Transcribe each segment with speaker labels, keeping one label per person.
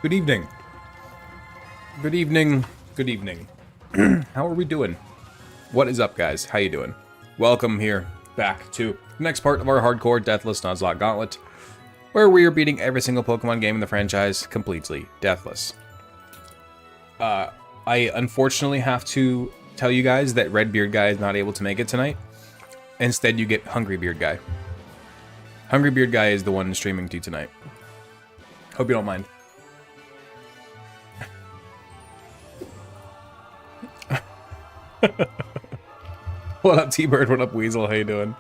Speaker 1: Good evening. Good evening. Good evening. How are we doing? What is up, guys? How you doing? Welcome here back to the next part of our hardcore Deathless Nuzlocke Gauntlet, where we are beating every single Pokemon game in the franchise completely deathless. I unfortunately have to tell you guys that Red Beard Guy is not able to make it tonight. Instead, you get Hungry Beard Guy. Hungry Beard Guy is the one streaming to you tonight. Hope you don't mind. What up, T-Bird? What up, Weasel? How you doing?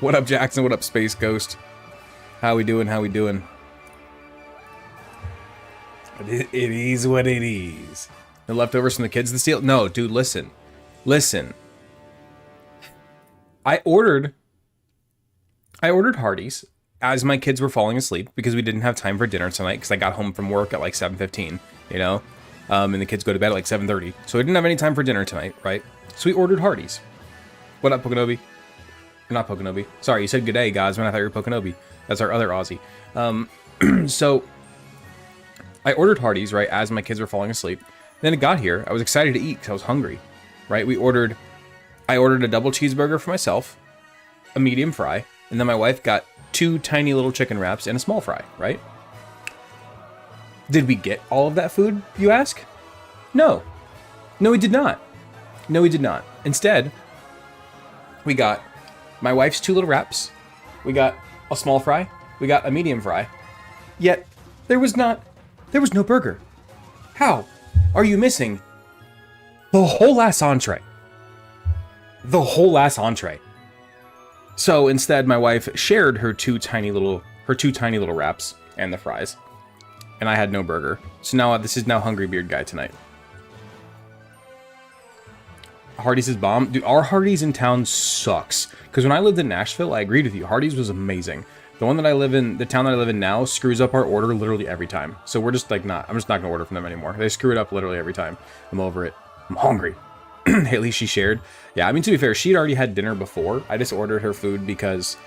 Speaker 1: What up, Jackson? What up, Space Ghost? How we doing? How we doing? It is what it is. The leftovers from the kids to steal? No, dude, listen. Listen. I ordered Hardee's as my kids were falling asleep because we didn't have time for dinner tonight because I got home from work at like 7:15, you know? And the kids go to bed at like 7:30. So we didn't have any time for dinner tonight, right? So we ordered Hardee's. What up, Pokenobi? You're not Pokenobi. Sorry, you said good day, guys, when I thought you were Pokenobi. That's our other Aussie. So I ordered Hardee's, right, as my kids were falling asleep. Then it got here. I was excited to eat because I was hungry, right? I ordered a double cheeseburger for myself, a medium fry, and then my wife got 2 tiny little chicken wraps and a small fry, right? Did we get all of that food, you ask? No. No, we did not. No, we did not. Instead, we got my wife's 2 little wraps, we got a small fry, we got a medium fry, yet there was no burger. How are you missing the whole ass entree? The whole ass entree. So instead, my wife shared her two tiny little wraps and the fries, and I had no burger. So now this is now Hungry Beard Guy tonight. Hardee's is bomb. Dude, our Hardee's in town sucks. Because when I lived in Nashville, I agreed with you. Hardee's was amazing. The one that I live in, the town that I live in now, screws up our order literally every time. So we're just like I'm just not gonna order from them anymore. They screw it up literally every time. I'm over it. I'm hungry. At least she shared. Yeah, I mean, to be fair, she'd already had dinner before. I just ordered her food because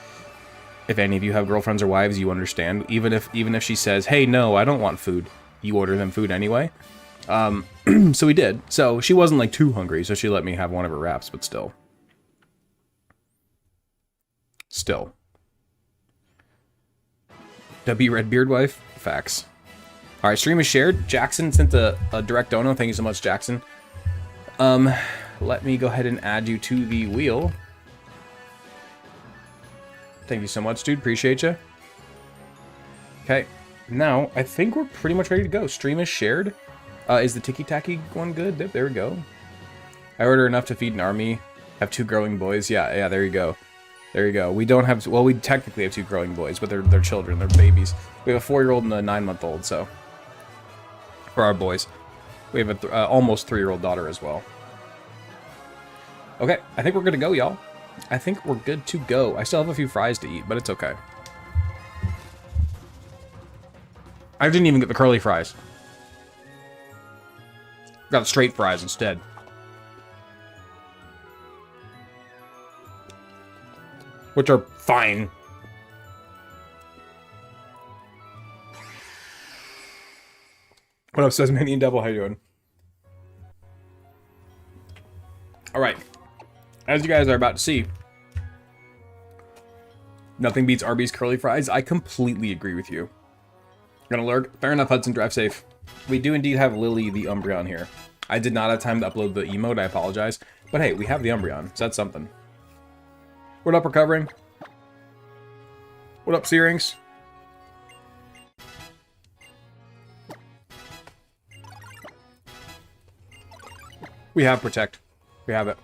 Speaker 1: if any of you have girlfriends or wives, you understand. Even if she says, hey, no, I don't want food, you order them food anyway. So we did. So she wasn't like too hungry, so she let me have one of her wraps, but still. W Red Beard Wife? Facts. Alright, stream is shared. Jackson sent a direct dono. Thank you so much, Jackson. Let me go ahead and add you to the wheel. Thank you so much, dude. Appreciate you. Okay. Now, I think we're pretty much ready to go. Stream is shared. Is the Tiki Taki one good? There we go. I order enough to feed an army. Have 2 growing boys. Yeah, there you go. There you go. We don't have... Well, we technically have 2 growing boys, but they're children. They're babies. We have a 4-year-old and a 9-month-old, so... For our boys. We have a almost 3-year-old daughter as well. Okay, I think we're good to go, y'all. I think we're good to go. I still have a few fries to eat, but it's okay. I didn't even get the curly fries. Got straight fries instead. Which are fine. What up, says Manny and Devil? How you doing? Alright. As you guys are about to see, nothing beats Arby's curly fries. I completely agree with you. Gonna lurk. Fair enough, Hudson. Drive safe. We do indeed have Lily the Umbreon here. I did not have time to upload the emote. I apologize. But hey, we have the Umbreon, so that's something. What up, Recovering? What up, Searings? We have Protect. We have it.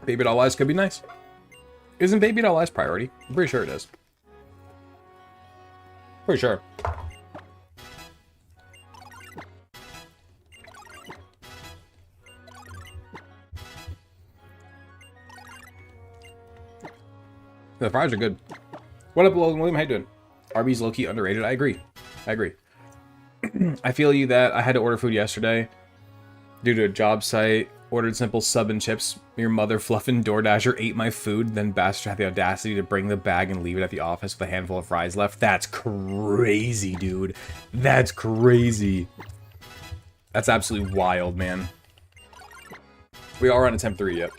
Speaker 1: Baby Doll Eyes could be nice. Isn't Baby Doll Eyes priority? I'm pretty sure it is. Pretty sure. The fries are good. What up, Logan William? How you doing? Arby's low-key underrated. I agree. I feel you that I had to order food yesterday due to a job site Ordered simple sub and chips. Your mother fluffing DoorDasher ate my food, then bastard had the audacity to bring the bag and leave it at the office with a handful of fries left. That's crazy, dude. That's crazy. That's absolutely wild, man. We are on attempt 3 yet.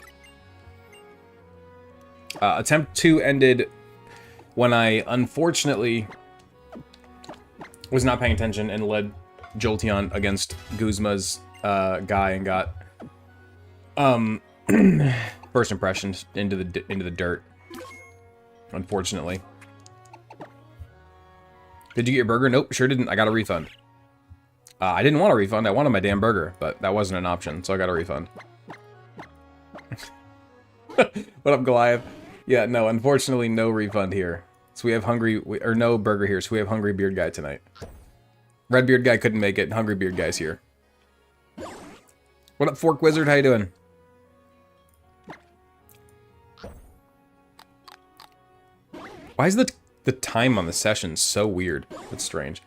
Speaker 1: Attempt 2 ended when I, unfortunately, was not paying attention and led Jolteon against Guzma's guy and got first impressions into the dirt. Unfortunately. Did you get your burger? Nope, sure didn't. I got a refund. I didn't want a refund. I wanted my damn burger, but that wasn't an option, so I got a refund. What up, Goliath? Yeah, no, unfortunately, no refund here. So we have no burger here, so we have Hungry Beard Guy tonight. Red Beard Guy couldn't make it. Hungry Beard Guy's here. What up, Fork Wizard? How you doing? Why is the time on the session so weird? That's strange.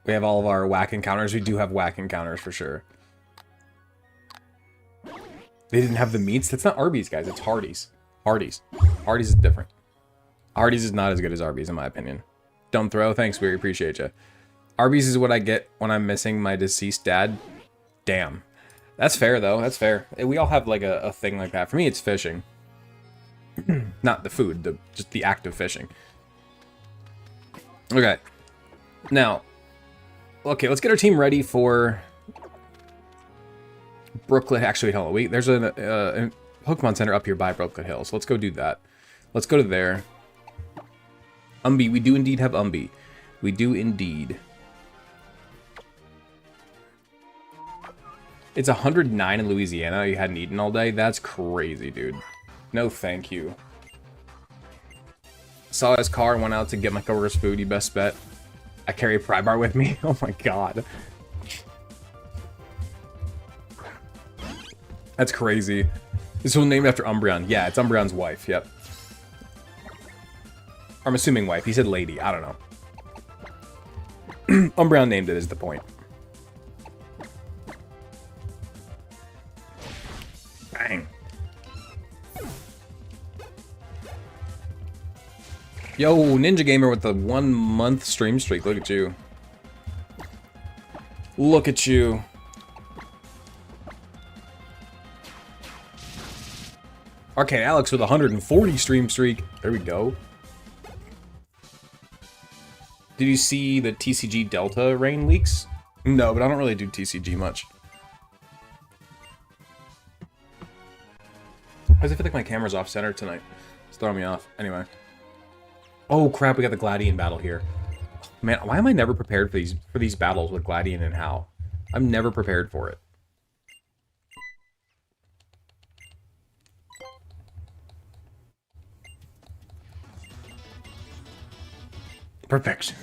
Speaker 1: We have all of our whack encounters. We do have whack encounters for sure. They didn't have the meats? That's not Arby's, guys. It's Hardee's. Hardee's. Hardee's is different. Hardee's is not as good as Arby's, in my opinion. Dumb throw. Thanks, we appreciate you. Arby's is what I get when I'm missing my deceased dad. Damn. That's fair, though. That's fair. We all have, like, a thing like that. For me, it's fishing. Not the food. Just the act of fishing. Okay. Now. Okay, let's get our team ready for Brooklet. Actually, hold on. Wait, there's a Pokemon Center up here by Brooklet Hill. So let's go do that. Let's go to there. Umbi. We do indeed have Umbi. We do indeed. It's 109 in Louisiana. You hadn't eaten all day? That's crazy, dude. No, thank you. Saw his car and went out to get my coworker's food. You best bet. I carry a pry bar with me. Oh my god. That's crazy. This one named after Umbreon. Yeah, it's Umbreon's wife. Yep. I'm assuming wife. He said lady. I don't know. Umbreon named it is the point. Bang. Yo, Ninja Gamer with the 1 month stream streak. Look at you. Look at you. Arcade Alex with a 140 stream streak. There we go. Did you see the TCG Delta rain leaks? No, but I don't really do TCG much. Why does it feel like my camera's off center tonight? It's throwing me off. Anyway. Oh crap, we got the Gladian battle here. Man, why am I never prepared for these battles with Gladian and Hal? I'm never prepared for it. Perfection.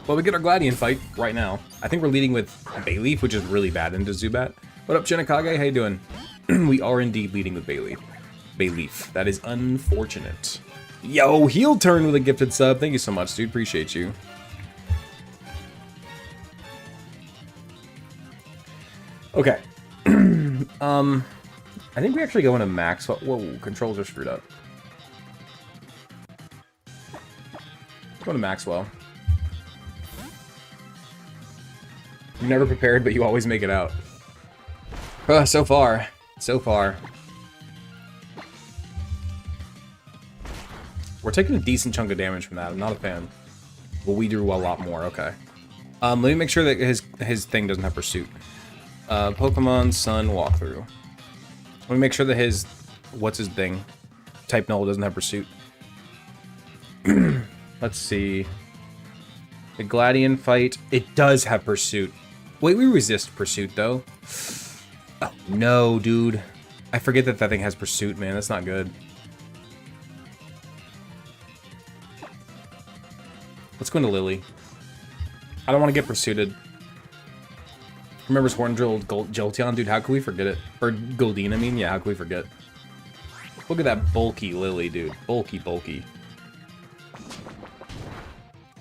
Speaker 1: Well, we get our Gladian fight right now. I think we're leading with Bayleaf, which is really bad into Zubat. What up, Shinikage? How you doing? We are indeed leading with Bayleaf. Bayleaf. That is unfortunate. Yo, heel turn with a gifted sub. Thank you so much, dude. Appreciate you. Okay. I think we actually go into Maxwell. Whoa, controls are screwed up. Go to Maxwell. You're never prepared, but you always make it out. So far. So far. We're taking a decent chunk of damage from that. I'm not a fan. But we do a lot more. Okay. Let me make sure that his thing doesn't have pursuit. Pokemon Sun walkthrough. Let me make sure that his... What's his thing? Type Null doesn't have pursuit. Let's see. The Gladian fight. It does have pursuit. Wait, we resist pursuit, though. Oh, no, dude. I forget that that thing has pursuit, man. That's not good. Let's go into Lily. I don't want to get pursuited. Remembers Horn Drilled Jolteon? Dude, how could we forget it? Or Goldeen, I mean? Yeah, how could we forget? Look at that bulky Lily, dude. Bulky, bulky.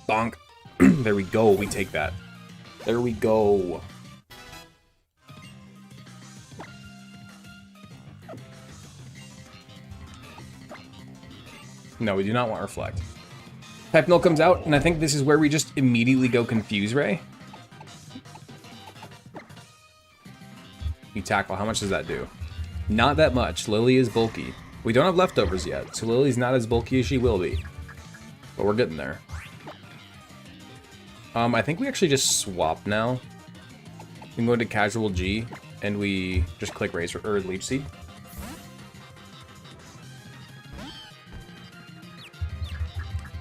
Speaker 1: Bonk. There we go. We take that. There we go. No, we do not want Reflect. Type Mill comes out, and I think this is where we just immediately go Confuse Ray. You tackle. How much does that do? Not that much. Lily is bulky. We don't have leftovers yet, so Lily's not as bulky as she will be. But we're getting there. I think we actually just swap now. We can go into Casual G, and we just click Razor or Leech Seed.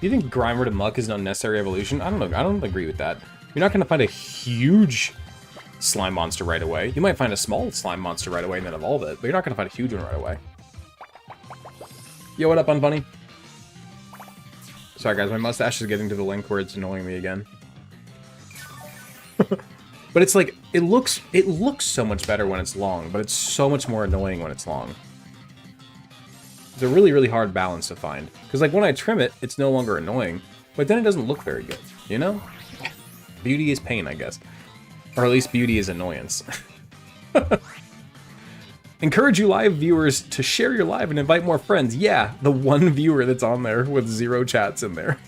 Speaker 1: Do you think Grimer to Muck is an unnecessary evolution? I don't know. I don't agree with that. You're not going to find a huge slime monster right away. You might find a small slime monster right away and then evolve it, but you're not going to find a huge one right away. Yo, what up, Unfunny? Sorry, guys. My mustache is getting to the length where it's annoying me again. But it's like, it looks so much better when it's long, but it's so much more annoying when it's long. It's a really, really hard balance to find. Because, like, when I trim it, it's no longer annoying, but then it doesn't look very good, you know? Beauty is pain, I guess. Or at least beauty is annoyance. Encourage you live viewers to share your live and invite more friends. Yeah, the one viewer that's on there with 0 chats in there.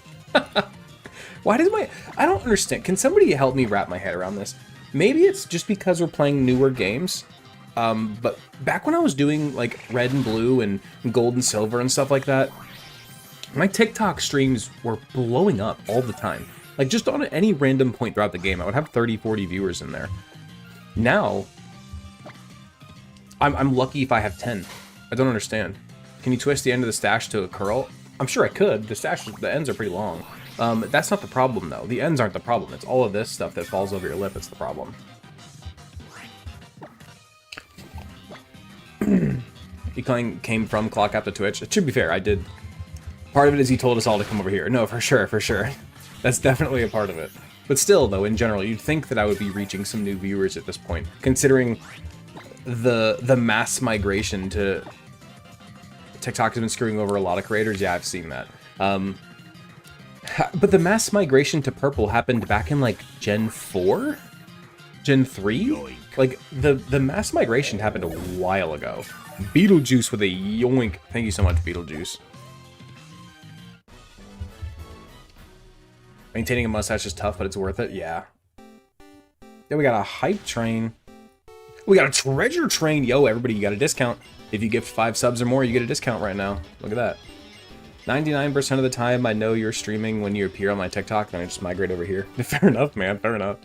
Speaker 1: Why does my... I don't understand. Can somebody help me wrap my head around this? Maybe it's just because we're playing newer games. But back when I was doing, like, red and blue and gold and silver and stuff like that, my TikTok streams were blowing up all the time. Like, just on any random point throughout the game, I would have 30, 40 viewers in there. Now, I'm lucky if I have 10. I don't understand. Can you twist the end of the stash to a curl? I'm sure I could. The ends are pretty long. That's not the problem, though. The ends aren't the problem. It's all of this stuff that falls over your lip that's the problem. He came from Clock Out to Twitch. To be fair, I did. Part of it is he told us all to come over here. No, for sure, for sure. That's definitely a part of it. But still, though, in general, you'd think that I would be reaching some new viewers at this point, considering the mass migration to... TikTok has been screwing over a lot of creators. Yeah, I've seen that. But the mass migration to purple happened back in, like, Gen 4? Gen 3? Like, the mass migration happened a while ago. Beetlejuice with a yoink. Thank you so much, Beetlejuice. Maintaining a mustache is tough, but it's worth it. Yeah. Then we got a hype train. We got a treasure train. Yo, everybody, you got a discount. If you gift 5 subs or more, you get a discount right now. Look at that. 99% of the time, I know you're streaming when you appear on my TikTok, then I just migrate over here. Fair enough, man. Fair enough.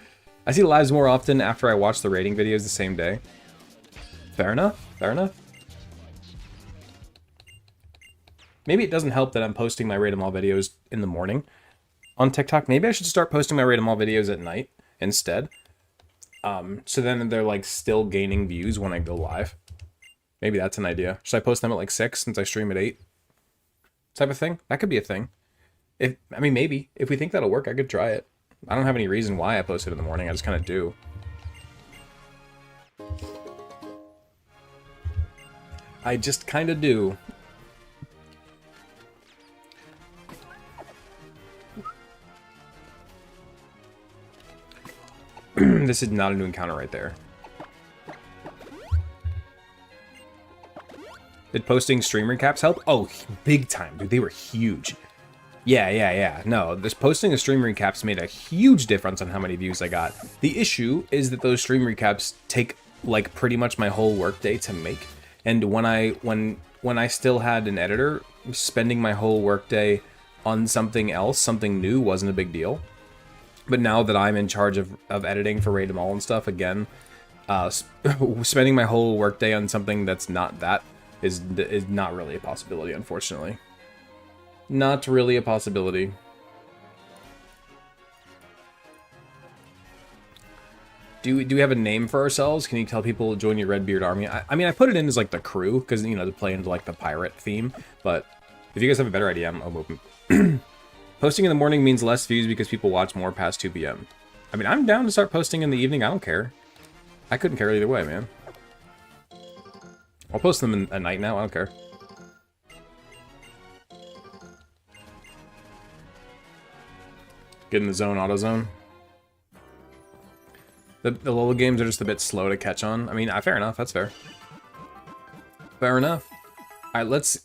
Speaker 1: I see lives more often after I watch the rating videos the same day. Fair enough. Fair enough. Maybe it doesn't help that I'm posting my Rate 'em All videos in the morning on TikTok. Maybe I should start posting my Rate 'em All videos at night instead. So then they're like still gaining views when I go live. Maybe that's an idea. Should I post them at like 6 since I stream at 8? Type of thing? That could be a thing. I mean, maybe. If we think that'll work, I could try it. I don't have any reason why I post it in the morning. I just kind of do. I just kind of do. This is not a new encounter right there. Did posting stream recaps help? Oh, big time, dude. They were huge. Yeah. No, this posting of stream recaps made a huge difference on how many views I got. The issue is that those stream recaps take, like, pretty much my whole workday to make. And when I still had an editor, spending my whole workday on something else, something new, wasn't a big deal. But now that I'm in charge of editing for Rate 'em All and stuff, again, spending my whole workday on something that's not that is not really a possibility, unfortunately. Not really a possibility. Do we have a name for ourselves? Can you tell people to join your Redbeard army? I mean, I put it in as like the crew, because, you know, to play into like the pirate theme. But if you guys have a better idea, I'm open. Posting in the morning means less views because people watch more past 2 p.m. I mean, I'm down to start posting in the evening. I don't care. I couldn't care either way, man. I'll post them at night now. I don't care. Get in the zone, auto zone. The Lola games are just a bit slow to catch on. I mean, fair enough. That's fair. Fair enough. All right, let's...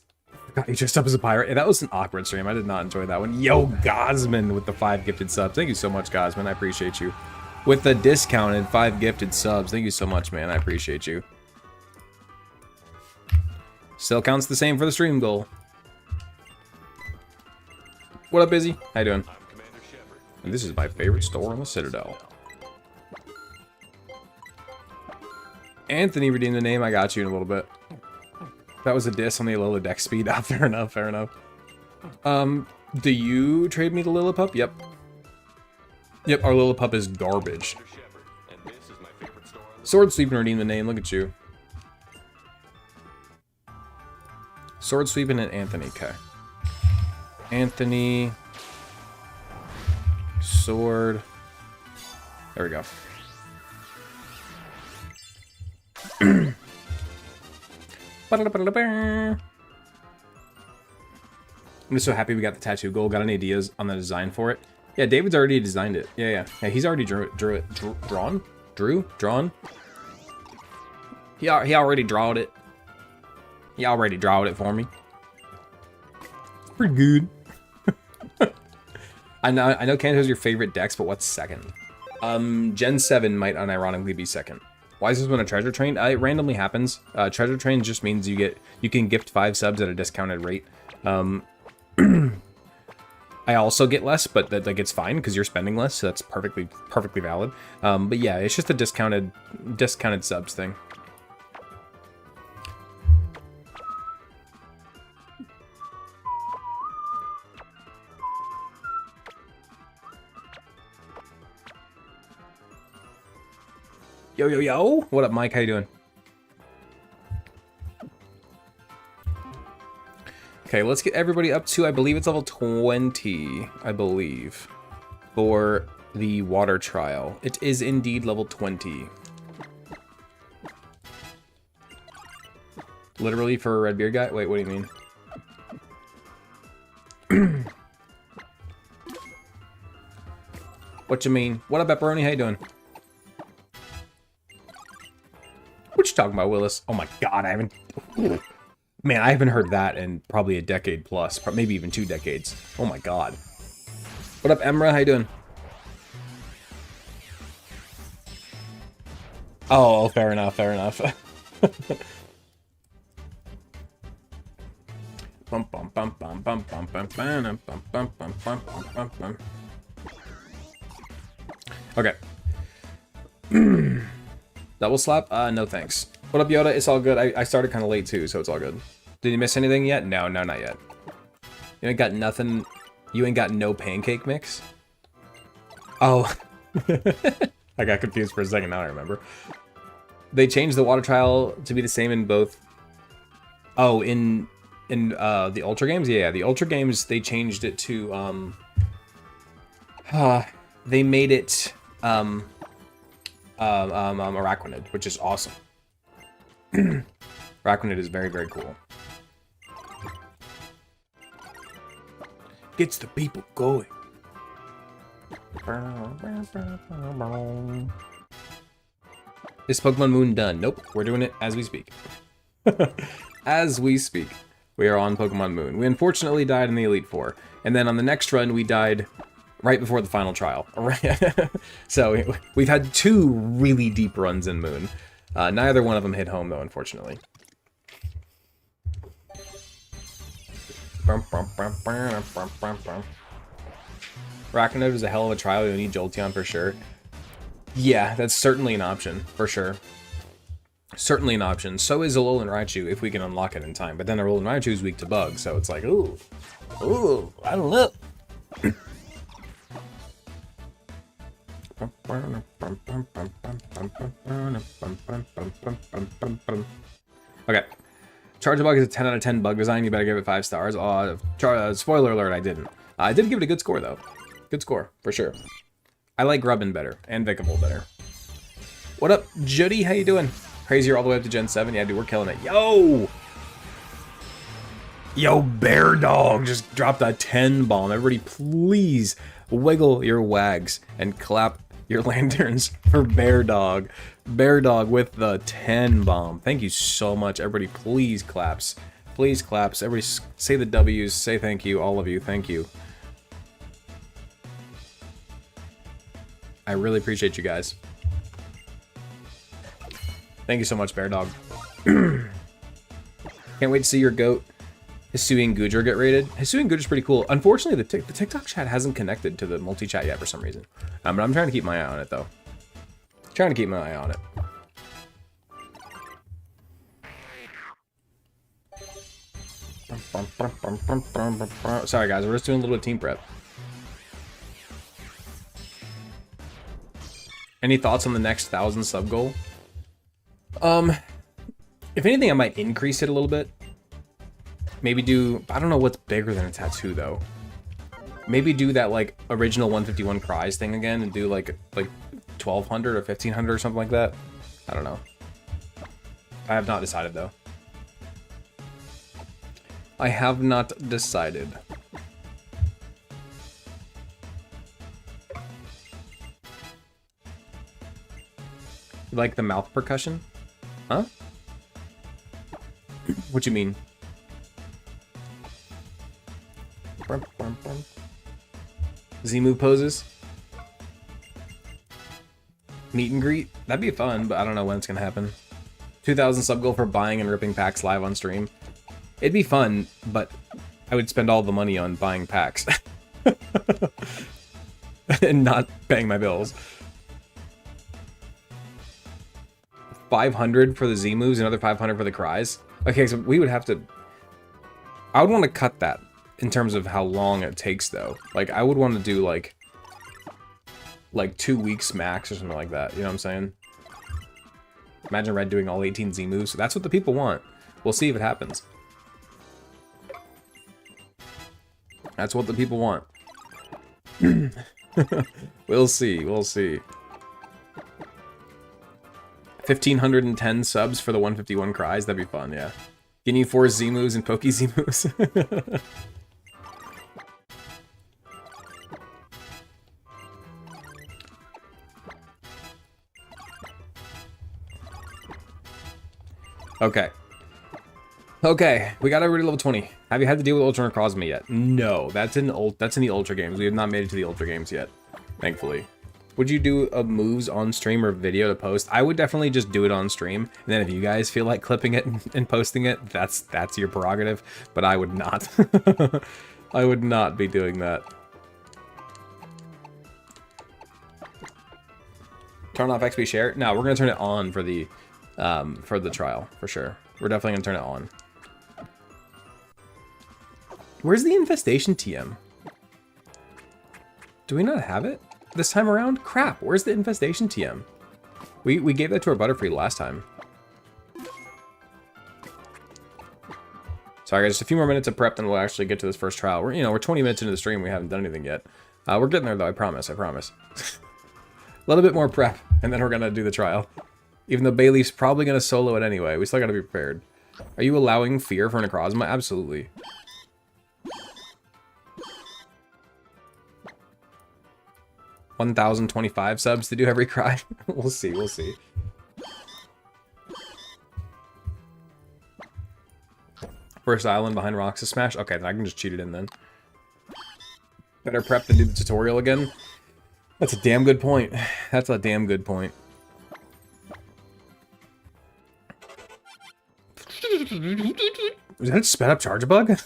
Speaker 1: God, you dressed up as a pirate. That was an awkward stream. I did not enjoy that one. Yo, Gosman with the 5 gifted subs. Thank you so much, Gosman. I appreciate you. With the discounted 5 gifted subs. Thank you so much, man. I appreciate you. Still counts the same for the stream goal. What up, Busy? How you doing? And this is my favorite store on the Citadel. Anthony redeemed the name. I got you in a little bit. That was a diss on the Alola deck speed. Fair enough, fair enough. Do you trade me the Lillipup? Yep. Yep, our Lillipup is garbage. Sword Sweep and redeem the name. Look at you. Sword Sweeping and Anthony. Okay. Anthony. Sword. There we go. I'm just so happy we got the tattoo goal. Got any ideas on the design for it? Yeah, David's already designed it. Yeah, he's already drawn. He already drawed it. He already drawed it for me. Pretty good. I know Kanto's your favorite decks, but what's second? Gen 7 might unironically be second. Why is this one a treasure train? It randomly happens. Treasure train just means you can gift 5 subs at a discounted rate. I also get less, but like it's fine because you're spending less, so that's perfectly valid. But yeah, it's just a discounted subs thing. Yo! What up, Mike? How you doing? Okay, let's get everybody up to, I believe it's level 20, I believe, for the water trial. It is indeed level 20. Literally for a red beard guy? Wait, what do you mean? What you mean? What up, Pepperoni? How you doing? What you talking about, Willis? Oh my god, I haven't... Man, I haven't heard that in probably a decade plus, maybe even 2 decades. Oh my god. What up, Emra? How you doing? Oh, fair enough, fair enough. Okay. Double slap? No thanks. What up, Yoda? It's all good. I started kind of late too, so it's all good. Did you miss anything yet? No, not yet. You ain't got nothing. You ain't got no pancake mix? Oh. I got confused for a second, now I remember. They changed the water trial to be the same in both. Oh, in the Ultra games? Yeah, the Ultra games, they changed it to, they made it, Araquanid, which is awesome. Araquanid is very, very cool. Gets the people going. Is Pokemon Moon done? Nope, we're doing it as we speak. As we speak, we are on Pokemon Moon. We unfortunately died in the Elite Four, and then on the next run we died right before the final trial. So we've had 2 really deep runs in Moon. Neither one of them hit home though, unfortunately. Araquanid is a hell of a trial. You'll need Jolteon for sure. Yeah, that's certainly an option, for sure. Certainly an option. So is Alolan Raichu, if we can unlock it in time. But then Alolan Raichu is weak to bugs, so it's like, ooh, I don't know. Okay. Charge-a-Bug is a 10 out of 10 bug design. You better give it 5 stars. Spoiler alert, I didn't. I did give it a good score, though. Good score, for sure. I like Grubbin better, and Vikavolt better. What up, Judy? How you doing? Crazier all the way up to Gen 7. Yeah, dude, we're killing it. Yo! Yo, Bear Dog just dropped a 10 bomb. Everybody, please wiggle your wags and clap your lanterns for Bear Dog. Bear Dog with the 10 bomb. Thank you so much. Everybody, please claps. Please claps. Everybody say the W's. Say thank you. All of you. Thank you. I really appreciate you guys. Thank you so much, Bear Dog. Can't wait to see your goat, Hisu and Gujar, get rated. Hisu and Gujar is pretty cool. Unfortunately, the TikTok chat hasn't connected to the multi-chat yet for some reason. But I'm trying to keep my eye on it, though. Trying to keep my eye on it. Sorry, guys. We're just doing a little bit of team prep. Any thoughts on the next 1,000 sub goal? If anything, I might increase it a little bit. Maybe do, I don't know what's bigger than a tattoo though. Maybe do that like original 151 cries thing again and do like 1,200 or 1,500 or something like that. I don't know. I have not decided though. I have not decided. You like the mouth percussion? Huh? What you mean? Z-move poses? Meet and greet? That'd be fun, but I don't know when it's gonna happen. 2,000 sub goal for buying and ripping packs live on stream. It'd be fun, but I would spend all the money on buying packs. And not paying my bills. 500 for the Z moves, another 500 for the cries. Okay, so we would have to... I would want to cut that in terms of how long it takes, though. Like, I would want to do, like 2 weeks max or something like that. You know what I'm saying? Imagine Red doing all 18 Z moves. That's what the people want. We'll see if it happens. That's what the people want. We'll see. We'll see. 1,510 subs for the 151 cries. That'd be fun, yeah. Getting you 4 Z moves and Poke Z moves. Okay. Okay, we got everybody level 20. Have you had to deal with Ultra Necrozma yet? No, that's in the Ultra games. We have not made it to the Ultra games yet, thankfully. Would you do a moves on stream or video to post? I would definitely just do it on stream, and then if you guys feel like clipping it and posting it, that's your prerogative. But I would not. I would not be doing that. Turn off XP share? No, we're gonna turn it on for the trial for sure. We're definitely gonna turn it on. Where's the infestation TM? Do we not have it this time around? Crap, where's the infestation TM? We gave that to our Butterfree last time. Sorry guys, just a few more minutes of prep, then we'll actually get to this first trial. We're 20 minutes into the stream, we haven't done anything yet. We're getting there though, I promise. A little bit more prep, and then we're gonna do the trial. Even though Bailey's probably gonna solo it anyway, we still gotta be prepared. Are you allowing fear for Necrozma? Absolutely. 1,025 subs to do every cry. We'll see, we'll see. First island behind rocks to smash? Okay, then I can just cheat it in then. Better prep than do the tutorial again? That's a damn good point. That's a damn good point. Is that a sped up charge bug?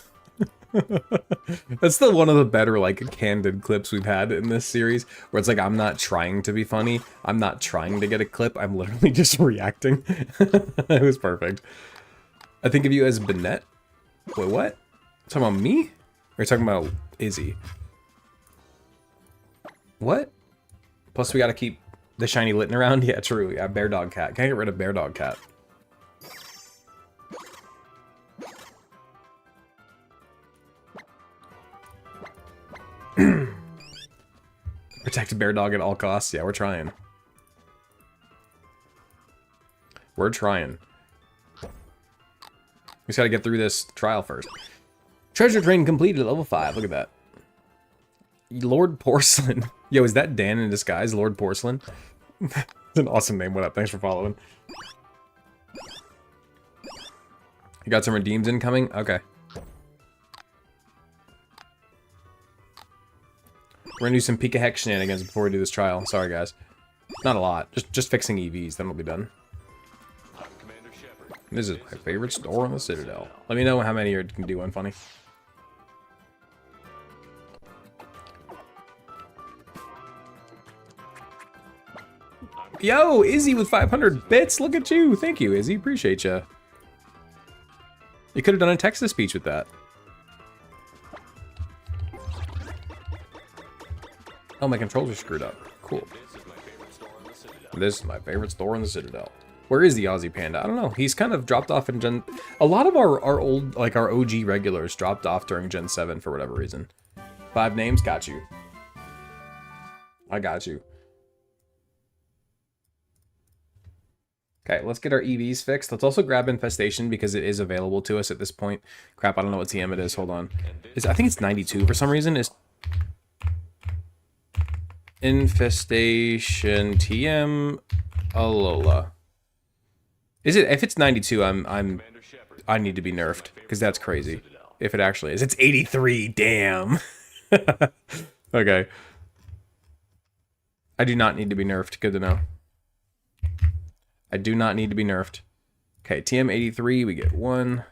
Speaker 1: That's one of the better, like, candid clips we've had in this series, where it's like, I'm not trying to be funny, I'm not trying to get a clip, I'm literally just reacting. It was perfect. I think of you as Bennett. Wait, what? Talking about me? Or are you talking about Izzy? What? Plus we gotta keep the shiny Litten around? Yeah, true. Yeah, Bear Dog Cat. Can't get rid of Bear Dog Cat. Protect Bear Dog at all costs. Yeah, we're trying. We're trying. We just gotta get through this trial first. Treasure train completed, level 5. Look at that. Lord Porcelain. Yo, is that Dan in disguise? Lord Porcelain? It's an awesome name. What up? Thanks for following. You got some redeems incoming? Okay. We're gonna do some Pika Hex shenanigans before we do this trial. Sorry, guys. Not a lot. Just fixing EVs, then we'll be done. This is my favorite store on the Citadel. Let me know how many you can do one funny. Yo, Izzy with 500 bits. Look at you. Thank you, Izzy. Appreciate you. You could have done a text-to-speech with that. Oh, my controls are screwed up. Cool. This is my favorite store in the Citadel. Where is the Aussie Panda? I don't know. He's kind of dropped off in Gen... A lot of our old, like our OG regulars dropped off during Gen 7 for whatever reason. 5 names? Got you. I got you. Okay, let's get our EVs fixed. Let's also grab Infestation because it is available to us at this point. Crap, I don't know what TM it is. Hold on. I think it's 92 for some reason. Is Infestation TM Alola. Is it? If it's 92, I need to be nerfed because that's crazy. If it actually is, it's 83. Damn. Okay. I do not need to be nerfed. Good to know. I do not need to be nerfed. Okay, TM83, we get 1.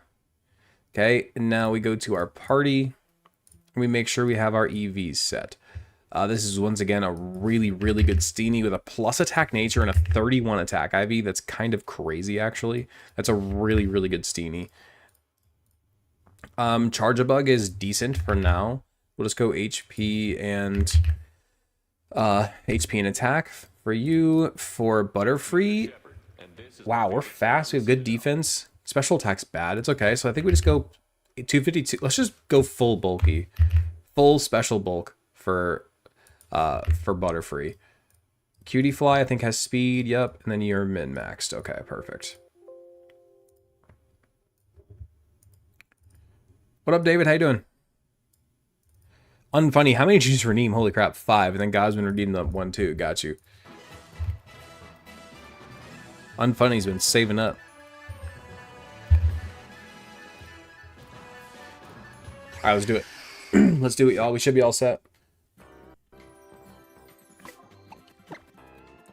Speaker 1: Okay, and now we go to our party. And we make sure we have our EVs set. This is once again a really, really good Steenie with a plus attack nature and a 31 attack IV. That's kind of crazy, actually. That's a really, really good Steenie. Charge-a-Bug is decent for now. We'll just go HP and attack for you. For Butterfree, wow, we're fast. We have good defense. Special attack's bad. It's okay. So I think we just go 252. Let's just go full bulky, full special bulk for Butterfree. Cutie Fly I think has speed. Yep, and then you're min maxed. Okay, perfect. What up, David? How you doing? Unfunny. How many did you just redeem? Holy crap, 5. And then Gosman redeemed the 1 too. Got you. Unfunny's been saving up. Alright, let's do it. Let's do it, y'all. We should be all set.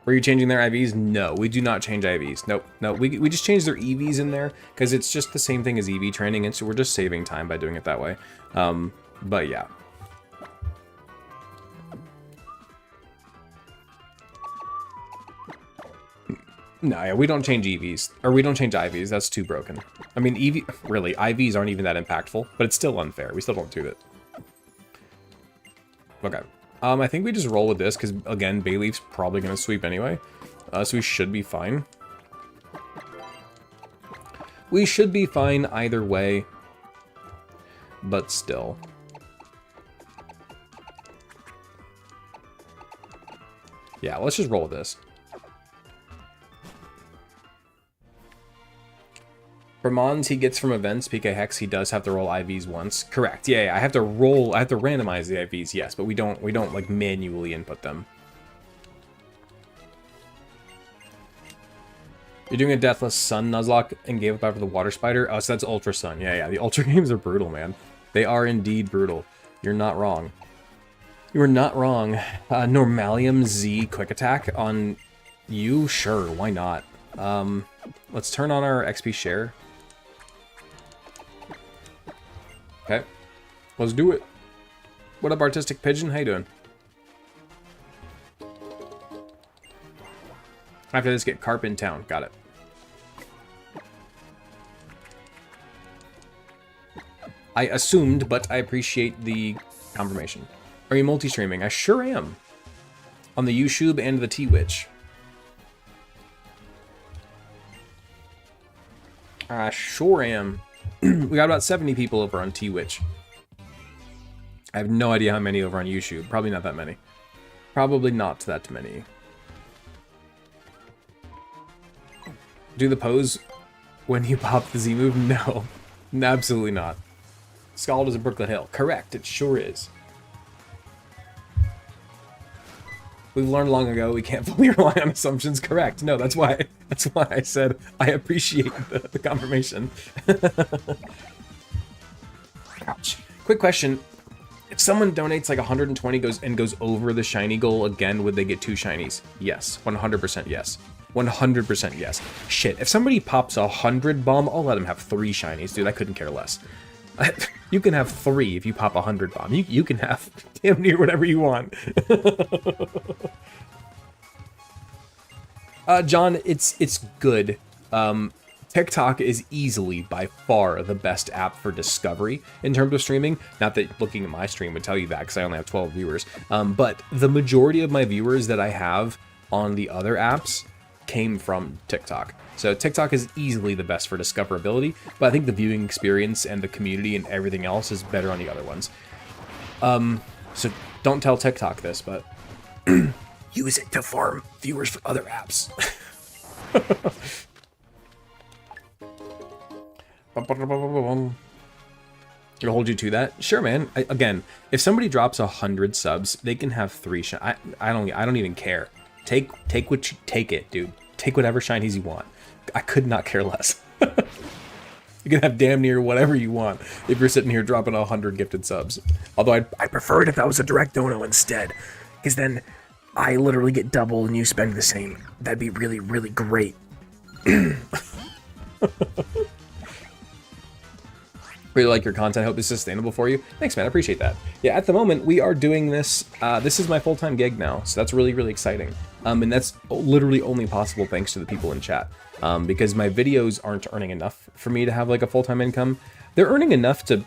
Speaker 1: Were you changing their IVs? No, we do not change IVs. Nope. No, we just change their EVs in there because it's just the same thing as EV training, and so we're just saving time by doing it that way. But yeah. No, yeah, we don't change EVs. Or we don't change IVs. That's too broken. I mean, really, IVs aren't even that impactful, but it's still unfair. We still don't do it. Okay. I think we just roll with this, because, again, Bayleaf's probably going to sweep anyway. So we should be fine. We should be fine either way. But still. Yeah, let's just roll with this. For Mons, he gets from events, PK Hex, he does have to roll IVs once. Correct. Yeah, I have to randomize the IVs, yes, but we don't like manually input them. You're doing a Deathless Sun Nuzlocke and gave up after the Water Spider? Oh, so that's Ultra Sun. Yeah, the Ultra games are brutal, man. They are indeed brutal. You're not wrong. You are not wrong. Normalium Z Quick Attack on you? Sure, why not? Let's turn on our XP share. Okay, let's do it. What up, Artistic Pigeon? How you doing? After this, get Carp in town. Got it. I assumed, but I appreciate the confirmation. Are you multi-streaming? I sure am. On the YouTube and the T-Witch. I sure am. We got about 70 people over on T-Witch. I have no idea how many over on YouTube. Probably not that many. Probably not that many. Do the pose when you pop the Z move? No. Absolutely not. Scald is in Brooklyn Hill. Correct, it sure is. We've learned long ago we can't fully rely on assumptions. Correct. No, that's why I said I appreciate the confirmation. Ouch. Quick question. If someone donates like 120 goes over the shiny goal again, would they get 2 shinies? Yes. 100% yes. 100% yes. Shit. If somebody pops 100 bomb, I'll let them have 3 shinies, dude. I couldn't care less. You can have 3 if you pop 100 bomb. You can have damn near whatever you want. John, it's good. TikTok is easily by far the best app for discovery in terms of streaming. Not that looking at my stream would tell you that because I only have 12 viewers. But the majority of my viewers that I have on the other apps came from TikTok. So TikTok is easily the best for discoverability, but I think the viewing experience and the community and everything else is better on the other ones. So don't tell TikTok this, but use it to farm viewers for other apps. It'll hold you to that? Sure, man. Again, if somebody drops 100 subs, they can have 3 I don't even care. Take it, dude. Take whatever shinies you want. I could not care less. You can have damn near whatever you want if you're sitting here dropping 100 gifted subs. Although I prefer it if that was a direct dono instead, because then I literally get double and you spend the same. That'd be really, really great. Really like your content. Hope it's sustainable for you. Thanks, man. I appreciate that. Yeah, at the moment we are doing this. This is my full-time gig now, so that's really, really exciting. And that's literally only possible thanks to the people in chat. Because my videos aren't earning enough for me to have like a full-time income. They're earning enough to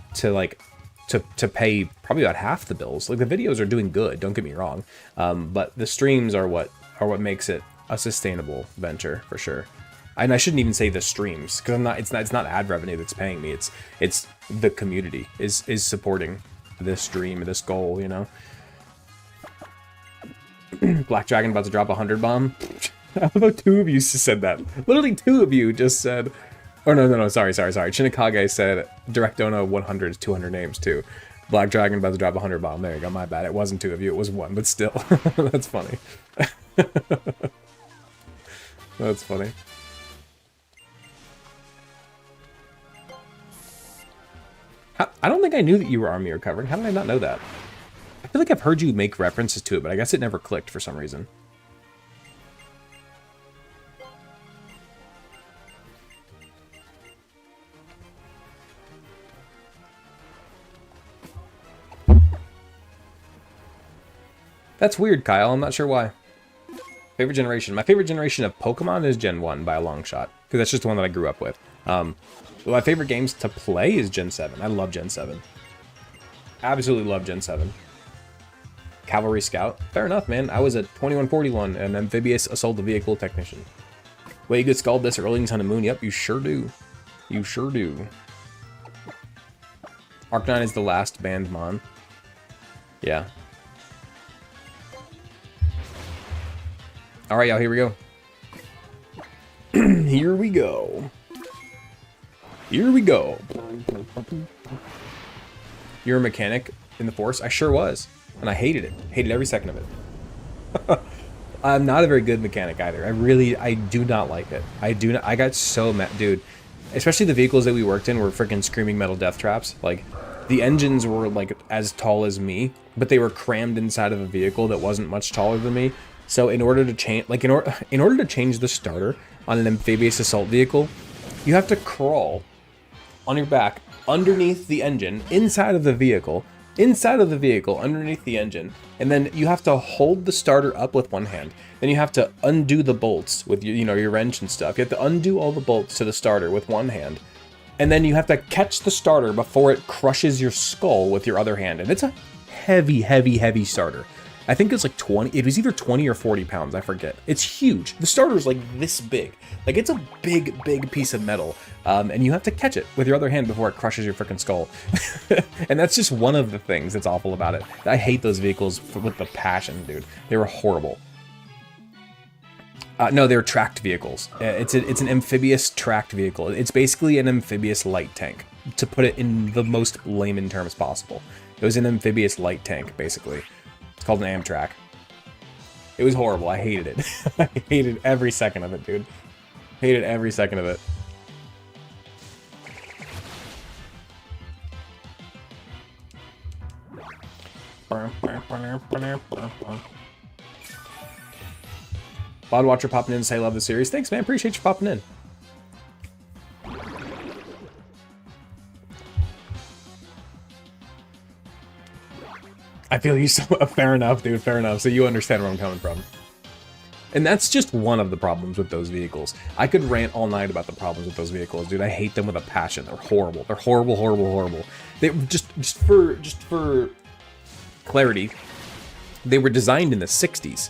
Speaker 1: pay probably about half the bills. Like the videos are doing good. Don't get me wrong. But the streams are what makes it a sustainable venture for sure. And I shouldn't even say the streams, because it's not ad revenue that's paying me. It's the community is supporting this dream, this goal, you know. Black Dragon about to drop 100 bomb. How about 2 of you said that? Literally 2 of you just said, oh no, sorry. Shinakage said direct dono 100 is 200 names too. Black Dragon about to drop 100 bomb. There you go, my bad. It wasn't 2 of you, it was 1, but still. That's funny. That's funny. I don't think I knew that you were army recovering. How did I not know that? I feel like I've heard you make references to it, but I guess it never clicked for some reason. That's weird, Kyle. I'm not sure why. Favorite generation. My favorite generation of Pokemon is Gen 1 by a long shot, because that's just the one that I grew up with. Well, my favorite games to play is Gen 7. I love Gen 7. Absolutely love Gen 7. Cavalry Scout. Fair enough, man. I was a 2141, an amphibious assault vehicle technician. Well, you get Scald this early in Sun and Moon. Yep, you sure do. You sure do. Arc-9 is the last banned Mon. Yeah. Alright, y'all, here we go. Here we go. Here we go. You're a mechanic in the Force? I sure was. And I hated it. Hated every second of it. I'm not a very good mechanic either. I do not like it. I got so mad, dude. Especially the vehicles that we worked in were freaking screaming metal death traps. Like, the engines were like as tall as me, but they were crammed inside of a vehicle that wasn't much taller than me. So in order to change, like in order to change the starter on an amphibious assault vehicle, you have to crawl on your back underneath the engine, inside of the vehicle, underneath the engine, and then you have to hold the starter up with one hand. Then you have to undo the bolts with your wrench and stuff. You have to undo all the bolts to the starter with one hand, and then you have to catch the starter before it crushes your skull with your other hand. And it's a heavy starter. I think it's like 20, it was either 20 or 40 pounds, I forget. It's huge. The starter's like this big. Like, it's a big piece of metal. And you have to catch it with your other hand before it crushes your freaking skull. And that's just one of the things that's awful about it. I hate those vehicles with the passion, dude. They were horrible. No, they're tracked vehicles. It's an amphibious tracked vehicle. It's basically an amphibious light tank. to put it in the most layman terms possible. It was an amphibious light tank, basically. It's called an Amtrak. It was horrible. I hated it. I hated every second of it, dude. Hated every second of it. Bod Watcher popping in to say love the series. Thanks, man. Appreciate you popping in. I feel you so fair enough, dude. Fair enough. So you understand where I'm coming from. And that's just one of the problems with those vehicles. I could rant all night about the problems with those vehicles, dude. I hate them with a passion. They're horrible. They're horrible, horrible, horrible. They just for clarity, they were designed in the 60s.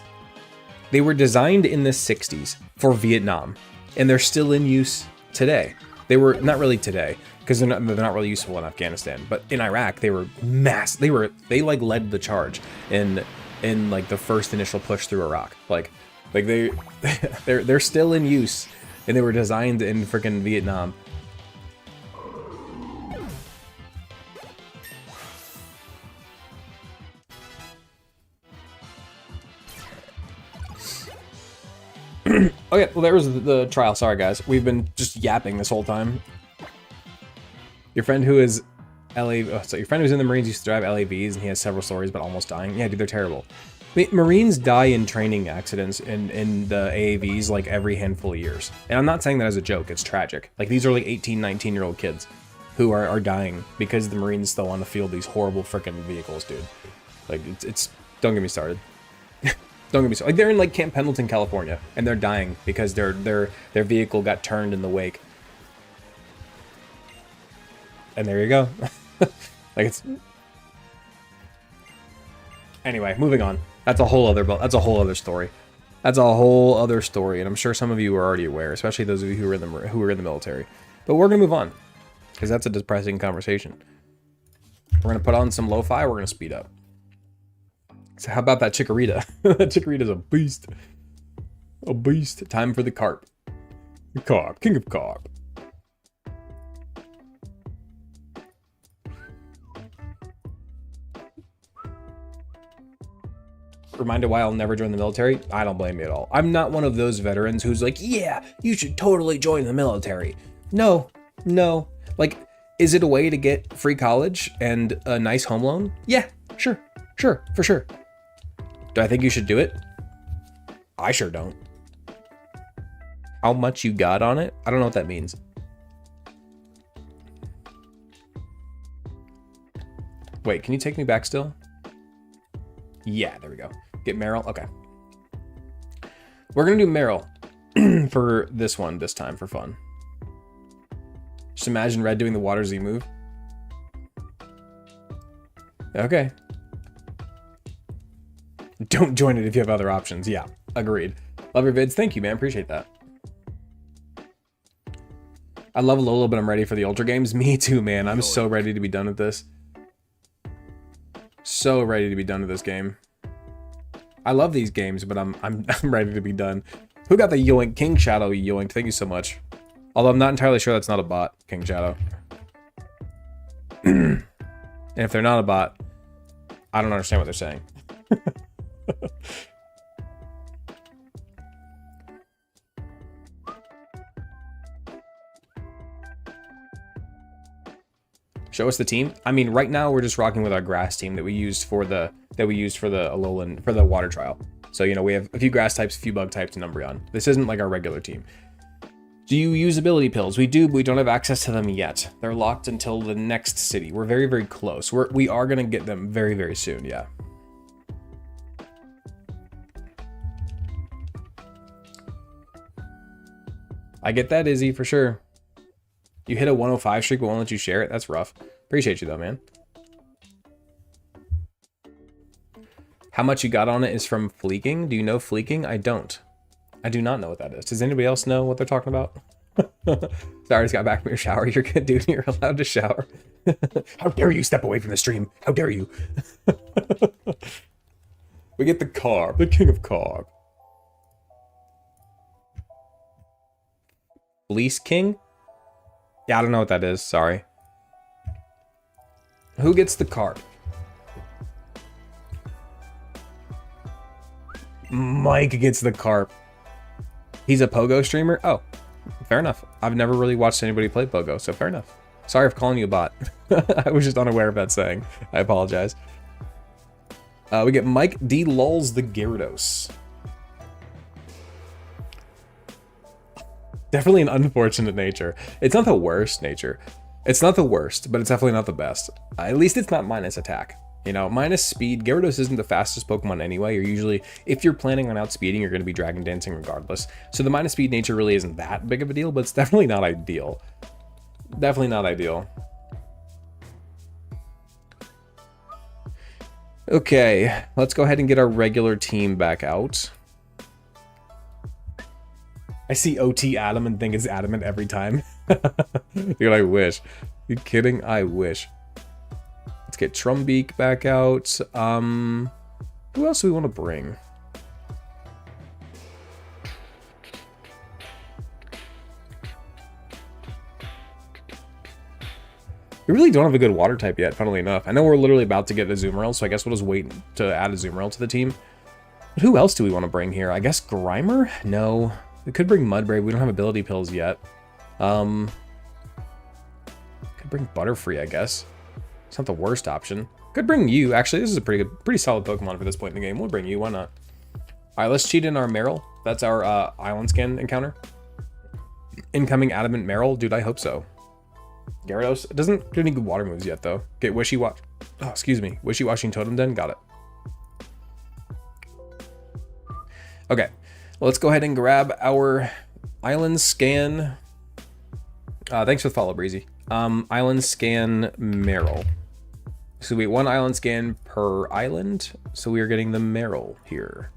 Speaker 1: They were designed in the 60s for Vietnam, and they're still in use today. They were not really today, because they're not really useful in Afghanistan, but in Iraq they were they like led the charge in like the first initial push through Iraq. Like they're still in use, and they were designed in freaking Vietnam. Okay, well, there was the trial. Sorry, guys. We've been just yapping this whole time. Your friend who is so your friend who's in the Marines used to drive LAVs, and he has several stories about almost dying. Yeah, dude, they're terrible. I mean, Marines die in training accidents in the AAVs like every handful of years. And I'm not saying that as a joke. It's tragic. Like, these are like 18, 19-year-old kids who are dying because the Marines still want to field these horrible freaking vehicles, dude. Like, it's don't get me started. Don't get me started. Like, they're in like Camp Pendleton, California, and they're dying because their vehicle got turned in the wake. And there you go. Like, it's... Anyway, moving on. That's a whole other story. That's a whole other story, and I'm sure some of you are already aware, especially those of you who are in the military. But we're gonna move on, because that's a depressing conversation. We're gonna put on some lo-fi. We're gonna speed up. So how about that Chikorita? That Chikorita's a beast. A beast. Time for the carp. The carp. King of carp. Reminded why I'll never join the military? I don't blame you at all. I'm not one of those veterans who's like, yeah, you should totally join the military. No. Like, is it a way to get free college and a nice home loan? Yeah, sure, for sure. Do I think you should do it? I sure don't. How much you got on it? I don't know what that means. Wait, can you take me back still? Yeah, there we go. Get Meryl. Okay. We're going to do Meryl for this time for fun. Just imagine Red doing the Water Z move. Okay. Don't join it if you have other options. Yeah, agreed. Love your vids. Thank you, man. Appreciate that. I love Lola, but I'm ready for the Ultra games. Me too, man. I'm so ready to be done with this. So ready to be done with this game. I love these games, but I'm ready to be done. Who got the yoink? King Shadow yoinked. Thank you so much. Although I'm not entirely sure that's not a bot, King Shadow. And if they're not a bot, I don't understand what they're saying. Show us the team. I mean, right now we're just rocking with our grass team that we used for the Alolan for the water trial. So, you know, we have a few grass types, a few bug types, and Umbreon. This isn't like our regular team. Do you use ability pills? We do, but we don't have access to them yet. They're locked until the next city. We're very, very close. We are gonna get them very, very soon. Yeah. I get that, Izzy, for sure. You hit a 105 streak, but won't let you share it. That's rough. Appreciate you, though, man. How much you got on it is from Fleeking. Do you know Fleeking? I don't. I do not know what that is. Does anybody else know what they're talking about? Sorry, I just got back from your shower. You're good, dude. You're allowed to shower. How dare you step away from the stream? How dare you? We get the carb, the king of carb. Fleece King? Yeah, I don't know what that is. Sorry. Who gets the card? Mike gets the carp. He's a Pogo streamer? Oh, fair enough. I've never really watched anybody play Pogo, so fair enough. Sorry for calling you a bot. I was just unaware of that saying. I apologize. We get Mike D. Lulz the Gyarados. Definitely an unfortunate nature. It's not the worst nature. It's not the worst, but it's definitely not the best. At least it's not minus attack. You know, minus speed. Gyarados isn't the fastest Pokemon anyway. You're usually, if you're planning on outspeeding, you're going to be Dragon Dancing regardless. So the minus speed nature really isn't that big of a deal, but it's definitely not ideal. Definitely not ideal. Okay, let's go ahead and get our regular team back out. I see OT Adam and think it's adamant every time. Dude, I wish. You kidding? I wish. Let's get Trumbeak back out. Who else do we want to bring? We really don't have a good water type yet, funnily enough. I know we're literally about to get a Azumarill, so I guess we'll just wait to add a Azumarill to the team. But who else do we want to bring here? I guess Grimer? No. We could bring Mudbrave. We don't have ability pills yet. Could bring Butterfree, I guess. It's not the worst option. Could bring you. Actually, this is a pretty solid Pokemon for this point in the game. We'll bring you. Why not? All right, let's cheat in our Marill. That's our Island Scan encounter. Incoming Adamant Marill. Dude, I hope so. Gyarados. It doesn't get any good water moves yet, though. Get Wishy-Wash. Oh, excuse me. Wishy-Washing Totem Den. Got it. Okay. Well, let's go ahead and grab our Island Scan. Thanks for the follow, Breezy. Island Scan Marill. So we get one Island Scan per island. So we are getting the Marill here.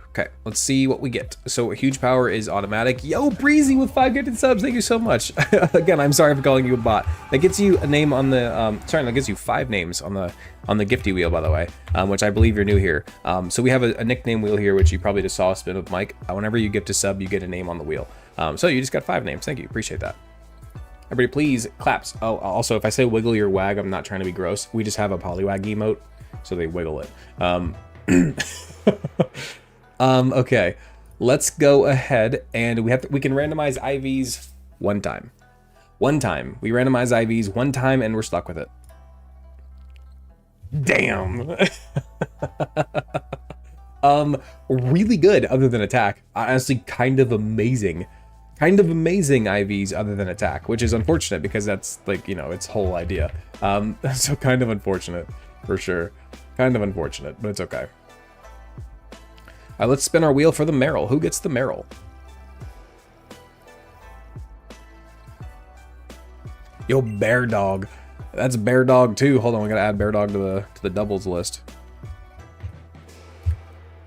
Speaker 1: Okay, let's see what we get. So huge power is automatic. Yo, Breezy with 5 gifted subs. Thank you so much. Again, I'm sorry for calling you a bot. That gets you a name on the that gets you 5 names on the gifty wheel, by the way, which I believe you're new here. So we have a nickname wheel here, which you probably just saw a spin with Mike. Whenever you gift a sub, you get a name on the wheel. So you just got 5 names. Thank you. Appreciate that. Everybody, please claps. Oh, also, if I say wiggle your wag, I'm not trying to be gross. We just have a Poliwag emote, so they wiggle it. Okay, let's go ahead and we can randomize IVs one time. We randomize IVs one time and we're stuck with it. Damn. Really good other than attack. Honestly, kind of amazing IVs other than attack, which is unfortunate because that's like, you know, its whole idea. So kind of unfortunate for sure. Kind of unfortunate, but it's okay. Let's spin our wheel for the Marill. Who gets the Marill? Yo, Bear Dog. That's Bear Dog too. Hold on, we gotta add Bear Dog to the doubles list.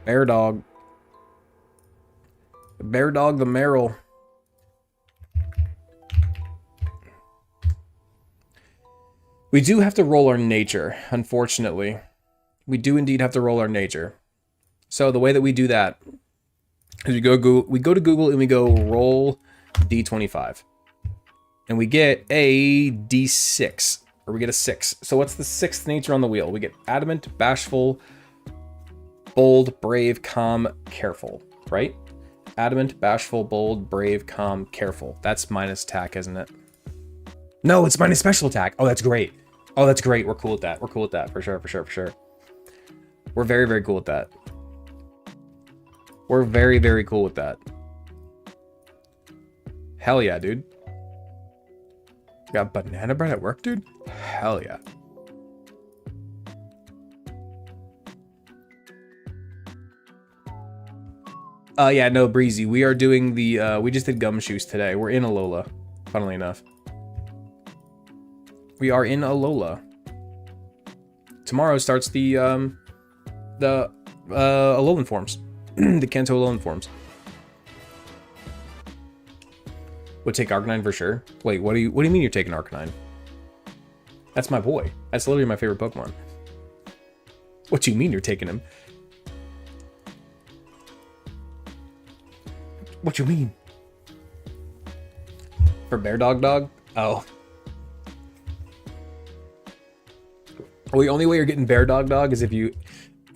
Speaker 1: Bear Dog. Bear Dog the Marill. We do have to roll our nature, unfortunately. We do indeed have to roll our nature. So the way that we do that is we go to Google and we go roll D25. And we get a D6, or we get a 6. So what's the 6th nature on the wheel? We get adamant, bashful, bold, brave, calm, careful, right? Adamant, bashful, bold, brave, calm, careful. That's minus attack, isn't it? No, it's minus special attack. Oh, that's great. Oh, that's great. We're cool with that. We're cool with that for sure, for sure, for sure. We're very, very cool with that. We're very, very cool with that. Hell yeah, dude. You got banana bread at work, dude? Hell yeah. Yeah, no, Breezy. We are doing the, we just did Gumshoes today. We're in Alola, funnily enough. We are in Alola. Tomorrow starts the Alolan forms. The Kanto Alolan forms. Would take Arcanine for sure. Wait, what do you mean you're taking Arcanine? That's my boy. That's literally my favorite Pokemon. What do you mean you're taking him? What you mean? For Bear Dog Dog? Oh. Well, the only way you're getting Bear Dog is if you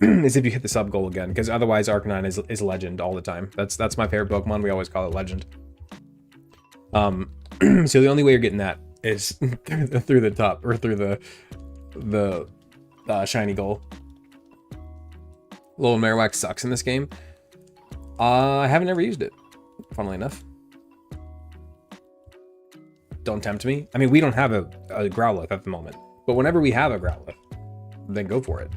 Speaker 1: is if you hit the sub goal again, because otherwise Arcanine is Legend all the time. That's my favorite Pokemon. We always call it Legend. So the only way you're getting that is through the top, or through the shiny goal. Little Marowak sucks in this game. I haven't ever used it, funnily enough. Don't tempt me. I mean, we don't have a Growlithe at the moment, but whenever we have a Growlithe, then go for it.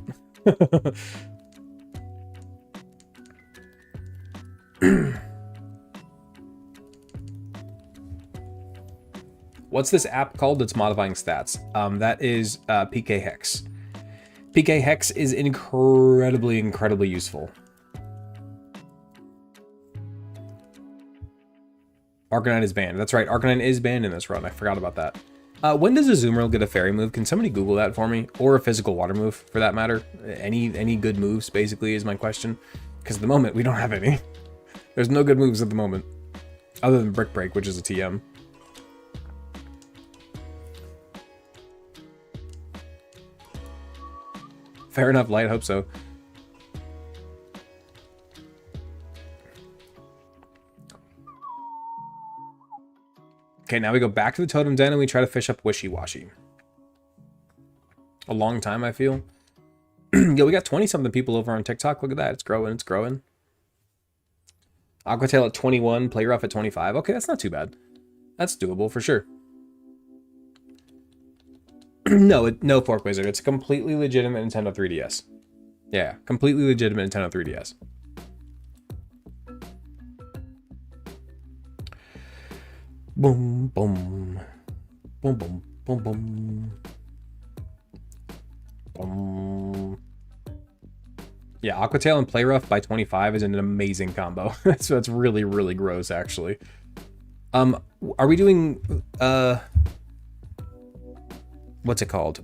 Speaker 1: What's this app called that's modifying stats? That is PK Hex. PK Hex is incredibly useful. Arcanine is banned. That's right, Arcanine is banned in this run. I forgot about that. When does Azumarill get a fairy move? Can somebody Google that for me? Or a physical water move, for that matter? Any good moves, basically, is my question. Because at the moment, we don't have any. There's no good moves at the moment. Other than Brick Break, which is a TM. Fair enough, Light. Hope so. Okay, now we go back to the Totem Den and we try to fish up Wishy-Washy. A long time, I feel. Yo, we got 20-something people over on TikTok. Look at that. It's growing. It's growing. Aquatail at 21. Playrough at 25. Okay, that's not too bad. That's doable for sure. No Fork Wizard. It's a completely legitimate Nintendo 3DS. Yeah, completely legitimate Nintendo 3DS. Boom, boom. Boom, boom, boom, boom. Boom. Yeah, Aquatail and Playrough by 25 is an amazing combo. So that's really gross, actually. Are we doing, what's it called?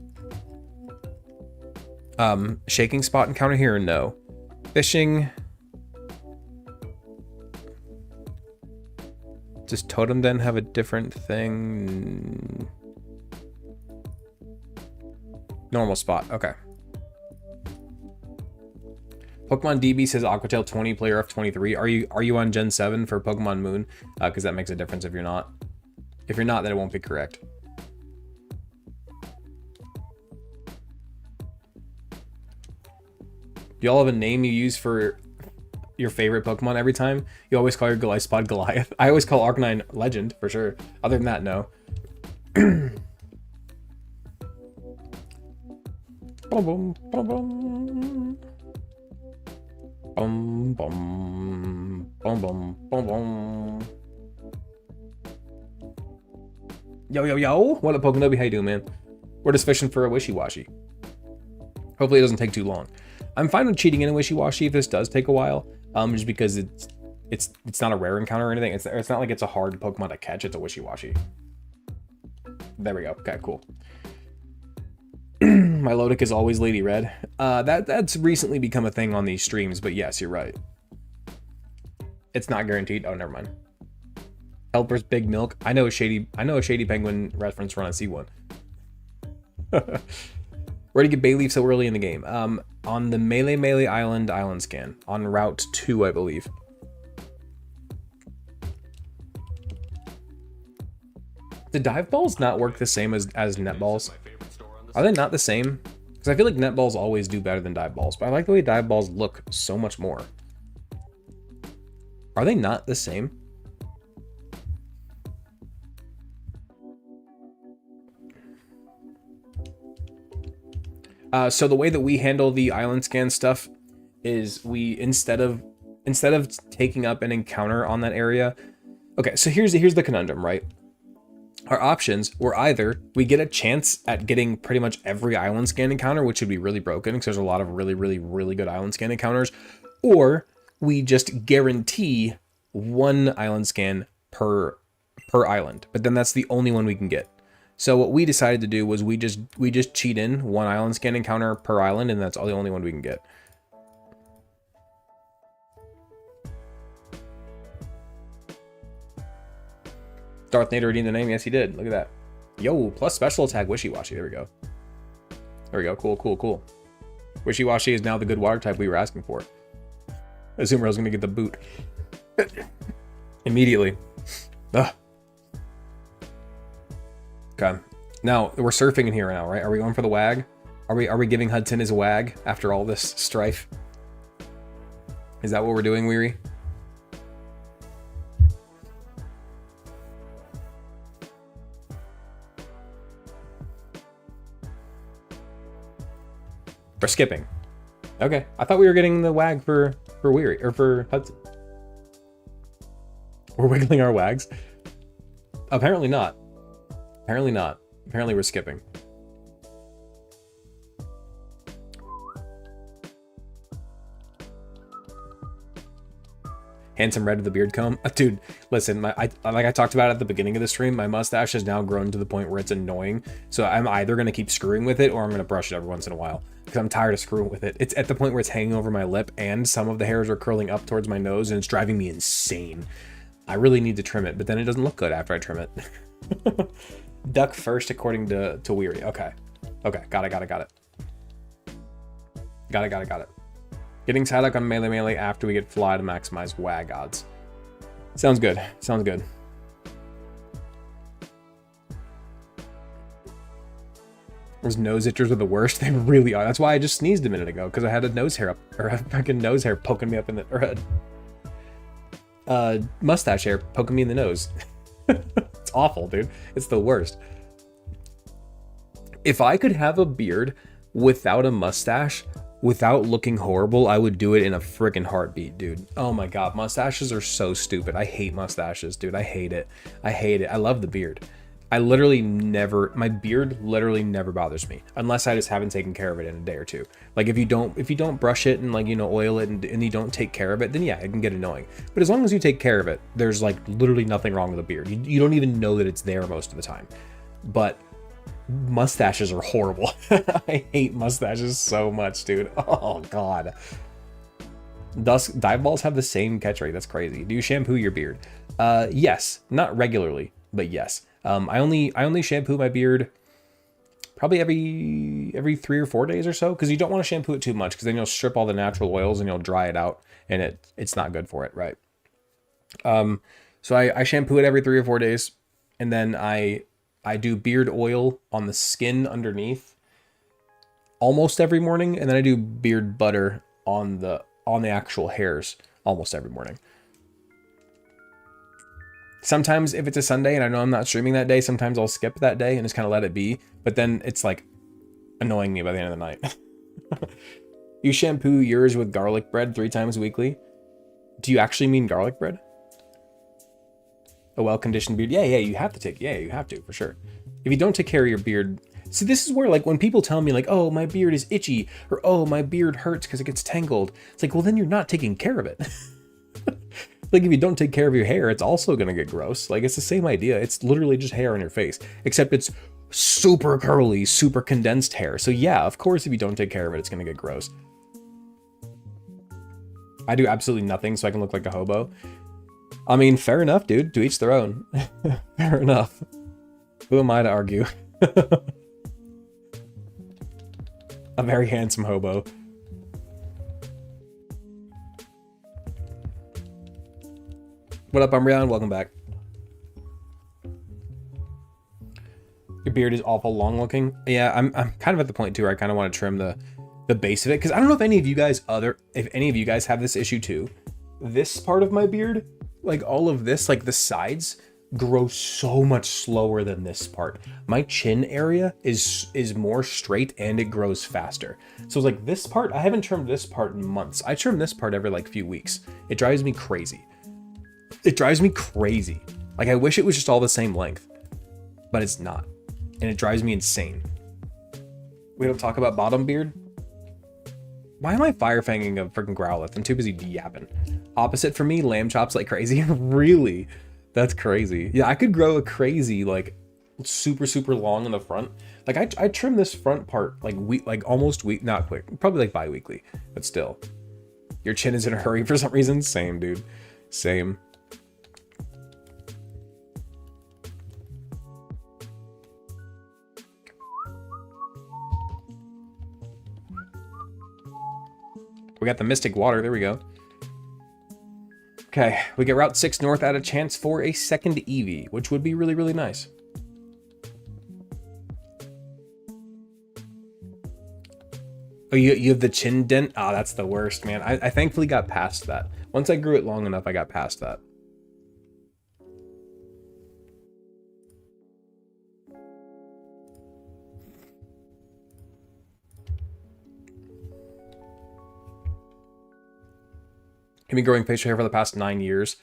Speaker 1: Shaking Spot encounter here or no? Fishing. Does Totem Den have a different thing? Normal spot, okay. Pokemon DB says Aquatail 20, Player F 23. Are you on Gen 7 for Pokemon Moon? Because that makes a difference if you're not. If you're not, then it won't be correct. Do y'all have a name you use for your favorite Pokemon every time? You always call your Goliath Goliath. I always call Arcanine Legend, for sure. Other than that, no. Boom, boom, boom, boom. Boom, boom, boom, boom, boom, boom. Yo. What up, Pokenobi? How you doing, man? We're just fishing for a Wishy-Washy. Hopefully it doesn't take too long. I'm fine with cheating in a Wishy-Washy if this does take a while. Just because it's not a rare encounter or anything. It's not like it's a hard Pokemon to catch. It's a Wishy-Washy. There we go. Okay, cool. My Lodic is always Lady Red. That's recently become a thing on these streams, but yes, you're right. It's not guaranteed. Oh, never mind. Helper's Big Milk. I know a Shady Penguin reference when I see one. Where do you get Bayleaf so early in the game? On the Melee Island scan. On Route 2, I believe. Do dive balls not work the same as net balls? Are they not the same? Because I feel like net balls always do better than dive balls, but I like the way dive balls look so much more. Are they not the same? So the way that we handle the island scan stuff is we instead of taking up an encounter on that area. Okay, so here's the conundrum, right? Our options were either we get a chance at getting pretty much every island scan encounter, which would be really broken because there's a lot of really good island scan encounters, or we just guarantee one island scan per island, but then that's the only one we can get. So what we decided to do was we just cheat in one island scan encounter per island, and that's the only one we can get. Darth Nader redeemed the name. Yes, he did. Look at that. Yo, plus special attack Wishy-Washy. There we go. There we go. Cool, cool, cool. Wishy-washy is now the good water type we were asking for. I assume I was going to get the boot. Immediately. Ugh. Okay. Now, we're surfing in here now, right? Are we going for the wag? Are we giving Hudson his wag after all this strife? Is that what we're doing, Weary? For skipping. Okay. I thought we were getting the wag for Weary, or for Hudson. We're wiggling our wags? Apparently not. Apparently not. Apparently we're skipping. Handsome red with the beard comb. Dude, listen, like I talked about at the beginning of the stream, my mustache has now grown to the point where it's annoying. So I'm either going to keep screwing with it or I'm going to brush it every once in a while because I'm tired of screwing with it. It's at the point where it's hanging over my lip and some of the hairs are curling up towards my nose and it's driving me insane. I really need to trim it, but then it doesn't look good after I trim it. Duck first according to Weary. Okay. Okay, got it. Got it. Getting Psyduck on melee after we get Fly to maximize wag odds. Sounds good. Sounds good. Those nose itchers are the worst. They really are. That's why I just sneezed a minute ago, because I had a nose hair up, or a fucking nose hair poking me up in the, or a mustache hair poking me in the nose. It's awful, dude. It's the worst. If I could have a beard without a mustache, without looking horrible, I would do it in a freaking heartbeat, dude. Oh my god, mustaches are so stupid. I hate mustaches, dude. I hate it. I hate it. I love the beard. I literally never, my beard literally never bothers me unless I just haven't taken care of it in a day or two. Like if you don't brush it and like, you know, oil it and you don't take care of it, then yeah, it can get annoying. But as long as you take care of it, there's like literally nothing wrong with a beard. You don't even know that it's there most of the time. But mustaches are horrible. I hate mustaches so much, dude. Oh god. Dive balls have the same catch rate. That's crazy. Do you shampoo your beard? Yes, not regularly, but yes. I only shampoo my beard probably every 3 or 4 days or so, because you don't want to shampoo it too much, because then you'll strip all the natural oils and you'll dry it out, and it's not good for it, right? So I shampoo it every 3 or 4 days, and then I do beard oil on the skin underneath almost every morning, and then I do beard butter on the actual hairs almost every morning. Sometimes if it's a Sunday and I know I'm not streaming that day, sometimes I'll skip that day and just kind of let it be. But then it's like annoying me by the end of the night. You shampoo yours with garlic bread 3 times weekly. Do you actually mean garlic bread? A well-conditioned beard? Yeah, you have to, for sure. If you don't take care of your beard... See, this is where, like, when people tell me, like, oh, my beard is itchy, or oh, my beard hurts because it gets tangled. It's like, well, then you're not taking care of it. Like, if you don't take care of your hair, it's also going to get gross. Like, it's the same idea. It's literally just hair on your face, except it's super curly, super condensed hair. So yeah, of course, if you don't take care of it, it's going to get gross. I do absolutely nothing so I can look like a hobo. I mean, fair enough, dude. To each their own. Fair enough. Who am I to argue? A very handsome hobo. What up, Umbreon? Welcome back. Your beard is awful long looking. Yeah, I'm kind of at the point too where I kind of want to trim the base of it, because I don't know if any of you guys have this issue too. This part of my beard, like all of this, like the sides, grow so much slower than this part. My chin area is more straight and it grows faster. So like this part, I haven't trimmed this part in months. I trim this part every like few weeks. It drives me crazy. It drives me crazy. Like I wish it was just all the same length, but it's not. And it drives me insane. We don't talk about bottom beard. Why am I fire fanging a freaking Growlithe? I'm too busy yapping. Opposite for me, lamb chops like crazy. Really? That's crazy. Yeah, I could grow a crazy, like, super long in the front. Like, I trim this front part, like, almost not quick. Probably, like, bi-weekly. But still. Your chin is in a hurry for some reason? Same, dude. Same. We got the Mystic Water. There we go. Okay, we get Route 6 North at a chance for a second Eevee, which would be really, really nice. Oh, you have the chin dent? Ah, that's the worst, man. I thankfully got past that. Once I grew it long enough, I got past that. I've been growing facial hair for the past 9 years.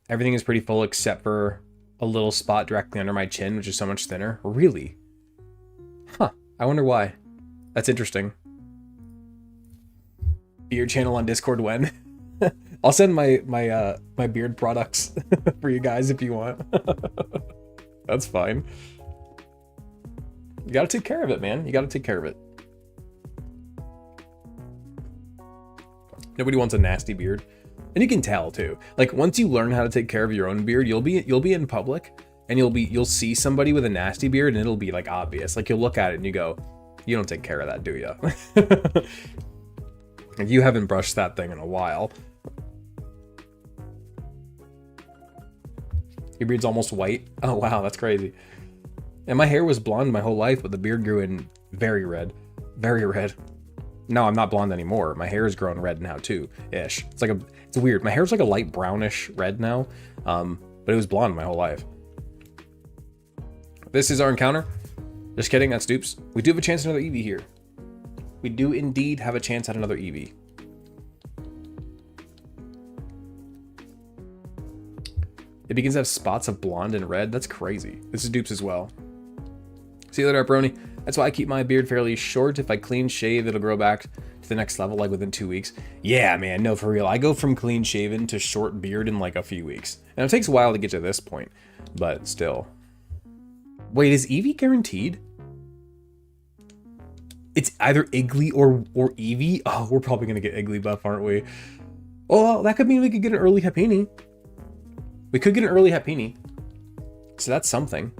Speaker 1: Everything is pretty full except for a little spot directly under my chin, which is so much thinner. Really? Huh. I wonder why. That's interesting. Beard channel on Discord when? I'll send my beard products for you guys if you want. That's fine. You gotta take care of it, man. You gotta take care of it. Nobody wants a nasty beard. And you can tell too. Like once you learn how to take care of your own beard, you'll be in public and you'll see somebody with a nasty beard and it'll be like obvious. Like you'll look at it and you go, you don't take care of that, do you? Like you haven't brushed that thing in a while. Your beard's almost white. Oh wow, that's crazy. And my hair was blonde my whole life, but the beard grew in very red. Very red. No, I'm not blonde anymore. My hair is grown red now too, ish. It's weird. My hair's like a light brownish red now, but it was blonde my whole life. This is our encounter. Just kidding, that's dupes. We do have a chance at another Eevee here. We do indeed have a chance at another Eevee. It begins to have spots of blonde and red. That's crazy. This is dupes as well. See you later, Brony. That's why I keep my beard fairly short. If I clean shave, it'll grow back to the next level like within 2 weeks. Yeah, man, no, for real. I go from clean shaven to short beard in like a few weeks. And it takes a while to get to this point, but still. Wait, is Eevee guaranteed? It's either Iggly or Eevee. Oh, we're probably gonna get Iggly buff, aren't we? Oh, that could mean we could get an early Happiny. We could get an early Happiny. So that's something.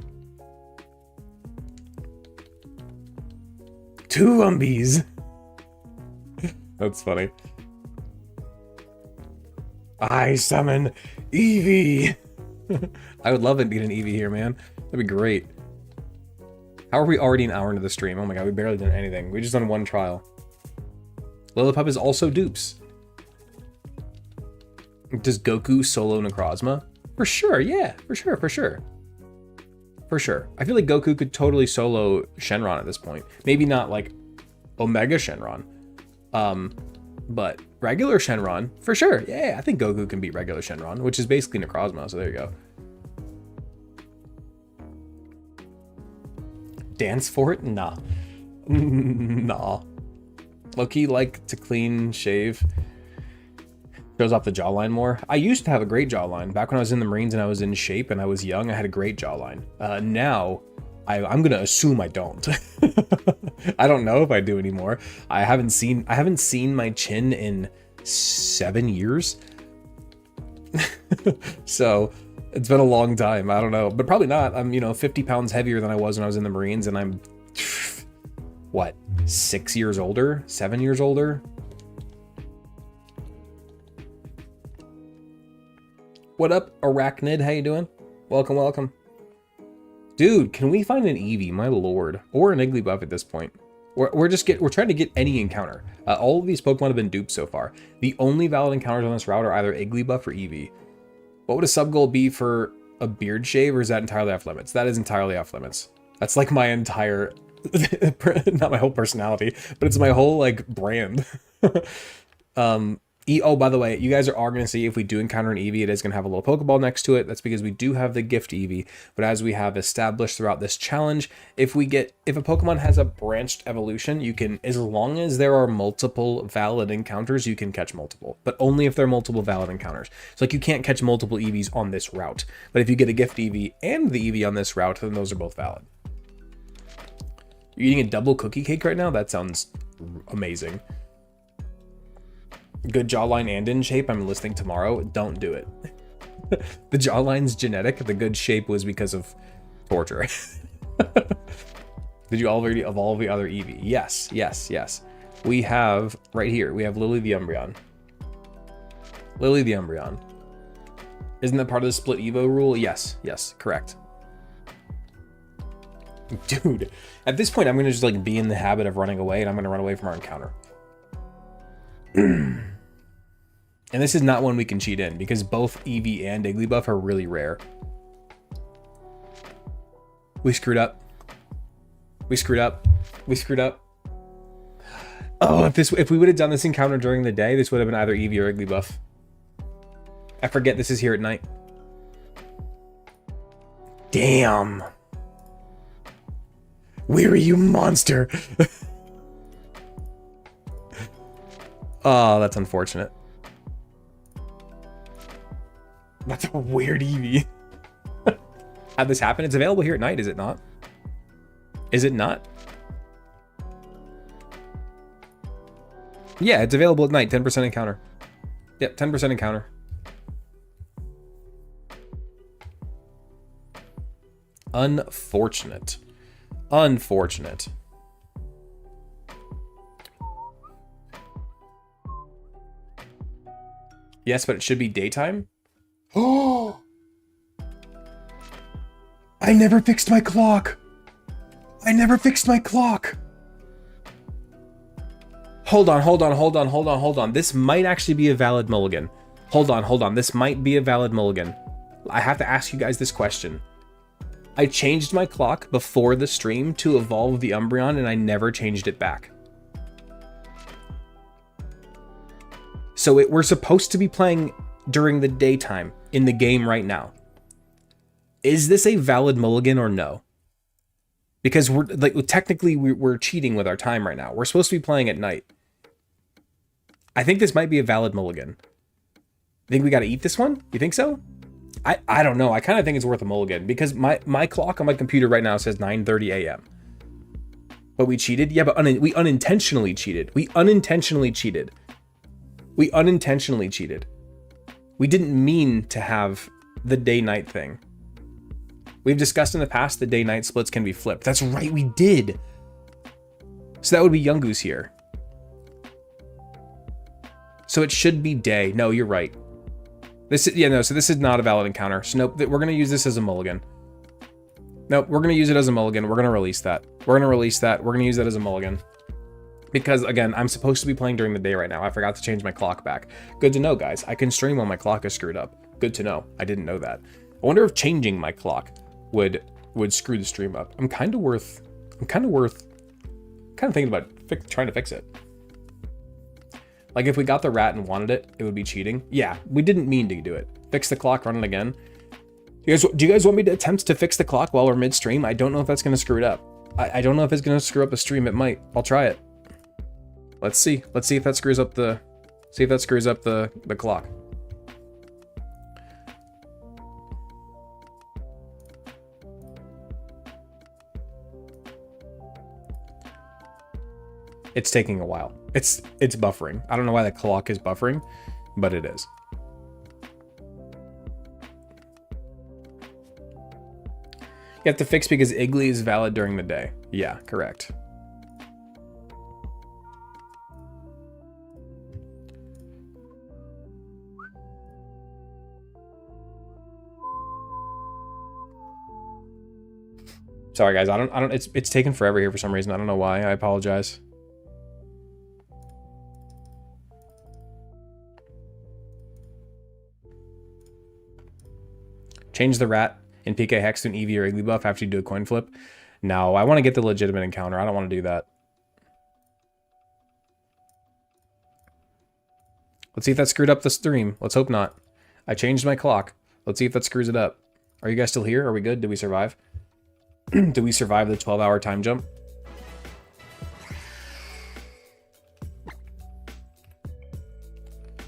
Speaker 1: 2 Umbies. That's funny. I summon Eevee. I would love it being an Eevee here, man. That'd be great. How are we already an hour into the stream? Oh my god, we barely done anything. We just done 1 trial. Lillipup is also dupes. Does Goku solo Necrozma? For sure, yeah. For sure, for sure. For sure. I feel like Goku could totally solo Shenron at this point. Maybe not like Omega Shenron. But regular Shenron, for sure. Yeah, I think Goku can beat regular Shenron, which is basically Necrozma, so there you go. Dance for it? Nah. Nah. Low-key like to clean shave. Shows off the jawline more. I used to have a great jawline. Back when I was in the Marines and I was in shape and I was young, I had a great jawline. Now, I'm gonna assume I don't. I don't know if I do anymore. I haven't seen my chin in 7 years. So it's been a long time. I don't know, but probably not. I'm 50 pounds heavier than I was when I was in the Marines, and I'm what, 6 years older, 7 years older. What up, Arachnid? How you doing? Welcome, welcome. Dude, can we find an Eevee? My lord. Or an Igglybuff at this point. We're trying to get any encounter. All of these Pokemon have been duped so far. The only valid encounters on this route are either Igglybuff or Eevee. What would a sub goal be for a beard shave, or is that entirely off limits? That is entirely off limits. That's like my entire, not my whole personality, but it's my whole like brand. Oh, by the way, you guys are going to see if we do encounter an Eevee, it is going to have a little Pokeball next to it. That's because we do have the gift Eevee. But as we have established throughout this challenge, if a Pokemon has a branched evolution, you can, as long as there are multiple valid encounters, you can catch multiple. But only if there are multiple valid encounters. So like you can't catch multiple Eevees on this route. But if you get a gift Eevee and the Eevee on this route, then those are both valid. You're eating a double cookie cake right now? That sounds amazing. Good jawline and in shape. I'm listening tomorrow. Don't do it. The jawline's genetic. The good shape was because of torture. Did you already evolve the other Eevee? Yes, yes, yes. we have right here, we have Lily the Umbreon. Lily the Umbreon. Isn't that part of the split Evo rule? Yes, yes, correct. Dude, at this point, I'm gonna just like be in the habit of running away, and I'm gonna run away from our encounter. And this is not one we can cheat in, because both Eevee and Igglybuff are really rare. We screwed up. We screwed up. We screwed up. Oh, if we would have done this encounter during the day, this would have been either Eevee or Igglybuff. I forget this is here at night. Damn. Where are you, monster? Oh, that's unfortunate. That's a weird Eevee. How'd this happen? It's available here at night, is it not? Is it not? Yeah, it's available at night. 10% encounter. Yep, 10% encounter. Unfortunate. Unfortunate. Yes, but it should be daytime. Oh! I never fixed my clock. I never fixed my clock. Hold on. This might actually be a valid mulligan. Hold on. This might be a valid mulligan. I have to ask you guys this question. I changed my clock before the stream to evolve the Umbreon, and I never changed it back. So we're supposed to be playing during the daytime in the game right now. Is this a valid mulligan or no? Because we're like technically we're cheating with our time right now. We're supposed to be playing at night. I think this might be a valid mulligan. Think we got to eat this one? You think so? I don't know. I kind of think it's worth a mulligan because my clock on my computer right now says 9:30 a.m. But we cheated? Yeah, but we unintentionally cheated. We unintentionally cheated. We unintentionally cheated. We didn't mean to have the day-night thing. We've discussed in the past the day-night splits can be flipped. That's right, we did. So that would be Yungoos here. So it should be day. No, you're right. So this is not a valid encounter. So nope, we're going to use this as a mulligan. Nope, we're going to use it as a mulligan. We're going to release that. We're going to release that. We're going to use that as a mulligan. Because, again, I'm supposed to be playing during the day right now. I forgot to change my clock back. Good to know, guys. I can stream when my clock is screwed up. Good to know. I didn't know that. I wonder if changing my clock would screw the stream up. I'm kind of thinking about trying to fix it. Like, if we got the rat and wanted it, it would be cheating. Yeah, we didn't mean to do it. Fix the clock, run it again. Do you guys want me to attempt to fix the clock while we're midstream? I don't know if that's going to screw it up. I don't know if it's going to screw up the stream. It might. I'll try it. Let's see. Let's see if that screws up the clock. It's taking a while. It's buffering. I don't know why the clock is buffering, but it is. You have to fix because Iggly is valid during the day. Yeah, correct. Sorry guys, I don't it's taken forever here for some reason. I don't know why. I apologize. Change the rat in PK Hex to an Eevee or Igglybuff after you do a coin flip. No, I want to get the legitimate encounter. I don't want to do that. Let's see if that screwed up the stream. Let's hope not. I changed my clock. Let's see if that screws it up. Are you guys still here? Are we good? Did we survive? Did we survive the 12-hour time jump?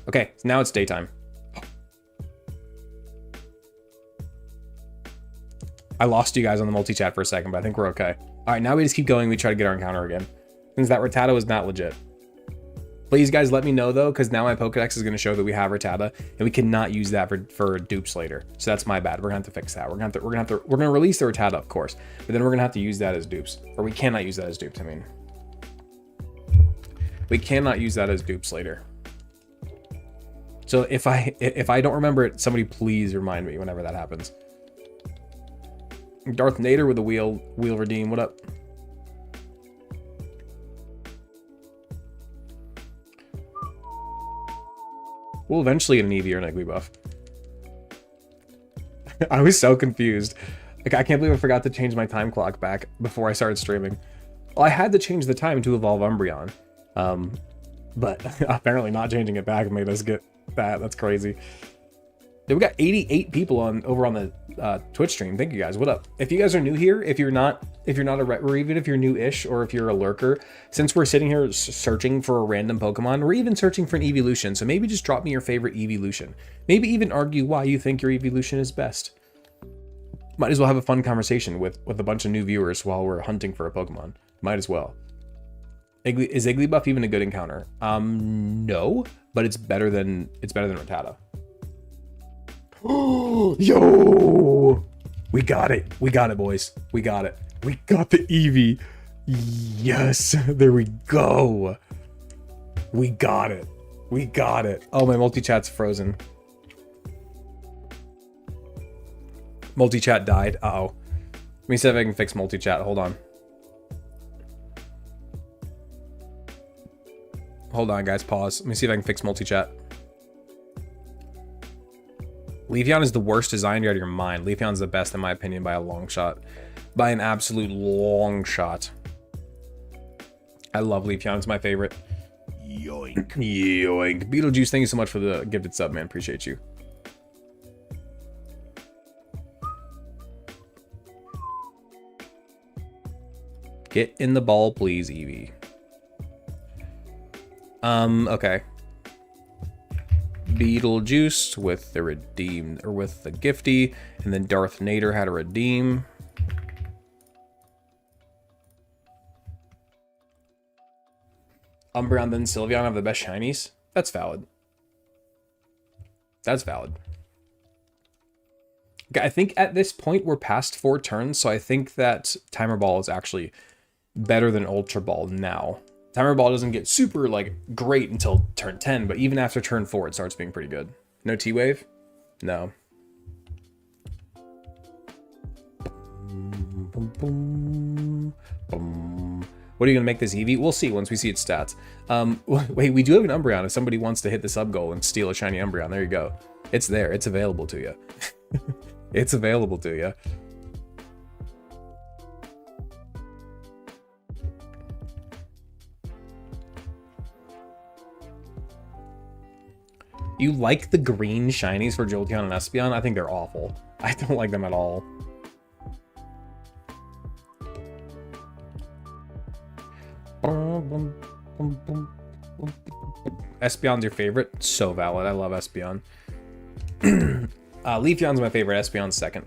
Speaker 1: Okay, now it's daytime. I lost you guys on the multi-chat for a second, but I think we're okay. All right, now we just keep going. We try to get our encounter again. Since that Rattata was not legit. Please, guys, let me know, though, because now my Pokedex is going to show that we have Rattata, and we cannot use that for dupes later. So that's my bad. We're going to have to fix that. We're going to release the Rattata, of course, but then we're going to have to use that as dupes. Or we cannot use that as dupes, I mean. We cannot use that as dupes later. So if I don't remember it, somebody please remind me whenever that happens. Darth Nader with a wheel redeem. What up? We'll eventually get an EV or an Egg buff. I was so confused. Like, I can't believe I forgot to change my time clock back before I started streaming. Well, I had to change the time to evolve Umbreon. But apparently not changing it back made us get that. That's crazy. Yeah, we got 88 people over on the Twitch stream. Thank you guys. What up? If you guys are new here, if you're not or even if you're new-ish or if you're a lurker, since we're sitting here searching for a random Pokemon, we're even searching for an evolution. So maybe just drop me your favorite evolution. Maybe even argue why you think your evolution is best. Might as well have a fun conversation with a bunch of new viewers while we're hunting for a Pokemon. Might as well. Is Igglybuff even a good encounter? No, but it's better than Rattata. Yo! We got it. We got it, boys. We got it. We got the Eevee. Yes. There we go. We got it. We got it. Oh, my multi-chat's frozen. Multi-chat died. Uh-oh. Let me see if I can fix multi-chat. Hold on. Hold on, guys. Pause. Let me see if I can fix multi-chat. Leafeon is the worst design. You're out of your mind. Leafeon's the best, in my opinion, by a long shot. By an absolute long shot. I love Leafeon. It's my favorite. Yoink. Yoink. Beetlejuice, thank you so much for the gifted sub, man. Appreciate you. Get in the ball, please, Eevee. Okay. Beetlejuice with the redeemed, or with the gifty, and then Darth Nader had a redeem. Umbreon then Sylveon have the best shinies. That's valid. That's valid. Okay, I think at this point we're past 4 turns, so I think that Timer Ball is actually better than Ultra Ball now. Timer Ball doesn't get super, like, great until turn 10, but even after turn 4, it starts being pretty good. No T-Wave? No. What are you going to make this Eevee? We'll see once we see its stats. Wait, we do have an Umbreon if somebody wants to hit the sub goal and steal a shiny Umbreon. There you go. It's there. It's available to you. It's available to you. You like the green shinies for Jolteon and Espeon? I think they're awful. I don't like them at all. Espeon's your favorite? So valid. I love Espeon. Leafeon's my favorite. Espeon's second.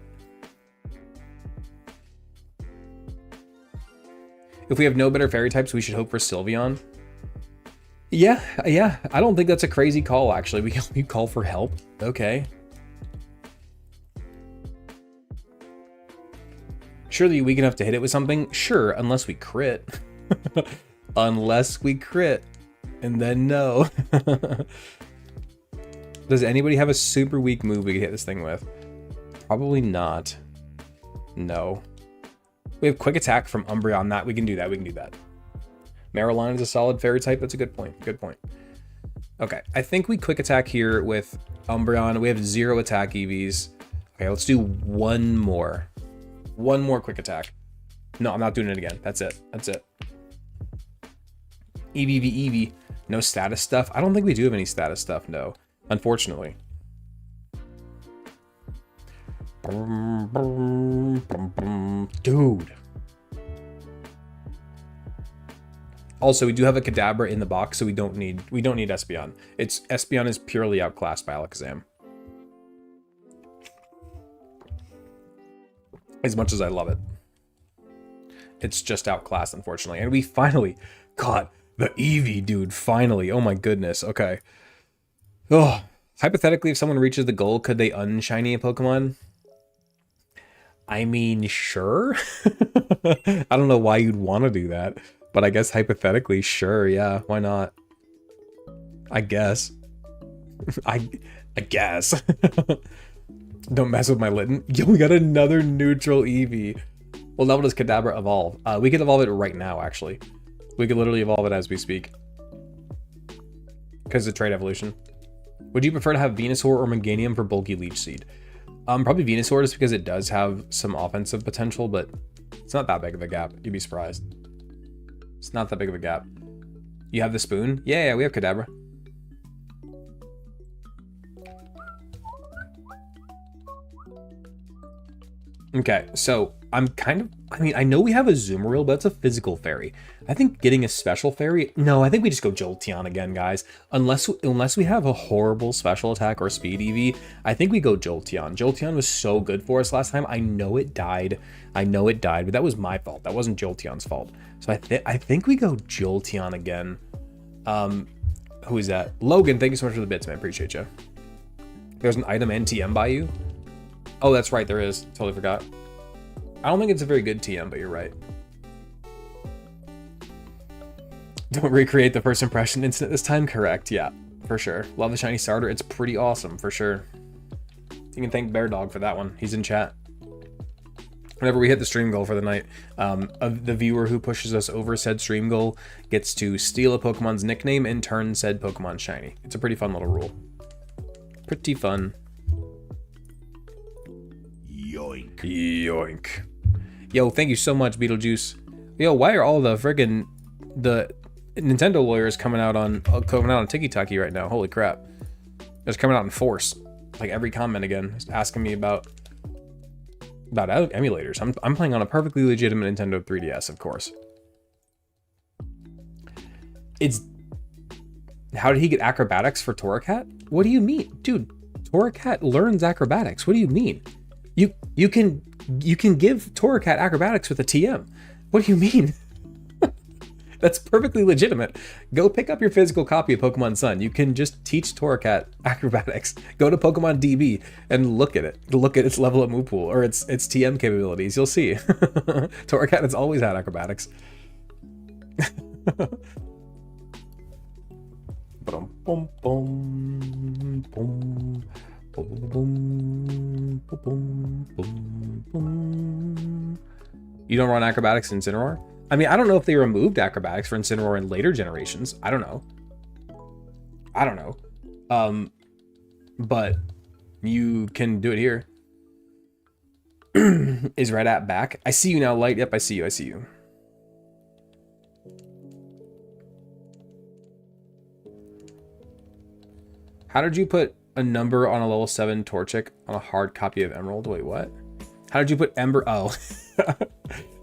Speaker 1: If we have no better fairy types, we should hope for Sylveon. Yeah. I don't think that's a crazy call, actually. We call for help. Okay. Surely weak enough to hit it with something? Sure, unless we crit. Unless we crit. And then no. Does anybody have a super weak move we can hit this thing with? Probably not. No. We have quick attack from Umbreon. That we can do that. We can do that. Mariline is a solid fairy type. That's a good point. Good point. Okay, I think we quick attack here with Umbreon. We have 0 attack EVs. Okay, let's do one more. One more quick attack. No, I'm not doing it again. That's it. That's it. EV. No status stuff. I don't think we do have any status stuff, no. Unfortunately. Dude. Also, we do have a Kadabra in the box, so we don't need Espeon. Espeon is purely outclassed by Alakazam. As much as I love it. It's just outclassed, unfortunately. And we finally got the Eevee, dude. Finally. Oh my goodness. Okay. Oh, hypothetically, if someone reaches the goal, could they unshiny a Pokemon? I mean, sure. I don't know why you'd want to do that. But I guess hypothetically, sure, yeah, why not? I guess. I guess. Don't mess with my Litten. Yo, we got another neutral Eevee. What level does Kadabra evolve? We could evolve it right now, actually. We could literally evolve it as we speak. Because of trait evolution. Would you prefer to have Venusaur or Meganium for bulky Leech Seed? Probably Venusaur just because it does have some offensive potential, but it's not that big of a gap. You'd be surprised. It's not that big of a gap. You have the spoon? Yeah, we have Kadabra. Okay, so I'm kind of, I mean, I know we have a Azumarill, but it's a physical fairy. I think getting a special fairy, no, I think we just go Jolteon again, guys. Unless we have a horrible special attack or speed EV, I think we go Jolteon. Jolteon was so good for us last time. I know it died, but that was my fault. That wasn't Jolteon's fault. So I think we go Jolteon again. Who is that? Logan, thank you so much for the bits, man. Appreciate you. There's an item and TM by you? Oh, that's right, there is. Totally forgot. I don't think it's a very good TM, but you're right. Don't recreate the first impression incident this time? Correct, yeah, for sure. Love the shiny starter. It's pretty awesome, for sure. You can thank Bear Dog for that one. He's in chat. Whenever we hit the stream goal for the night, the viewer who pushes us over said stream goal gets to steal a Pokemon's nickname and turn said Pokemon shiny. It's a pretty fun little rule. Pretty fun.
Speaker 2: Yoink.
Speaker 1: Yoink. Yo, thank you so much, Beetlejuice. Yo, why are all the friggin' the Nintendo lawyers coming out on Tiki-Taki right now? Holy crap. They're coming out in force. Like every comment again, just asking me about emulators. I'm playing on a perfectly legitimate Nintendo 3DS, of course. How did he get acrobatics for Torracat? What do you mean? Dude, Torracat learns acrobatics. What do you mean? You can give Torracat acrobatics with a TM. What do you mean? That's perfectly legitimate. Go pick up your physical copy of Pokemon Sun. You can just teach Torracat acrobatics. Go to Pokemon DB and look at it. Look at its level up move pool or its TM capabilities. You'll see. Torracat has always had acrobatics. You don't run acrobatics in Incineroar? I mean, I don't know if they removed acrobatics for Incineroar in later generations. I don't know. But you can do it here. Is Red App back? I see you now, Light. Yep, I see you. How did you put a number on a level 7 Torchic on a hard copy of Emerald? Wait, what? How did you put Ember? Oh.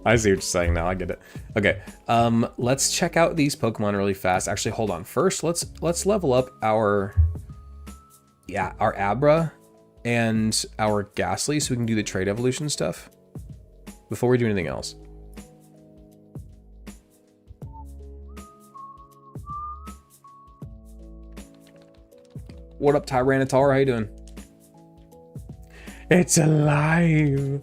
Speaker 1: I see what you're saying now. I get it. Okay. Let's check out these Pokemon really fast. Actually, hold on. First, let's level up our Abra and our Ghastly so we can do the trait evolution stuff before we do anything else. What up, Tyranitar? How you doing? It's alive.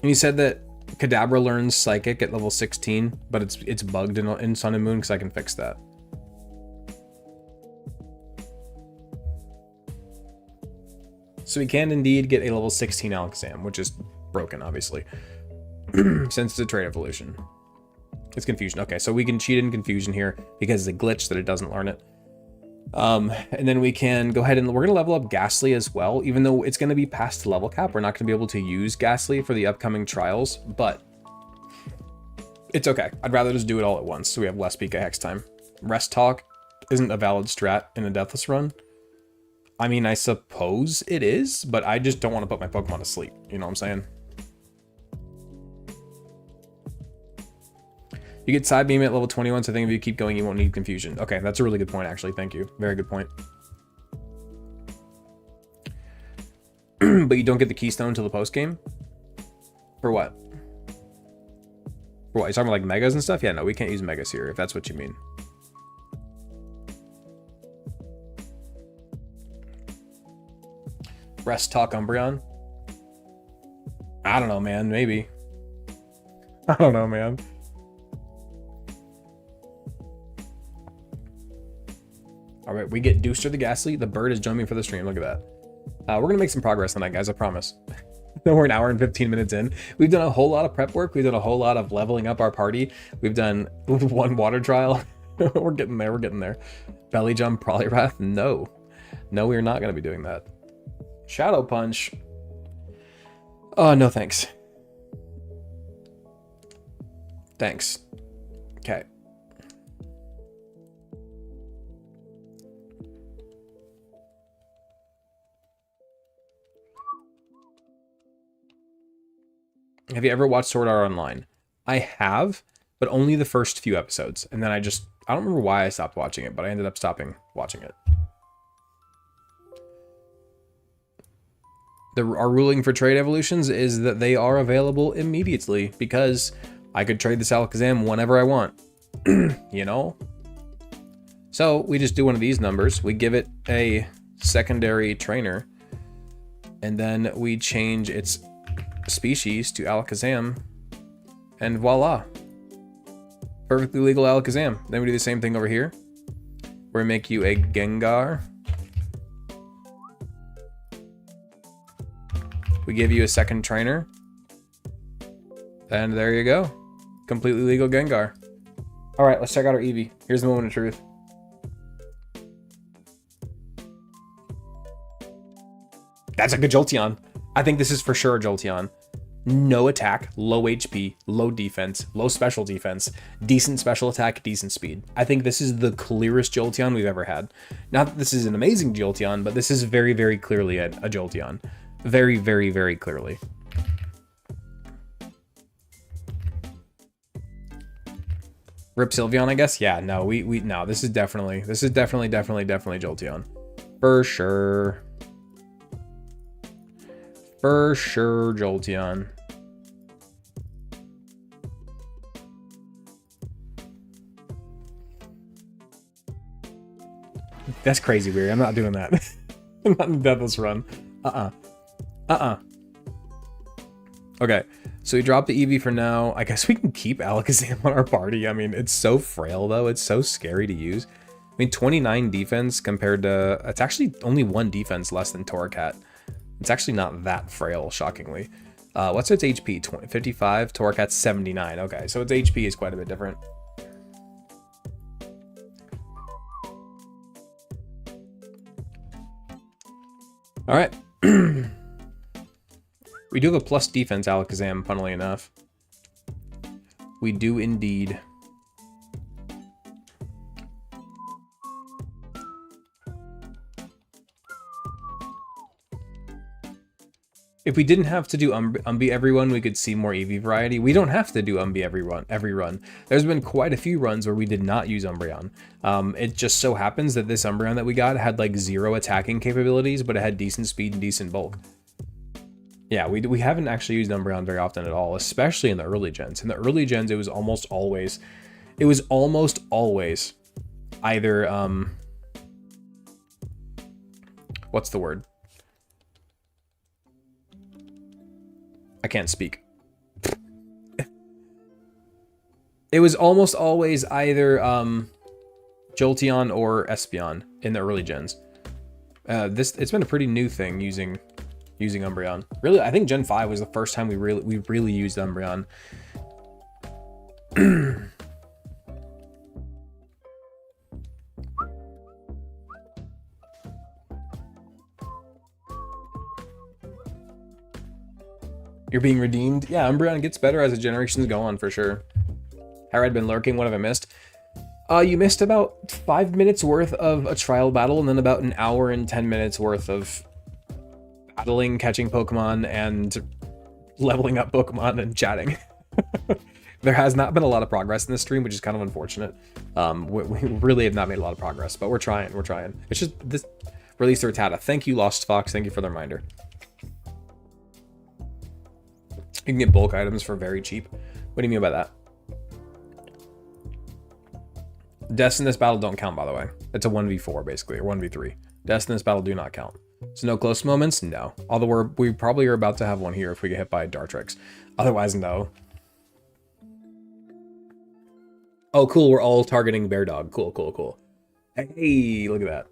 Speaker 1: And you said that Kadabra learns Psychic at level 16, but it's bugged in Sun and Moon, because I can fix that. So we can indeed get a level 16 Alakazam, which is broken, obviously, since it's a trait evolution. It's Confusion. Okay, so we can cheat in Confusion here because it's a glitch that it doesn't learn it. And then we can go ahead and we're going to level up Ghastly as well. Even though it's going to be past the level cap, we're not going to be able to use Ghastly for the upcoming trials, but it's okay. I'd rather just do it all at once so we have less PK Hex time. Rest Talk isn't a valid strat in a Deathless run. I mean, I suppose it is, but I just don't want to put my Pokemon to sleep. You know what I'm saying? You get Side Beam at level 21, so I think if you keep going, you won't need Confusion. Okay, that's a really good point, actually. Thank you. Very good point. But you don't get the Keystone until the post-game? For what? For what? You talking about like Megas and stuff? Yeah, no, we can't use Megas here, if that's what you mean. Rest Talk Umbreon. I don't know, man. Maybe. I don't know, man. All right, we get Deucer the Ghastly. The bird is joining me for the stream. Look at that. We're going to make some progress tonight, guys. I promise. We're an hour and 15 minutes in. We've done a whole lot of prep work. We've done a whole lot of leveling up our party. We've done one water trial. We're getting there. We're getting there. Belly jump, Polyrath. No. No, we're not going to be doing that. Shadow Punch. Oh, no thanks. Thanks. Okay. Have you ever watched Sword Art Online? I have, but only the first few episodes. And then I don't remember why I stopped watching it, but I ended up stopping watching it. Our ruling for trade evolutions is that they are available immediately because I could trade this Alakazam whenever I want, you know? So we just do one of these numbers. We give it a secondary trainer and then we change its species to Alakazam and voila. Perfectly legal Alakazam. Then we do the same thing over here. We're gonna make you a Gengar. We give you a second trainer. And there you go. Completely legal Gengar. All right, let's check out our Eevee. Here's the moment of truth. That's a good Jolteon. I think this is for sure a Jolteon. No attack, low HP, low defense, low special defense, decent special attack, decent speed. I think this is the clearest Jolteon we've ever had. Not that this is an amazing Jolteon, but this is very, very clearly a Jolteon. Very, very, very clearly. Rip Sylveon, I guess? Yeah, no, no, this is definitely Jolteon. For sure. For sure, Jolteon. That's crazy weird. I'm not doing that. I'm not in Deathless run. Okay, so we drop the Eevee for now. I guess we can keep Alakazam on our party. I mean, it's so frail, though. It's so scary to use. I mean, 29 defense compared to... It's actually only 1 defense less than Torracat. It's actually not that frail, shockingly. What's its HP? 55? Torracat's 79. Okay, so its HP is quite a bit different. All right. We do have a plus defense Alakazam, funnily enough. We do indeed. If we didn't have to do Umbee every run, we could see more Eevee variety. We don't have to do Umbee every run. There's been quite a few runs where we did not use Umbreon. It just so happens that this Umbreon that we got had like 0 attacking capabilities, but it had decent speed and decent bulk. Yeah, we haven't actually used Umbreon very often at all, especially in the early gens. In the early gens, it was almost always either, what's the word? I can't speak. It was almost always either Jolteon or Espeon in the early gens. It's been a pretty new thing using Umbreon. Really, I think Gen 5 was the first time we really used Umbreon. You're being redeemed? Yeah, Umbreon gets better as the generations go on, for sure. Harad been lurking. What have I missed? You missed about 5 minutes worth of a trial battle, and then about an hour and 10 minutes worth of battling, catching Pokemon, and leveling up Pokemon and chatting. There has not been a lot of progress in this stream, which is kind of unfortunate. We really have not made a lot of progress, but we're trying. It's just this release the Rattata. Thank you, Lost Fox. Thank you for the reminder. You can get bulk items for very cheap. What do you mean by that? Deaths in this battle don't count, by the way. It's a 1v4, basically, or 1v3. Deaths in this battle do not count. So no close moments? No. Although we probably are about to have one here if we get hit by Dartrix. Otherwise, no. Oh, cool. We're all targeting Bear Dog. Cool, cool, cool. Hey, look at that.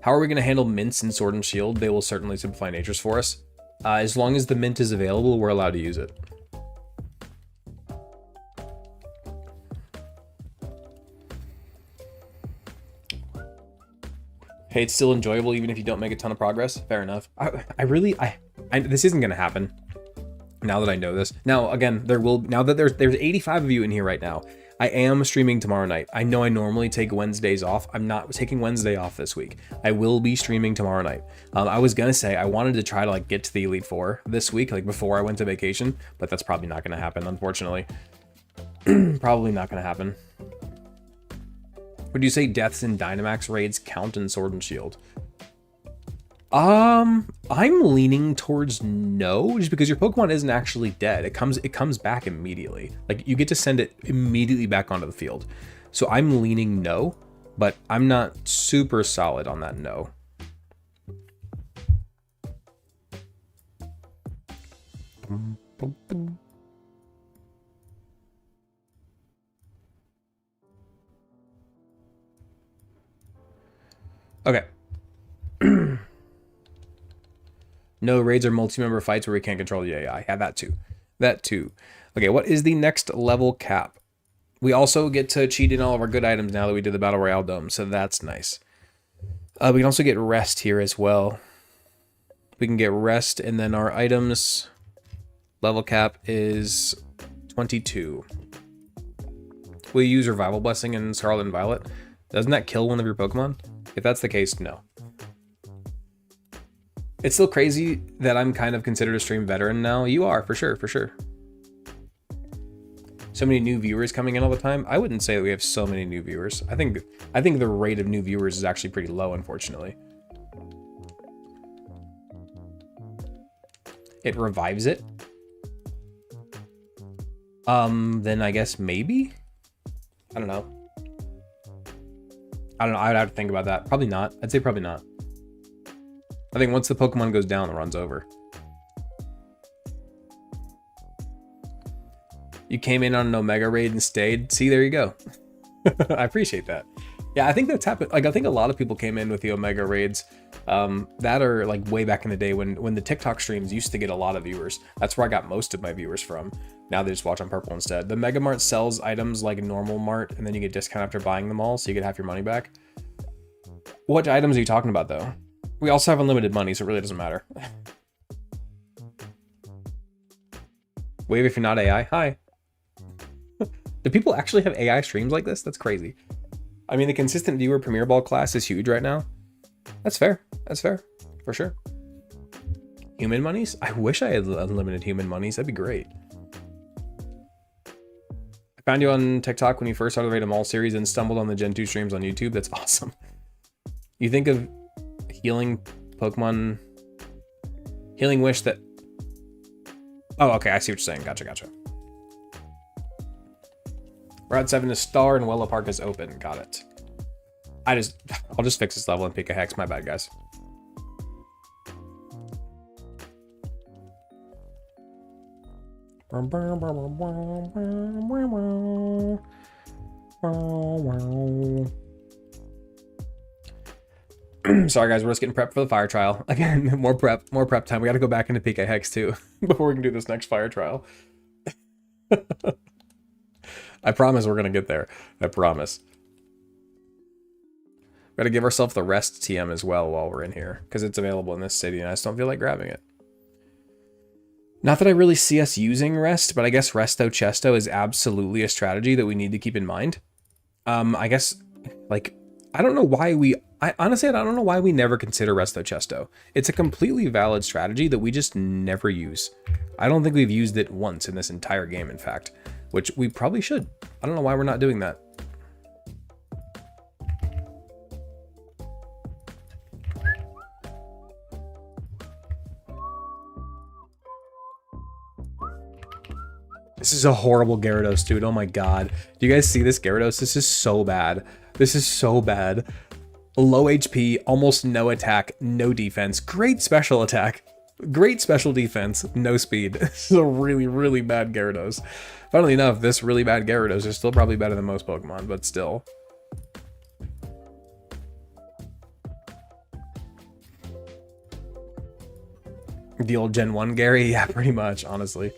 Speaker 1: How are we going to handle mints in Sword and Shield? They will certainly simplify natures for us. As long as the mint is available, we're allowed to use it. Hey, it's still enjoyable even if you don't make a ton of progress. Fair enough. This isn't going to happen. Now that I know this. Now, again, now that there's 85 of you in here right now, I am streaming tomorrow night. I know I normally take Wednesdays off. I'm not taking Wednesday off this week. I will be streaming tomorrow night. I was gonna say I wanted to try to like get to the Elite Four this week, like before I went to vacation, but that's probably not gonna happen, unfortunately. Probably not gonna happen. Would you say deaths in Dynamax raids count in Sword and Shield? I'm leaning towards no, just because your Pokemon isn't actually dead. It comes back immediately. Like you get to send it immediately back onto the field. So I'm leaning no, but I'm not super solid on that no. Okay. No, raids are multi-member fights where we can't control the AI. Yeah, that too. That too. Okay, what is the next level cap? We also get to cheat in all of our good items now that we did the Battle Royale Dome, so that's nice. We can also get rest here as well. We can get rest, and then our items level cap is 22. Will you use Revival Blessing in Scarlet and Violet? Doesn't that kill one of your Pokemon? If that's the case, no. It's still crazy that I'm kind of considered a stream veteran now. You are, for sure, for sure. So many new viewers coming in all the time. I wouldn't say that we have so many new viewers. I think the rate of new viewers is actually pretty low, unfortunately. It revives it. Then I guess maybe? I don't know. I would have to think about that. Probably not. I'd say probably not. I think once the Pokemon goes down, it runs over. You came in on an Omega raid and stayed. See, there you go. I appreciate that. Yeah, I think that's happened. Like, I think a lot of people came in with the Omega raids that are like way back in the day when the TikTok streams used to get a lot of viewers. That's where I got most of my viewers from. Now they just watch on Purple instead. The Mega Mart sells items like a normal Mart, and then you get discount after buying them all, so you get half your money back. What items are you talking about, though? We also have unlimited money, so it really doesn't matter. Wave if you're not AI. Hi. Do people actually have AI streams like this? That's crazy. I mean, the consistent viewer Premier Ball class is huge right now. That's fair. That's fair. For sure. Human monies? I wish I had unlimited human monies. That'd be great. I found you on TikTok when you first started the Raid 'em All series and stumbled on the Gen 2 streams on YouTube. That's awesome. You think of healing Pokemon... Healing Wish that... Oh, okay. I see what you're saying. Gotcha, gotcha. Route 7 is Star and Willow Park is open. Got it. I'll just fix this level and pick a hex. My bad, guys. Sorry, guys. We're just getting prepped for the fire trial. Again, more prep time. We got to go back into PK Hex, too, before we can do this next fire trial. I promise we're going to get there. I promise. We got to give ourselves the rest TM as well while we're in here, because it's available in this city, and I just don't feel like grabbing it. Not that I really see us using rest, but I guess Resto Chesto is absolutely a strategy that we need to keep in mind. I guess, like, I don't know why honestly, I don't know why we never consider Resto Chesto. It's a completely valid strategy that we just never use. I don't think we've used it once in this entire game, in fact, which we probably should. I don't know why we're not doing that. This is a horrible Gyarados, dude. Oh my god. Do you guys see this Gyarados? This is so bad. This is so bad. Low HP, almost no attack, no defense. Great special attack. Great special defense, no speed. This is a really, really bad Gyarados. Funnily enough, this really bad Gyarados is still probably better than most Pokemon, but still. The old Gen 1 Gary? Yeah, pretty much, honestly.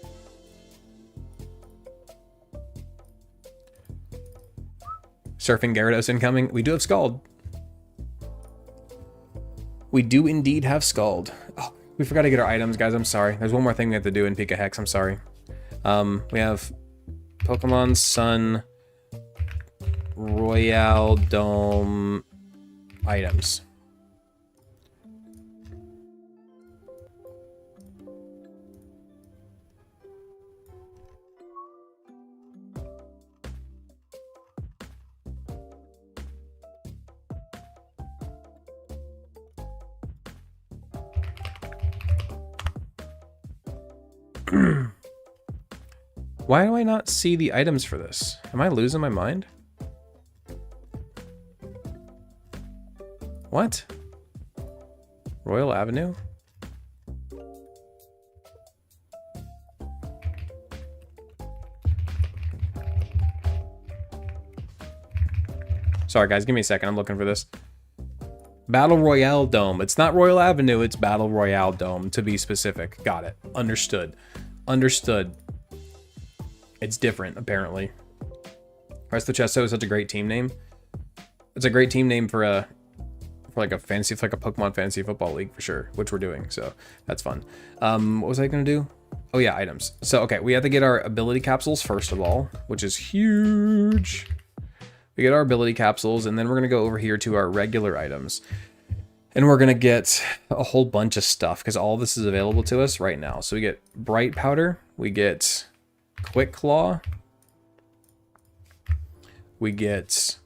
Speaker 1: Surfing Gyarados incoming. We do have Scald. We do indeed have Scald. Oh, we forgot to get our items, guys. I'm sorry. There's one more thing we have to do in Pika Hex. I'm sorry. We have Pokemon Sun Royale Dome items. Why do I not see the items for this? Am I losing my mind? What? Royal Avenue? Sorry guys, give me a second. I'm looking for this. Battle Royale Dome. It's not Royal Avenue, it's Battle Royale Dome, to be specific. Got it. Understood. Understood. It's different, apparently. Presto Chesto is such a great team name. It's a great team name for like a Pokemon fantasy football league for sure, which we're doing, so that's fun. What was I gonna do? Oh yeah, items. So okay, we have to get our ability capsules first of all, which is huge. We get our ability capsules, and then we're gonna go over here to our regular items. And we're gonna get a whole bunch of stuff, because all this is available to us right now. So we get Bright Powder, we get Quick Claw, we get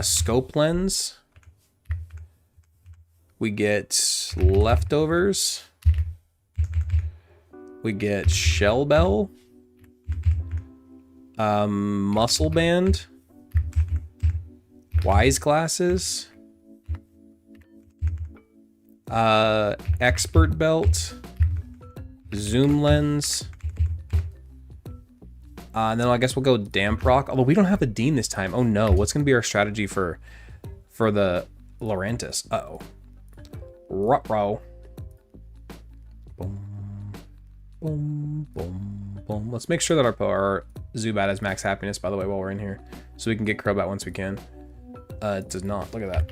Speaker 1: Scope Lens, we get Leftovers, we get Shell Bell, Muscle Band, Wise Glasses, Expert Belt, Zoom Lens, and then I guess we'll go Damp Rock, although we don't have a Dean this time. Oh no, what's going to be our strategy for the Lurantis? Uh-oh. Ruh-roh. Boom, boom, boom, boom. Let's make sure that our Zubat has max happiness, by the way, while we're in here, so we can get Crobat once we can. It does not. Look at that.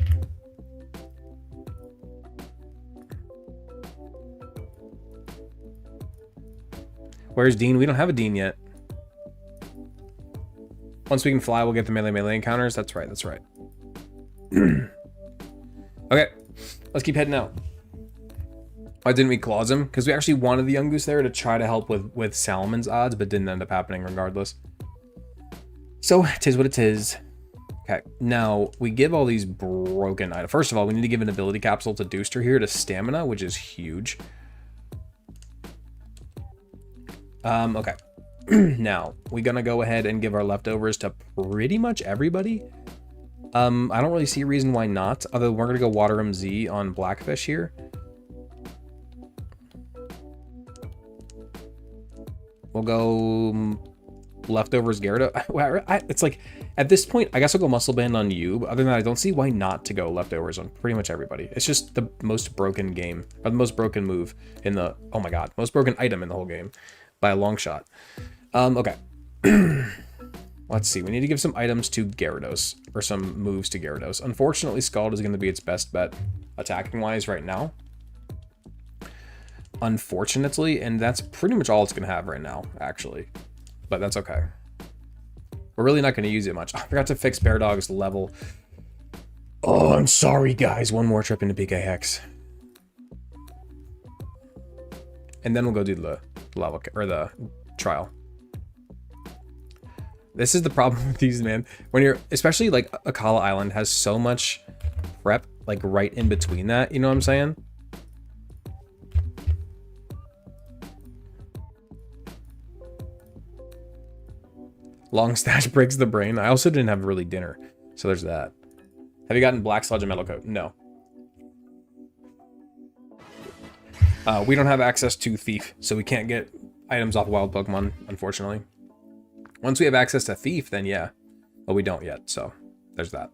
Speaker 1: Where's Dean? We don't have a Dean yet. Once we can fly, we'll get the melee encounters. That's right, that's right. Okay, let's keep heading out. Why didn't we clause him? Because we actually wanted the Yungoos there to try to help with Salamon's odds, but didn't end up happening regardless. So, it is what it is. Okay, now we give all these broken items. First of all, we need to give an ability capsule to Dooster here to Stamina, which is huge. Okay. Now, we're gonna go ahead and give our leftovers to pretty much everybody. I don't really see a reason why not, although we're gonna go Water MZ on Blackfish here. We'll go leftovers Gyarados. It's like, at this point, I guess I'll go Muscle Band on you, but other than that, I don't see why not to go leftovers on pretty much everybody. It's just the most broken game, or the most broken move in the, oh my god, most broken item in the whole game, by a long shot. Okay. Let's see, we need to give some items to Gyarados, or some moves to Gyarados. Unfortunately, Scald is going to be its best bet, attacking-wise, right now. Unfortunately, and that's pretty much all it's going to have right now, actually. But that's okay. We're really not going to use it much. I forgot to fix Bear Dog's level. Oh, I'm sorry, guys. One more trip into PK Hex. And then we'll go do the level, or the trial. This is the problem with these, man. When you're, especially like Akala Island has so much prep, like right in between that, you know what I'm saying? Long stash breaks the brain. I also didn't have really dinner, so there's that. Have you gotten Black Sludge and Metal Coat? No. We don't have access to Thief, so we can't get items off wild Pokemon, unfortunately. Once we have access to Thief, then yeah. But we don't yet, so there's that.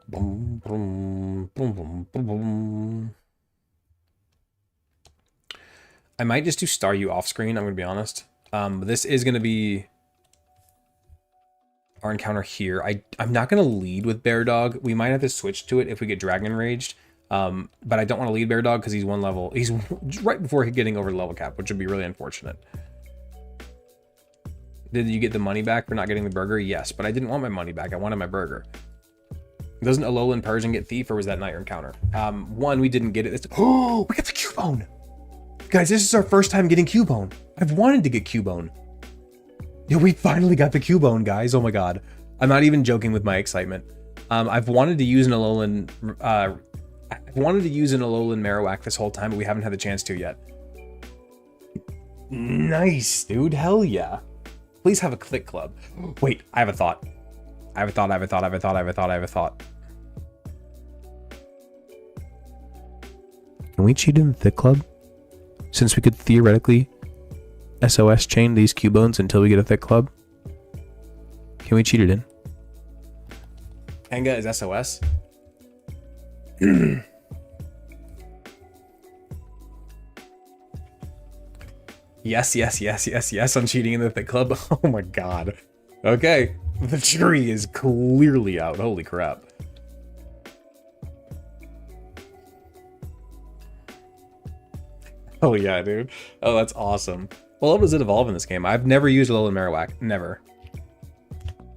Speaker 1: Boom, boom, boom, boom, boom, boom. I might just do Staryu off screen, I'm going to be honest. This is going to be our encounter here. I'm not going to lead with Bear Dog. We might have to switch to it if we get Dragon Raged. But I don't want to lead Bear Dog because he's one level. He's right before getting over the level cap, which would be really unfortunate. Did you get the money back for not getting the burger? Yes, but I didn't want my money back. I wanted my burger. Doesn't Alolan Persian get Thief, or was that Night encounter? One, we didn't get it. Oh, we got the Cubone! Guys, this is our first time getting Cubone. I've wanted to get Cubone. Yeah, we finally got the Cubone, guys. Oh my god. I'm not even joking with my excitement. I've wanted to use an Alolan Marowak this whole time, but we haven't had the chance to yet. Nice, dude. Hell yeah. Please have a Click Club. Wait, I have a thought. I have a thought. Can we cheat in the Thick Club? Since we could theoretically SOS chain these Cubones until we get a Thick Club. Can we cheat it in? Kanga is SOS. Yes, I'm cheating in the Thick Club. Oh my god. Okay, the jury is clearly out. Holy crap. Oh yeah, dude. Oh, that's awesome. Well, how does it evolve in this game? I've never used Alolan Marowak. Never.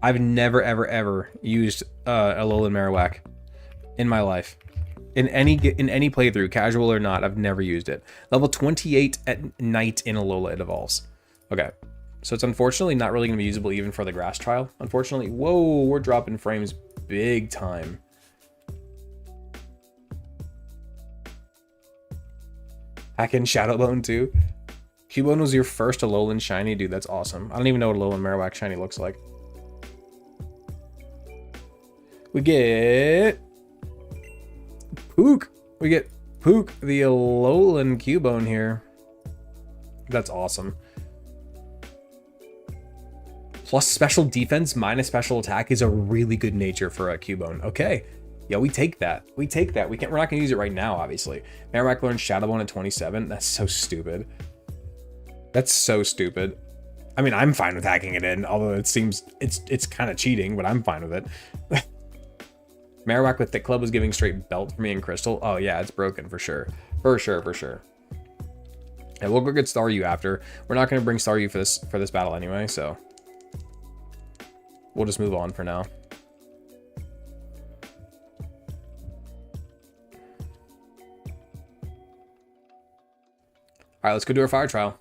Speaker 1: I've never, ever used Alolan Marowak in my life. In any playthrough, casual or not, I've never used it. Level 28 at night in Alola it evolves. Okay, so it's unfortunately not really going to be usable even for the grass trial. Unfortunately, whoa, we're dropping frames big time. Hack in Shadowbone too. Cubone was your first Alolan shiny? Dude, that's awesome. I don't even know what Alolan Marowak shiny looks like. We get Pook. We get Pook, the Alolan Cubone here. That's awesome. Plus special defense minus special attack is a really good nature for a Cubone. Okay. Yeah, we take that. We take that. We're not gonna use it right now, obviously. Marowak learns Shadowbone at 27. That's so stupid. That's so stupid. I mean, I'm fine with hacking it in, although it seems it's kind of cheating, but I'm fine with it. Marowak with Thick Club was giving straight belt for me in Crystal. Oh yeah, it's broken for sure. For sure. And we'll go get Staryu after. We're not gonna bring Staryu for this battle anyway, so we'll just move on for now. All right, let's go do our fire trial.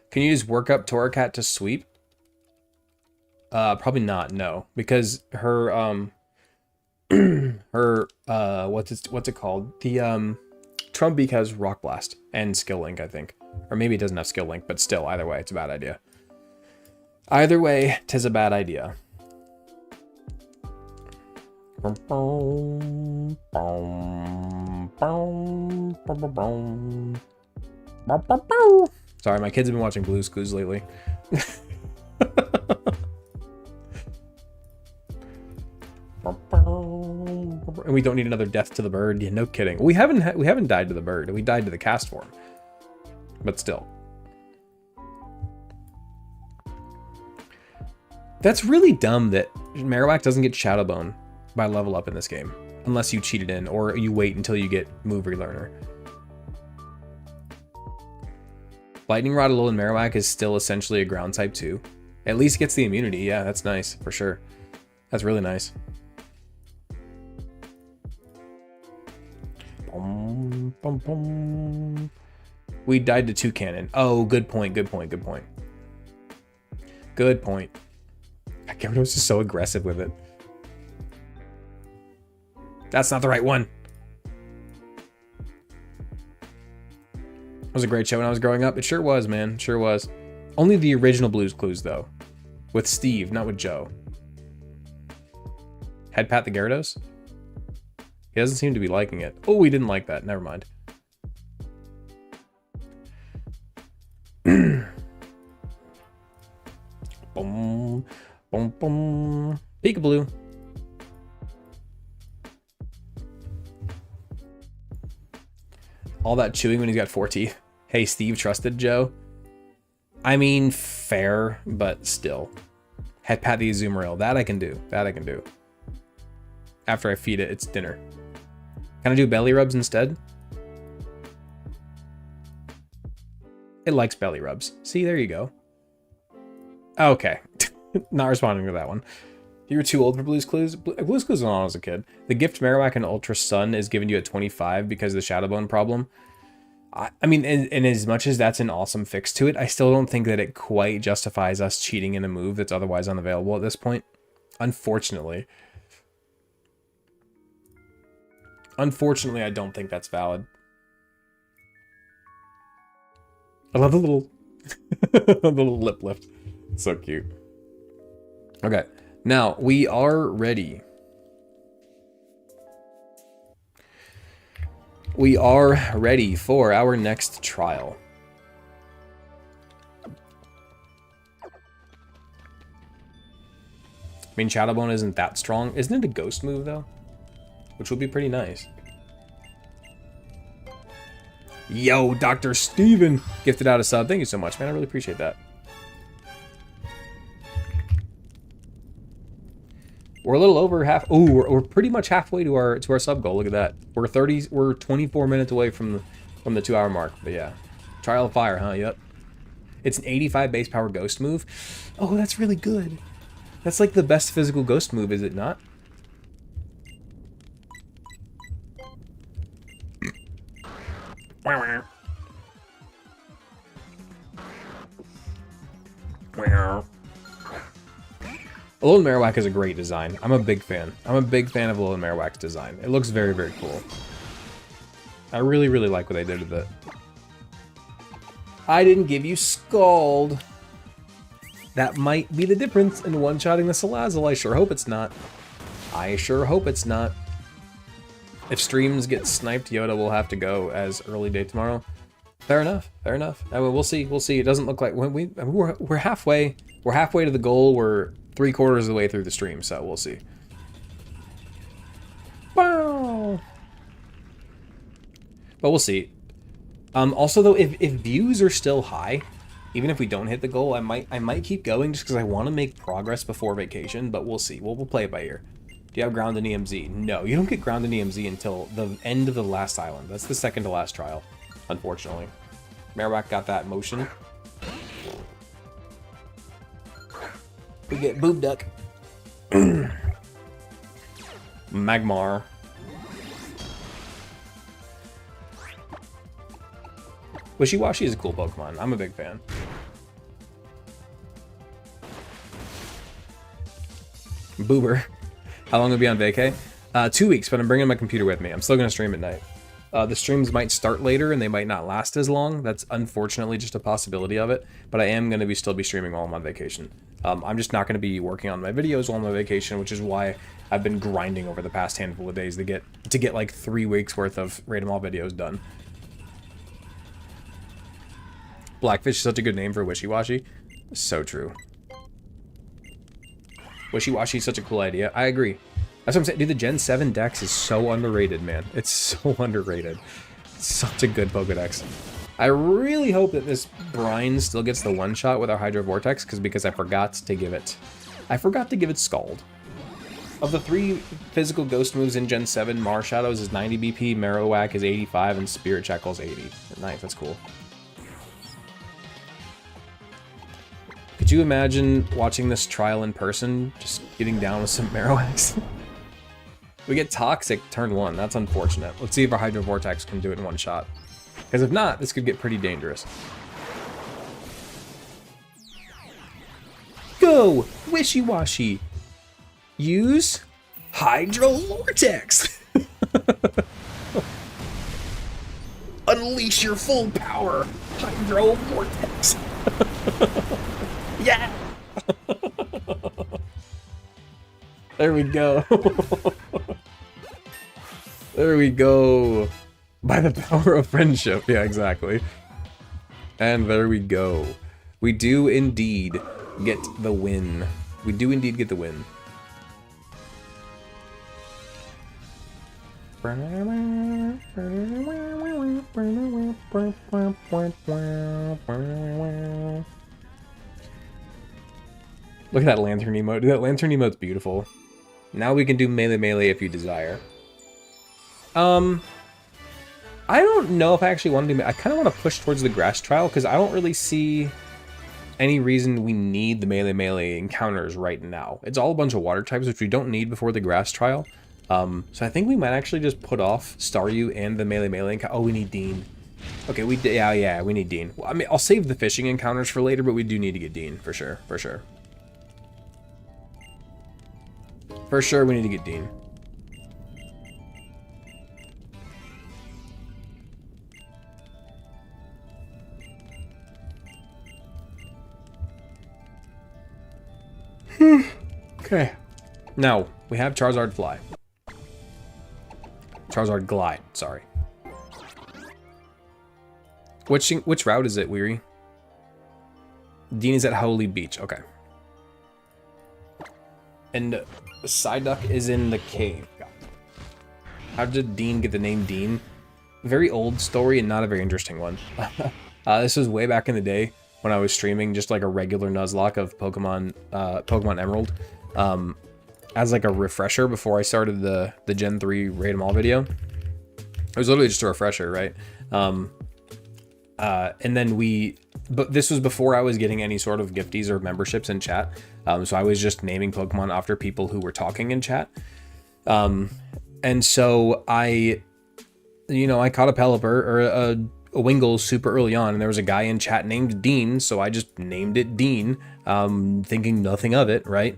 Speaker 1: Can you use work up Torracat to sweep? Probably not, no, because her what's it called? The Trumbeak has Rock Blast and Skill Link, I think. Or maybe it doesn't have Skill Link, but still, either way, it's a bad idea. Either way, 'tis a bad idea. Sorry, my kids have been watching Blue's Clues lately. And we don't need another death to the bird. Yeah, no kidding. We haven't died to the bird. We died to the cast form. But still. That's really dumb that Marowak doesn't get Shadowbone by level up in this game. Unless you cheat it in, or you wait until you get Move Relearner. Lightning Rod Alolan Marowak is still essentially a ground type too. At least gets the immunity. Yeah, that's nice, for sure. That's really nice. We died to Toucannon. Oh, good point. Good point. Gyarados is so aggressive with it. That's not the right one. It was a great show when I was growing up. It sure was, man. It sure was. Only the original Blue's Clues, though. With Steve, not with Joe. Head Pat the Gyarados? He doesn't seem to be liking it. Oh, he didn't like that. Never mind. Boom, boom, boom. Peekaboo. All that chewing when he's got 4 teeth. Hey, Steve trusted Joe. I mean, fair, but still. Head pat the Azumarill. That I can do. That I can do. After I feed it, it's dinner. Can I do belly rubs instead? It likes belly rubs. See, there you go. Okay. Not responding to that one. You were too old for Blue's Clues? Blue's Clues was on as a kid. The gift Marowak and Ultra Sun is giving you at 25 because of the Shadowbone problem. I mean, and as much as that's an awesome fix to it, I still don't think that it quite justifies us cheating in a move that's otherwise unavailable at this point. Unfortunately. Unfortunately, I don't think that's valid. I love the little, the little lip lift. It's so cute. Okay, now we are ready. We are ready for our next trial. I mean, Shadowbone isn't that strong. Isn't it a ghost move, though? Which would be pretty nice. Yo, Dr. Steven gifted out a sub. Thank you so much, man. I really appreciate that. We're a little over half. Oh, we're pretty much halfway to our sub goal. Look at that. We're 24 minutes away from the 2-hour mark. But yeah, Trial of Fire, huh? Yep. It's an 85 base power ghost move. Oh, that's really good. That's like the best physical ghost move, is it not? Alolan Marowak is a great design. I'm a big fan. I'm a big fan of Alolan Marowak's design. It looks very, very cool. I really, really like what they did with it. I didn't give you Scald. That might be the difference in one-shotting the Salazzle. I sure hope it's not. I sure hope it's not. If streams get sniped, Yoda will have to go as early day tomorrow. Fair enough. Fair enough. I mean, we'll see. We'll see. It doesn't look like we're halfway. We're halfway to the goal. We're 3/4 of the way through the stream, so we'll see. Wow. But we'll see. Also, though, if views are still high, even if we don't hit the goal, I might keep going just because I want to make progress before vacation. But we'll see. We'll play it by ear. Do you have ground in EMZ? No, you don't get ground in EMZ until the end of the last island. That's the second to last trial, unfortunately. Marowak got that motion. We get Boob Duck. Magmar. Wishy-Washy is a cool Pokemon. I'm a big fan. Boober. How long will be on vacay? 2 weeks, but I'm bringing my computer with me. I'm still going to stream at night. The streams might start later and they might not last as long. That's unfortunately just a possibility of it. But I am going to still be streaming while I'm on vacation. I'm just not going to be working on my videos while I'm on vacation, which is why I've been grinding over the past handful of days to get like 3 weeks worth of Raid 'em All videos done. Blackfish is such a good name for Wishy-Washy. So true. Wishy-Washy is such a cool idea. I agree. That's what I'm saying. Dude, the Gen 7 Dex is so underrated, man. It's so underrated. It's such a good Pokedex. I really hope that this Brine still gets the one-shot with our Hydro Vortex, because I forgot to give it. Scald. Of the 3 physical ghost moves in Gen 7, Marshadows is 90 BP, Marowak is 85, and Spirit Shackle's 80. Nice, that's cool. Could you imagine watching this trial in person, just getting down with some Marowaks? We get Toxic turn 1, that's unfortunate. Let's see if our Hydro Vortex can do it in one shot. Because if not, this could get pretty dangerous. Go! Wishy-Washy! Use Hydro Vortex! Unleash your full power. Hydro Vortex. Yeah. There we go. There we go. By the power of friendship. Yeah, exactly. And there we go. We do indeed get the win. We do indeed get the win. Look at that lantern emote. Dude, that lantern emote's beautiful. Now we can do melee if you desire. I don't know if I actually want to do... I kind of want to push towards the grass trial, because I don't really see any reason we need the melee encounters right now. It's all a bunch of water types, which we don't need before the grass trial. So I think we might actually just put off Staryu and the melee encounter. Oh, we need Dean. Okay, yeah, we need Dean. Well, I mean, I'll save the fishing encounters for later, but we do need to get Dean, for sure, for sure. For sure, we need to get Dean. Okay. Now, we have Charizard Fly. Charizard Glide, sorry. Which route is it, Weary? Dean is at Holy Beach, okay. And Psyduck is in the cave. How did Dean get the name Dean? Very old story and not a very interesting one. This was way back in the day when I was streaming just like a regular Nuzlocke of Pokemon Emerald. As like a refresher before I started the Gen 3 Raid 'em All video. It was literally just a refresher, right? And then but this was before I was getting any sort of gifties or memberships in chat. So I was just naming Pokemon after people who were talking in chat. And so I caught a Pelipper or a Wingull super early on, and there was a guy in chat named Dean, so I just named it Dean, thinking nothing of it, right?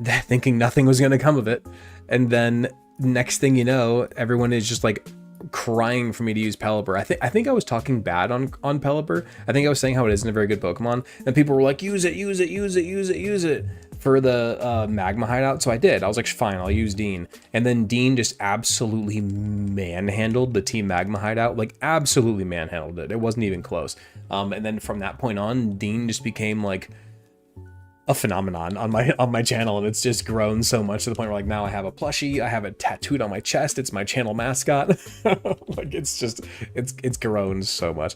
Speaker 1: Thinking nothing was going to come of it. And then next thing you know, everyone is just like crying for me to use Pelipper. I think I was talking bad on Pelipper. I think I was saying how it isn't a very good Pokemon, and people were like, use it for the Magma Hideout. So I did. I was like, fine, I'll use Dean. And then Dean just absolutely manhandled the Team Magma Hideout, like absolutely manhandled it. It wasn't even close. And then from that point on, Dean just became like a phenomenon on my channel, and it's just grown so much to the point where like now I have a plushie, I have it tattooed on my chest, it's my channel mascot. Like it's grown so much.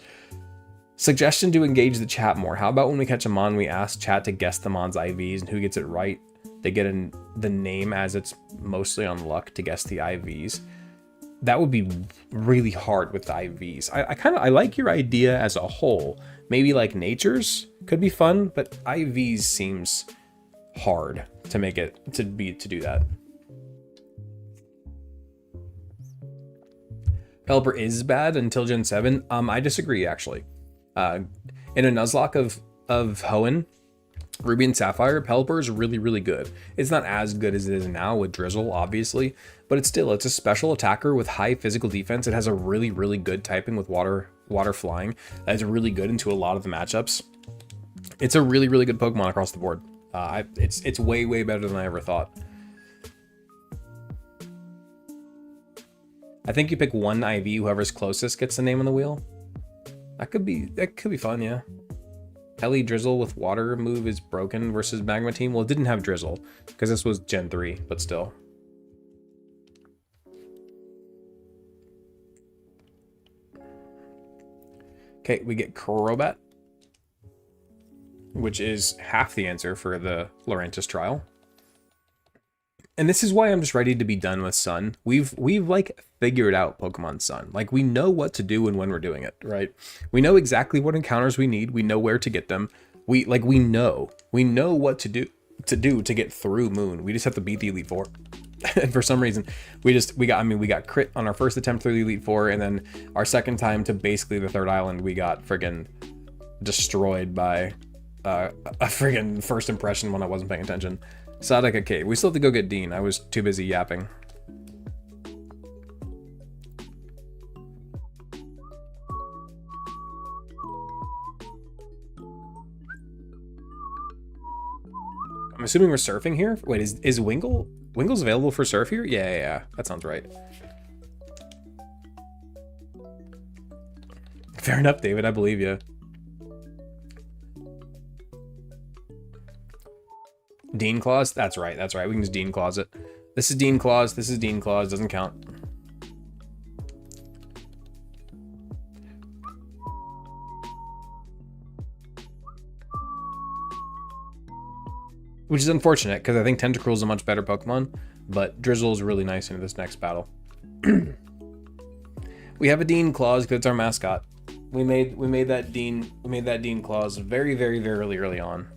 Speaker 1: Suggestion to engage the chat more. How about when we catch a Mon, we ask chat to guess the Mon's IVs, and who gets it right, they get the name, as it's mostly on luck to guess the IVs. That would be really hard with the IVs. I like your idea as a whole. Maybe like Nature's could be fun, but IVs seems hard to make it to do that. Pelipper is bad until Gen 7. I disagree actually. In a Nuzlocke of Hoenn, Ruby and Sapphire, Pelipper is really, really good. It's not as good as it is now with Drizzle, obviously, but it's a special attacker with high physical defense. It has a really, really good typing with water flying. That's really good into a lot of the matchups. It's a really, really good Pokemon across the board. It's way, way better than I ever thought. I think you pick one IV, whoever's closest gets the name on the wheel. That could be fun, yeah. Heli Drizzle with water move is broken versus Magma Team. Well, it didn't have Drizzle because this was Gen 3, but still. Okay, we get Crobat, which is half the answer for the Lurantis trial. And this is why I'm just ready to be done with Sun. We've like figured out Pokemon Sun. Like we know what to do and when we're doing it, right? We know exactly what encounters we need. We know where to get them. We know what to do to get through Moon. We just have to beat the Elite Four. And for some reason, we got crit on our first attempt through the Elite Four, and then our second time to basically the third island, we got friggin' destroyed by a friggin' first impression when I wasn't paying attention. Sadaka Cave. We still have to go get Dean. I was too busy yapping. I'm assuming we're surfing here. Wait, is Wingle's available for surf here? Yeah. That sounds right. Fair enough, David. I believe you. Dean Claws? That's right. We can just Dean Claws it. This is Dean Claws. This is Dean Claws. Doesn't count. Which is unfortunate, because I think Tentacruel is a much better Pokemon, but Drizzle is really nice into this next battle. We have a Dean Claws because it's our mascot. We made that Dean Claws very early on.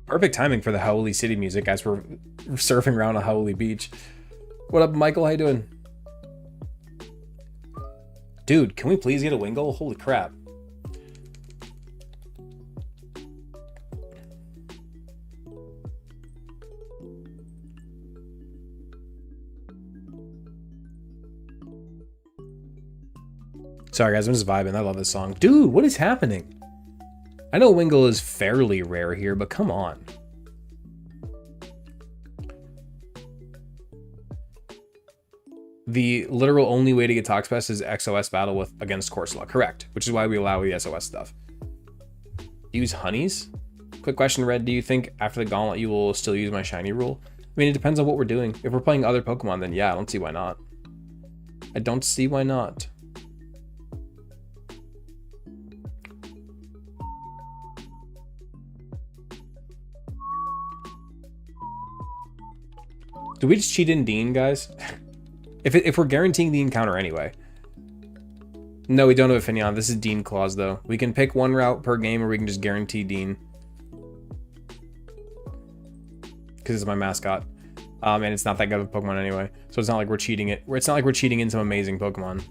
Speaker 1: Perfect timing for the Howley City music as we're surfing around a Howley beach. What up, Michael? How you doing? Dude, can we please get a Wingull? Holy crap. Sorry guys, I'm just vibing. I love this song. Dude, what is happening? I know Wingull is fairly rare here, but come on. The literal only way to get Toxpass is XOS battle against Corsola. Correct, which is why we allow the SOS stuff. Use honeys? Quick question, Red. Do you think after the Gauntlet you will still use my shiny rule? I mean, it depends on what we're doing. If we're playing other Pokemon, then yeah, I don't see why not. I don't see why not. Do we just cheat in Dean, guys? if we're guaranteeing the encounter anyway. No, we don't have a Finneon. This is Dean Claws, though. We can pick one route per game, or we can just guarantee Dean. Because it's my mascot. And it's not that good of a Pokemon anyway. So it's not like we're cheating it. It's not like we're cheating in some amazing Pokemon.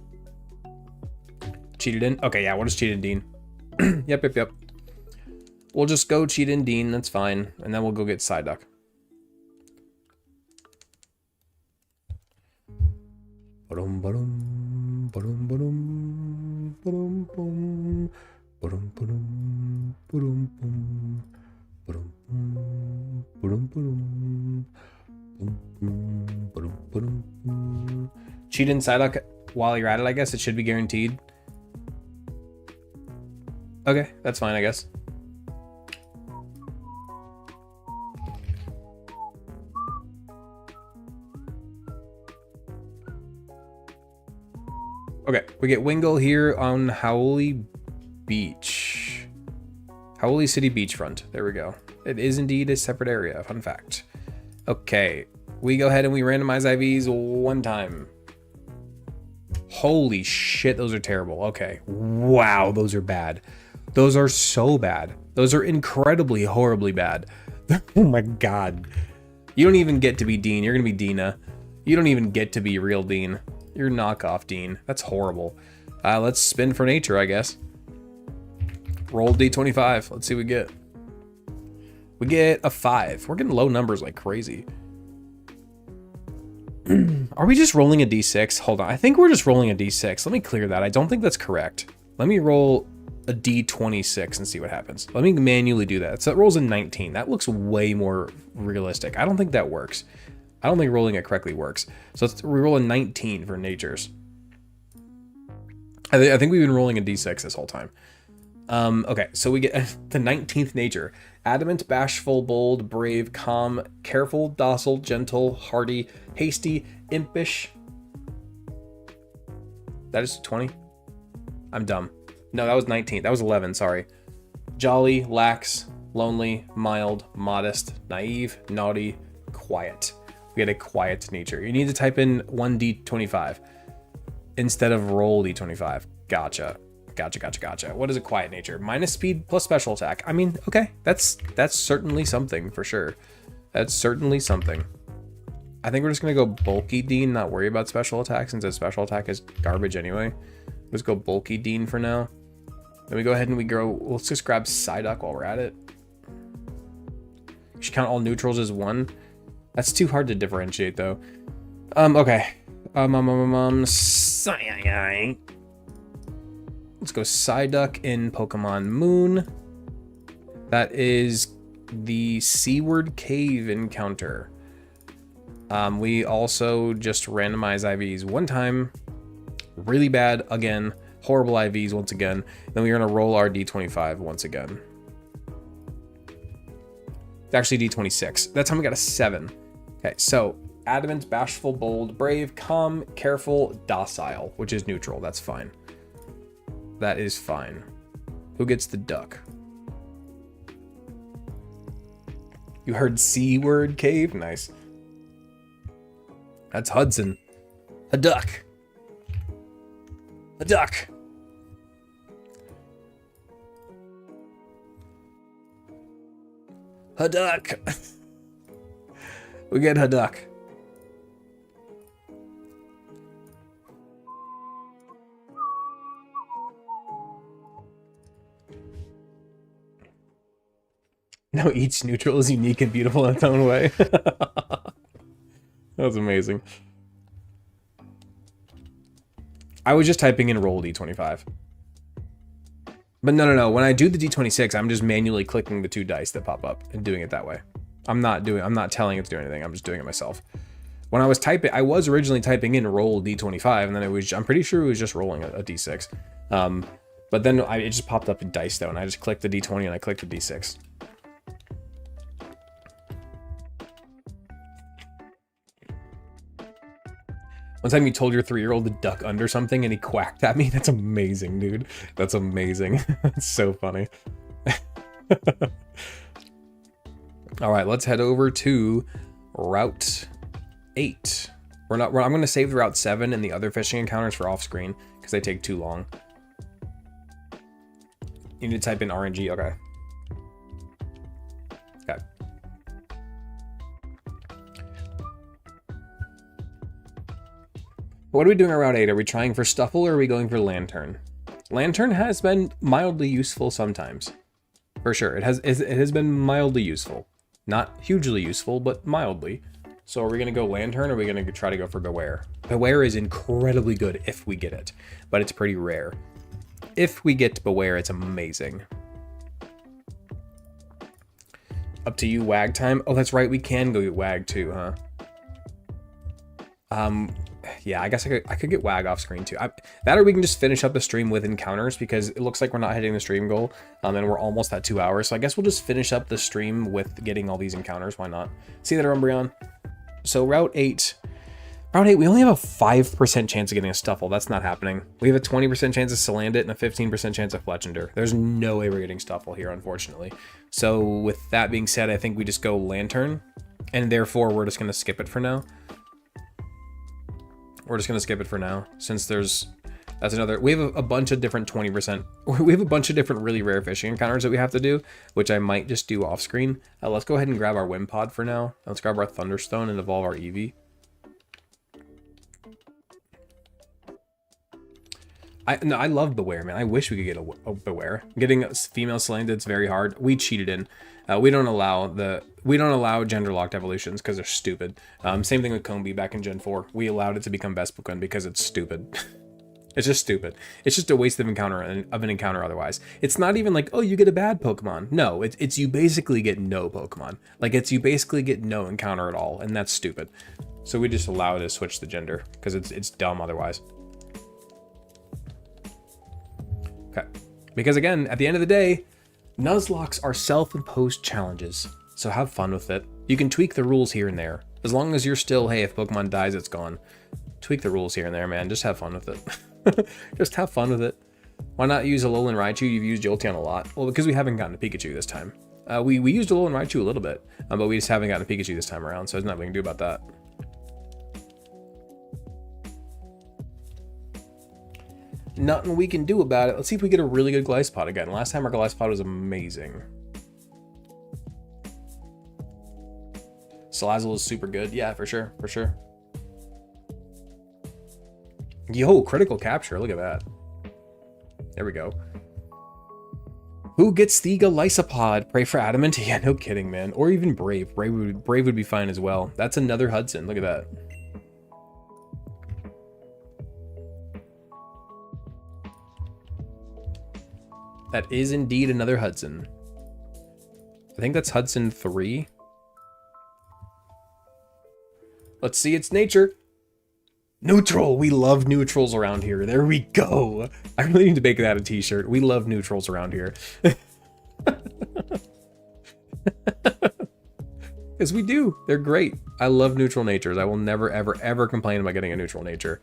Speaker 1: Cheated in? Okay, yeah, we'll just cheat in Dean. Yep. We'll just go cheat in Dean. That's fine. And then we'll go get Psyduck. Cheat in Psyduck while you're at it, I guess. It should be guaranteed. Okay, that's fine, I guess. Okay, we get Wingull here on Howley Beach. Howley City Beachfront. There we go. It is indeed a separate area, fun fact. Okay, we go ahead and we randomize IVs one time. Holy shit, those are terrible. Okay, wow, those are bad. Those are so bad. Those are incredibly, horribly bad. Oh my god. You don't even get to be Dean, you're gonna be Dina. You don't even get to be real Dean. You're knockoff Dean. That's horrible. Let's spin for nature, I guess. Roll D25. Let's see what we get. We get a 5. We're getting low numbers like crazy. Are we just rolling a D6? Hold on. I think we're just rolling a D6. Let me clear that. I don't think that's correct. Let me roll a D26 and see what happens. Let me manually do that. So that rolls a 19. That looks way more realistic. I don't think that works. I don't think rolling it correctly works. So let's re-roll a 19 for natures. I think we've been rolling a D6 this whole time. Okay, so we get the 19th nature. Adamant, bashful, bold, brave, calm, careful, docile, gentle, hardy, hasty, impish. That is 20? I'm dumb. No, that was 19. That was 11, sorry. Jolly, lax, lonely, mild, modest, naive, naughty, quiet. We get a quiet nature. You need to type in 1d25 instead of roll d25. Gotcha. What is a quiet nature? Minus speed plus special attack. I mean, okay, that's certainly something for sure. That's certainly something. I think we're just gonna go bulky Dean, not worry about special attack since his special attack is garbage anyway. Let's go bulky Dean for now. Then we go ahead and let's just grab Psyduck while we're at it. You should count all neutrals as 1. That's too hard to differentiate though. Okay. Let's Let's go Psyduck in Pokemon Moon. That is the Seaward Cave encounter. We also just randomize IVs one time. Really bad again. Horrible IVs once again. Then we're going to roll our D25 once again. It's actually D26. That time we got a 7. Okay, so Adamant, Bashful, Bold, Brave, Calm, Careful, Docile, which is neutral. That's fine. That is fine. Who gets the duck? You heard Seaward Cave? Nice. That's Hudson. A duck. A duck. A duck. We get a duck. No, each neutral is unique and beautiful in its own way. That was amazing. I was just typing in roll D25. But no. When I do the D26, I'm just manually clicking the 2 dice that pop up and doing it that way. I'm not telling it to do anything. I'm just doing it myself. When I was typing, I was originally typing in roll D25, and then I'm pretty sure it was just rolling a D6. But then it just popped up a dice though, and I just clicked the D20 and I clicked the D6. One time you told your 3-year-old to duck under something and he quacked at me. That's amazing, dude. That's amazing. That's so funny. All right, let's head over to Route 8. I'm going to save Route 7 and the other fishing encounters for off screen because they take too long. You need to type in RNG. Okay. Okay. What are we doing on Route 8? Are we trying for Stuffle or are we going for Lantern? Lantern has been mildly useful sometimes. For sure. It has been mildly useful. Not hugely useful, but mildly. So are we going to go Lantern or are we going to try to go for Beware? Beware is incredibly good if we get it, but it's pretty rare. If we get Beware, it's amazing. Up to you, Wag time. Oh, that's right. We can go get Wag too, huh? Yeah, I guess I could get Wag off screen too. That or we can just finish up the stream with encounters because it looks like we're not hitting the stream goal. And we're almost at 2 hours. So I guess we'll just finish up the stream with getting all these encounters. Why not? See that, Umbreon? So Route 8. Route 8, we only have a 5% chance of getting a Stuffle. That's not happening. We have a 20% chance of Salandit and a 15% chance of Fletchender. There's no way we're getting Stuffle here, unfortunately. So with that being said, I think we just go Lantern. And therefore, we're just going to skip it for now. We're just going to skip it for now, since that's another, we have a bunch of different 20%, we have a bunch of different really rare fishing encounters that we have to do, which I might just do off screen. Let's go ahead and grab our Wimpod for now. Let's grab our Thunderstone and evolve our Eevee. I love Beware, man. I wish we could get a Beware. Getting a female Salandit's very hard. We cheated in. We don't allow gender locked evolutions because they're stupid. Same thing with Combi back in Gen 4. We allowed it to become Bespokun because it's stupid. It's just stupid. It's just a waste of an encounter otherwise. It's not even like, oh, you get a bad Pokemon. No, it's you basically get no Pokemon. Like you basically get no encounter at all, and that's stupid. So we just allow it to switch the gender because it's dumb otherwise. Okay. Because again, at the end of the day, Nuzlocks are self-imposed challenges, so have fun with it. You can tweak the rules here and there. As long as you're still, hey, if Pokemon dies, it's gone. Tweak the rules here and there, man. Just have fun with it. Just have fun with it. Why not use Alolan Raichu? You've used Jolteon a lot. Well, because we haven't gotten a Pikachu this time. We used Alolan Raichu a little bit, but we just haven't gotten a Pikachu this time around, so there's nothing we can do about that. Nothing we can do about it. Let's see if we get a really good Glyspot again. Last time our Glyspot was amazing. Salazzle is super good. Yeah, for sure. For sure. Yo, critical capture. Look at that. There we go. Who gets the Golisopod? Pray for Adamant? Yeah, no kidding, man. Or even Brave. Brave would be fine as well. That's another Hudson. Look at that. That is indeed another Hudson. I think that's Hudson 3. Let's see its nature. Neutral. We love neutrals around here. There we go. I really need to make that a t-shirt. We love neutrals around here. Because we do. They're great. I love neutral natures. I will never, ever, ever complain about getting a neutral nature.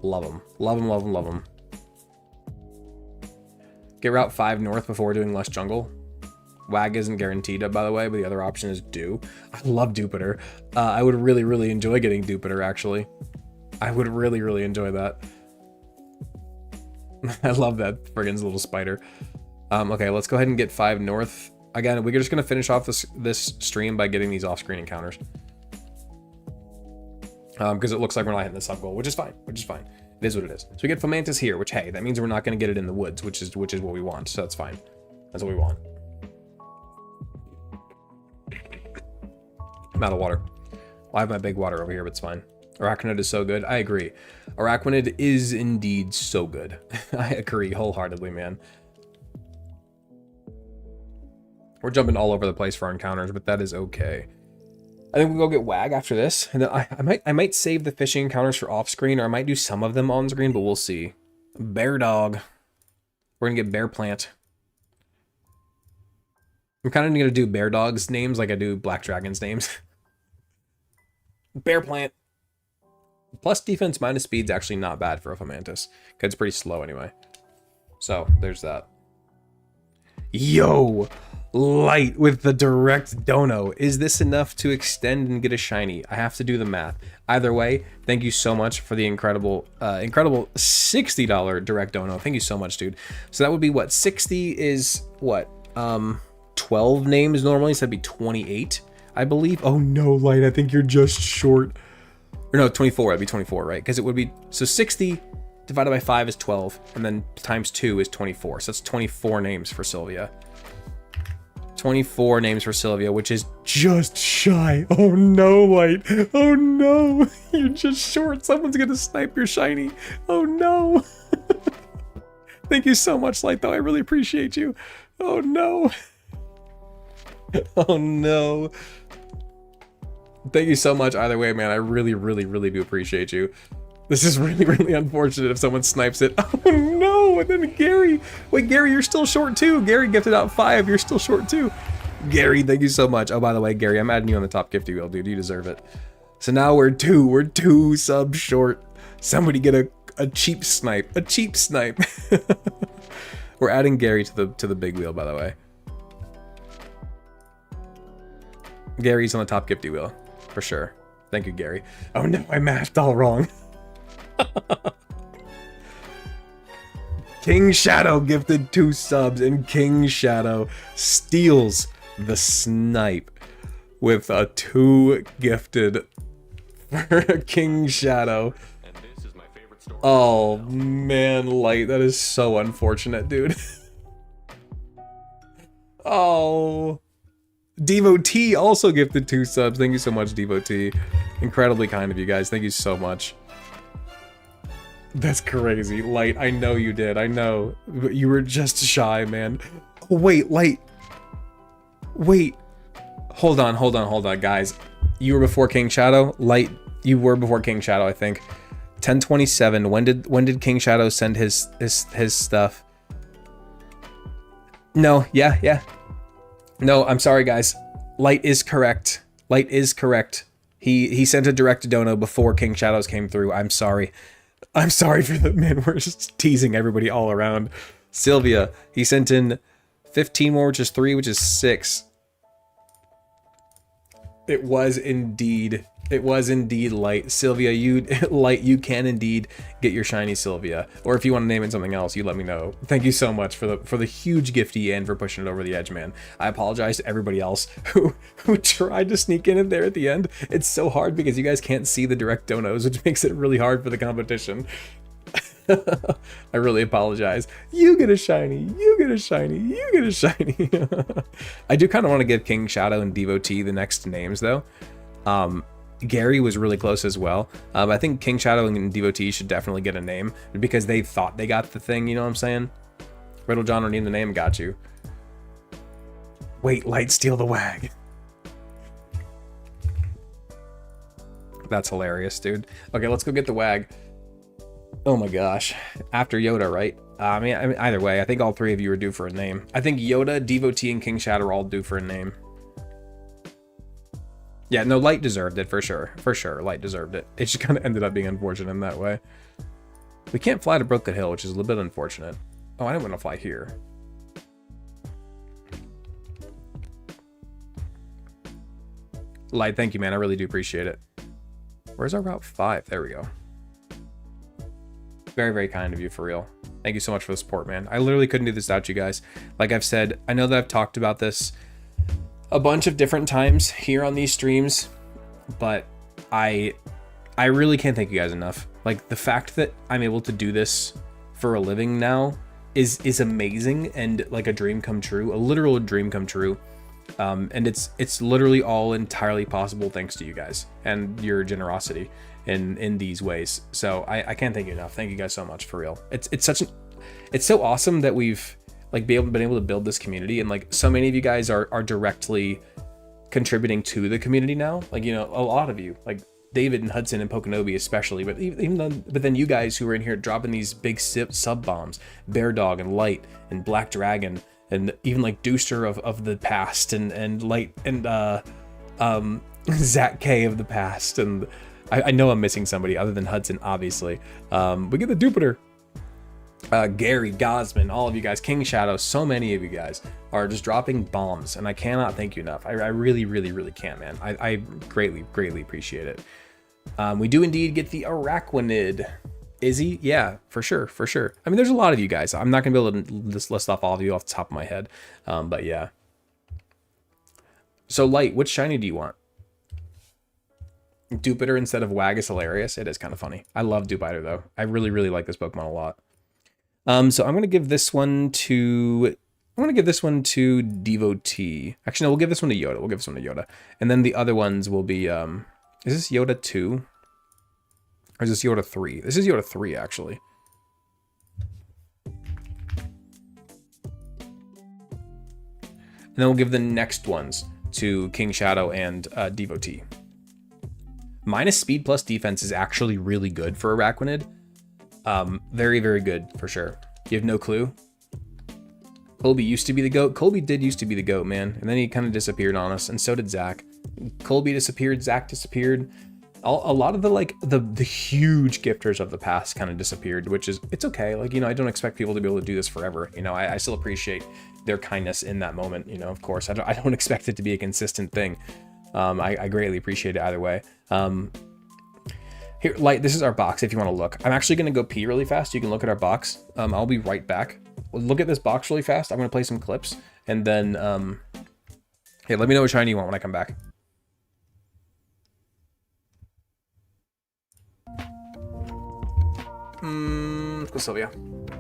Speaker 1: Love them. Love them, love them, love them. Get Route 5 north before doing less jungle. WAG isn't guaranteed, by the way, but the other option is do. I love Dupiter. I would really, really enjoy getting Dupiter, actually. I would really, really enjoy that. I love that friggin' little spider. Okay, let's go ahead and get 5 north. Again, we're just going to finish off this stream by getting these off-screen encounters. Because it looks like we're not hitting the sub goal, which is fine, which is fine. It is what it is. So we get Fomantis here, which, hey, that means we're not going to get it in the woods, which is what we want, so that's fine. That's what we want. I'm out of water. Well, I have my big water over here, but it's fine. Araquanid is so good. I agree. Araquanid is indeed so good. I agree wholeheartedly, man. We're jumping all over the place for our encounters, but that is okay. I think we'll go get WAG after this, and then I might save the fishing encounters for off screen, or I might do some of them on screen, but we'll see. Bear dog. We're gonna get bear plant. I'm kind of gonna do bear dog's names like I do black dragon's names. Bear plant. Plus defense minus speed's actually not bad for a Fomantis, because it's pretty slow anyway. So there's that. Yo, light with the direct dono. Is this enough to extend and get a shiny? I have to do the math. Either way, thank you so much for the incredible $60 direct dono. Thank you so much, dude. So that would be what? 60 is what? 12 names normally, so that'd be 28, I believe. Oh no, light, I think you're just short. Or no, 24, that'd be 24, right? Because it would be, so 60 divided by 5 is 12, and then times 2 is 24. So that's 24 names for Sylvia. 24 names for Sylvia, which is just shy. Oh no, light. Oh no, you're just short. Someone's gonna snipe your shiny. Oh no. Thank you so much, light, though. I really appreciate you. Oh no. Oh no. Thank you so much either way, man. I really, really, really do appreciate you. This is really, really unfortunate if someone snipes it. Oh no, and then Gary. Wait, Gary, you're still short too. Gary gifted out 5, you're still short too. Gary, thank you so much. Oh, by the way, Gary, I'm adding you on the top gifty wheel, dude. You deserve it. So now we're 2 subs short. Somebody get a cheap snipe. A cheap snipe. We're adding Gary to the big wheel, by the way. Gary's on the top gifty wheel. For sure. Thank you, Gary. Oh no, I mathed all wrong. King Shadow gifted 2 subs, and King Shadow steals the snipe with a 2 gifted for King Shadow. Oh man, light, that is so unfortunate, dude. Oh. Devotee also gifted 2 subs. Thank you so much, Devotee. Incredibly kind of you guys. Thank you so much. That's crazy. Light, I know you did. I know. But you were just shy, man. Oh, wait, Light. Wait. Hold on, guys. You were before King Shadow? Light, you were before King Shadow, I think. 1027. When did King Shadow send his stuff? No, yeah. No, I'm sorry, guys. Light is correct. Light is correct. He sent a direct dono before King Shadows came through. I'm sorry. I'm sorry for the man. We're just teasing everybody all around. Sylvia, he sent in 15 more, which is 3, which is 6. It was indeed Light. Sylvia, Light, you can indeed get your shiny Sylvia. Or if you want to name it something else, you let me know. Thank you so much for the huge gifty and for pushing it over the edge, man. I apologize to everybody else who tried to sneak in there at the end. It's so hard because you guys can't see the direct donos, which makes it really hard for the competition. I really apologize. You get a shiny, you get a shiny, you get a shiny. I do kind of want to give King Shadow and Devotee the next names though. Gary was really close as well. I think King Shadow and Devotee should definitely get a name because they thought they got the thing, you know what I'm saying? Riddle John or name the name, got you. Wait, light steal the wag. That's hilarious, dude. Okay, let's go get the wag. Oh my gosh. After Yoda, right? I mean, either way, I think all three of you are due for a name. I think Yoda, Devotee, and King Shadow are all due for a name. Yeah, no, Light deserved it, for sure. For sure, Light deserved it. It just kind of ended up being unfortunate in that way. We can't fly to Broken Hill, which is a little bit unfortunate. Oh, I didn't want to fly here. Light, thank you, man. I really do appreciate it. Where's our Route 5? There we go. Very, very kind of you, for real. Thank you so much for the support, man. I literally couldn't do this without you guys. Like I've said, I know that I've talked about this a bunch of different times here on these streams, but I really can't thank you guys enough. Like, the fact that I'm able to do this for a living now is amazing, and like a dream come true, a literal dream come true. And it's literally all entirely possible thanks to you guys and your generosity in these ways. So I can't thank you enough. Thank you guys so much, for real. It's so awesome that we've like been able to build this community, and like so many of you guys are directly contributing to the community now. Like, you know, a lot of you, like David and Hudson and Pokonobi especially, but then you guys who are in here dropping these big sub bombs, Bear Dog and Light and Black Dragon, and even like Deucer of the past, and Light, and Zach K of the past, and I know I'm missing somebody other than Hudson, obviously. We get the Jupiter, Gary, Gosman, all of you guys, King Shadow, so many of you guys are just dropping bombs, and I cannot thank you enough. I really, really, really can't, man. I greatly, greatly appreciate it. We do indeed get the Araquanid. Is he? Yeah, for sure, for sure. I mean, there's a lot of you guys. I'm not gonna be able to just list off all of you off the top of my head, but yeah. So Light, which shiny do you want? Dupiter instead of Wag is hilarious. It is kind of funny. I love Dupiter though. I really, really like this Pokemon a lot. So I'm gonna give this one to Devotee. Actually, no, we'll give this one to Yoda. We'll give this one to Yoda, and then the other ones will be is this Yoda 2? Or is this Yoda 3? This is Yoda 3, actually. And then we'll give the next ones to King Shadow and Devotee. Minus speed plus defense is actually really good for Araquanid. Very, very good, for sure. You have no clue? Colby used to be the GOAT. Colby did used to be the GOAT, man. And then he kind of disappeared on us, and so did Zach. Colby disappeared, Zach disappeared. A lot of the huge gifters of the past kind of disappeared, which is, it's okay. Like, you know, I don't expect people to be able to do this forever. You know, I still appreciate their kindness in that moment. You know, of course, I don't expect it to be a consistent thing. I greatly appreciate it either way. Here, Light, this is our box if you want to look. I'm actually going to go pee really fast. You can look at our box. I'll be right back. Look at this box really fast. I'm going to play some clips, and then, hey, let me know what shiny you want when I come back. Let's go Sylvia.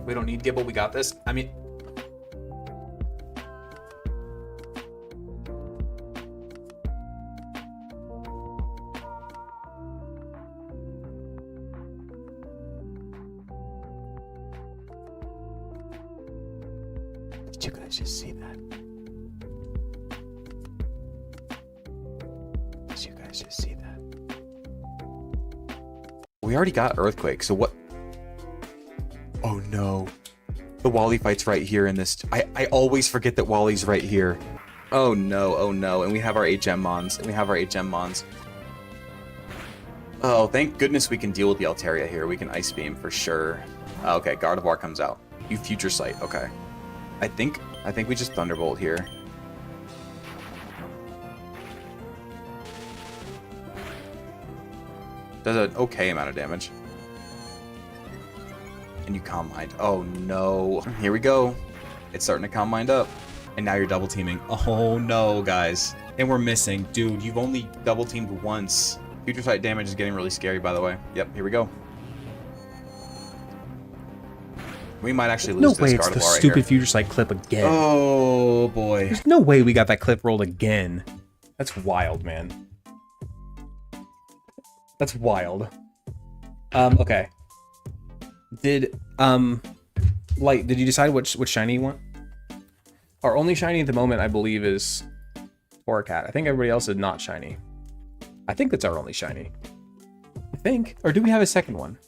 Speaker 1: We don't need Gibble, we got this. I mean... Did you guys just see that? Did you guys just see that? We already got Earthquake, so what? Oh no. The Wally fight's right here in this. I always forget that Wally's right here. Oh no, oh no. And we have our HM Mons. Oh, thank goodness we can deal with the Altaria here. We can Ice Beam for sure. Okay, Gardevoir comes out. You Future Sight, okay. I think we just Thunderbolt here. Does an okay amount of damage. And you Calm Mind. Oh no. Here we go. It's starting to Calm Mind up. And now you're double teaming. Oh no, guys. And we're missing. Dude, you've only double teamed once. Future Sight damage is getting really scary, by the way. Yep, here we go. We might actually lose this Gardevoir right here. No way it's the stupid Future Sight clip again. Oh boy. There's no way we got that clip rolled again. That's wild, man. That's wild. Okay. Did Light, did you decide which shiny you want? Our only shiny at the moment, I believe, is Torracat. I think everybody else is not shiny. I think that's our only shiny. I think. Or do we have a second one?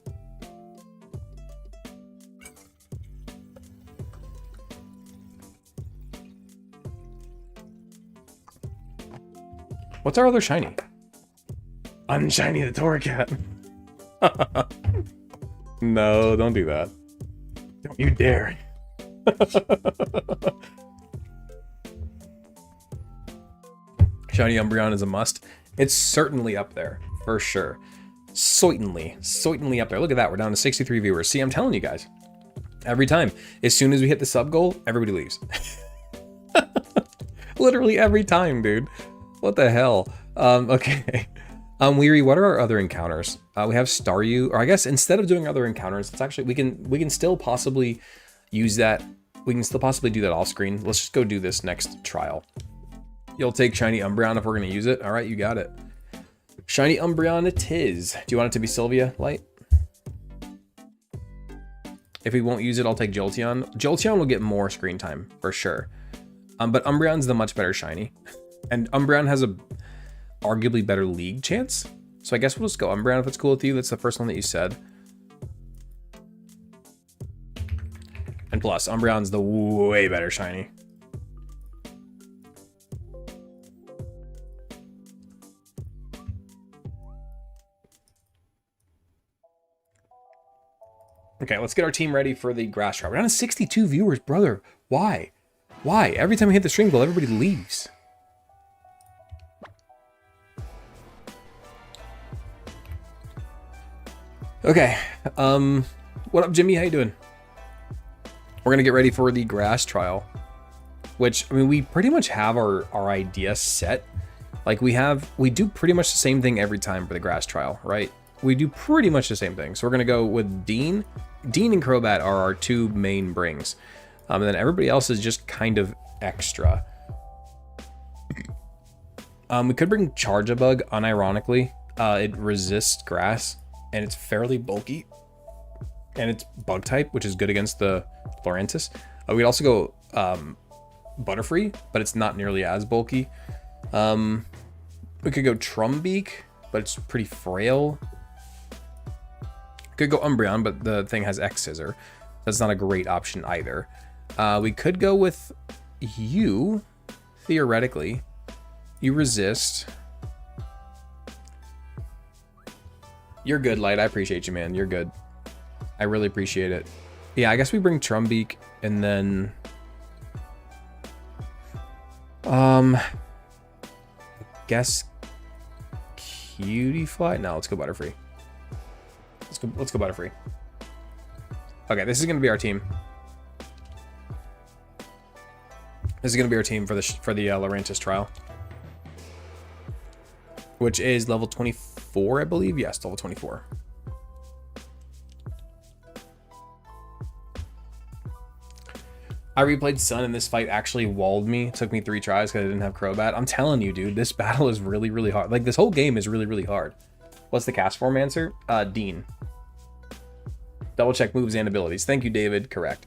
Speaker 1: What's our other shiny? Unshiny the Torracat. No, don't do that. Don't you dare. Shiny Umbreon is a must. It's certainly up there, for sure. Certainly up there. Look at that, we're down to 63 viewers. See, I'm telling you guys. Every time. As soon as we hit the sub goal, everybody leaves. Literally every time, dude. What the hell? Okay. Weary, what are our other encounters? We have Staryu, or I guess instead of doing other encounters, it's actually, we can still possibly use that. We can still possibly do that off screen. Let's just go do this next trial. You'll take Shiny Umbreon if we're gonna use it. All right, you got it. Shiny Umbreon it is. Do you want it to be Sylvia, Light? If we won't use it, I'll take Jolteon. Jolteon will get more screen time, for sure. But Umbreon's the much better shiny. And Umbreon has a arguably better league chance. So I guess we'll just go Umbreon if it's cool with you. That's the first one that you said. And plus, Umbreon's the way better shiny. Okay, let's get our team ready for the grass trial. We're down to 62 viewers, brother. Why? Why? Every time we hit the string goal, everybody leaves. Okay. What up, Jimmy? How you doing? We're gonna get ready for the grass trial. Which, I mean, we pretty much have our idea set. Like, we do pretty much the same thing every time for the grass trial, right? We do pretty much the same thing. So we're gonna go with Dean. Dean and Crobat are our two main brings. And then everybody else is just kind of extra. We could bring Charjabug, unironically. It resists grass, and it's fairly bulky. And it's bug type, which is good against the Lurantis. We'd also go Butterfree, but it's not nearly as bulky. We could go Trumbeak, but it's pretty frail. Could go Umbreon, but the thing has X-Scissor. That's not a great option either. We could go with you, theoretically. You resist. You're good, Light. I appreciate you, man. You're good. I really appreciate it. Yeah, I guess we bring Trumbeak, and then... I guess... Cutiefly? No, let's go Butterfree. Let's go Butterfree. Okay, this is gonna be our team. This is gonna be our team for the Lurantis trial, which is level 24, I believe. Yes, level 24. I replayed Sun, and this fight actually walled me. It took me 3 tries because I didn't have Crobat. I'm telling you, dude, this battle is really, really hard. Like, this whole game is really, really hard. What's the cast form answer? Dean. Double check moves and abilities. Thank you, David. Correct.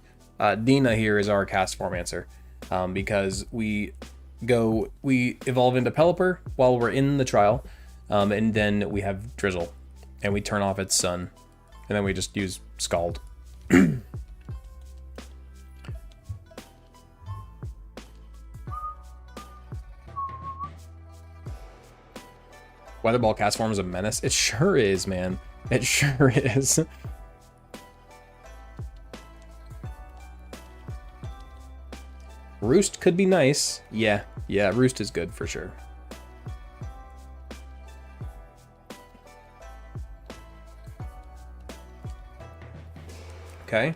Speaker 1: Dina here is our cast form answer, because we evolve into Pelipper while we're in the trial, and then we have Drizzle, and we turn off its Sun, and then we just use Scald. Weather Ball cast form is a menace. It sure is, man. It sure is. Roost could be nice. Yeah, Roost is good for sure. Okay.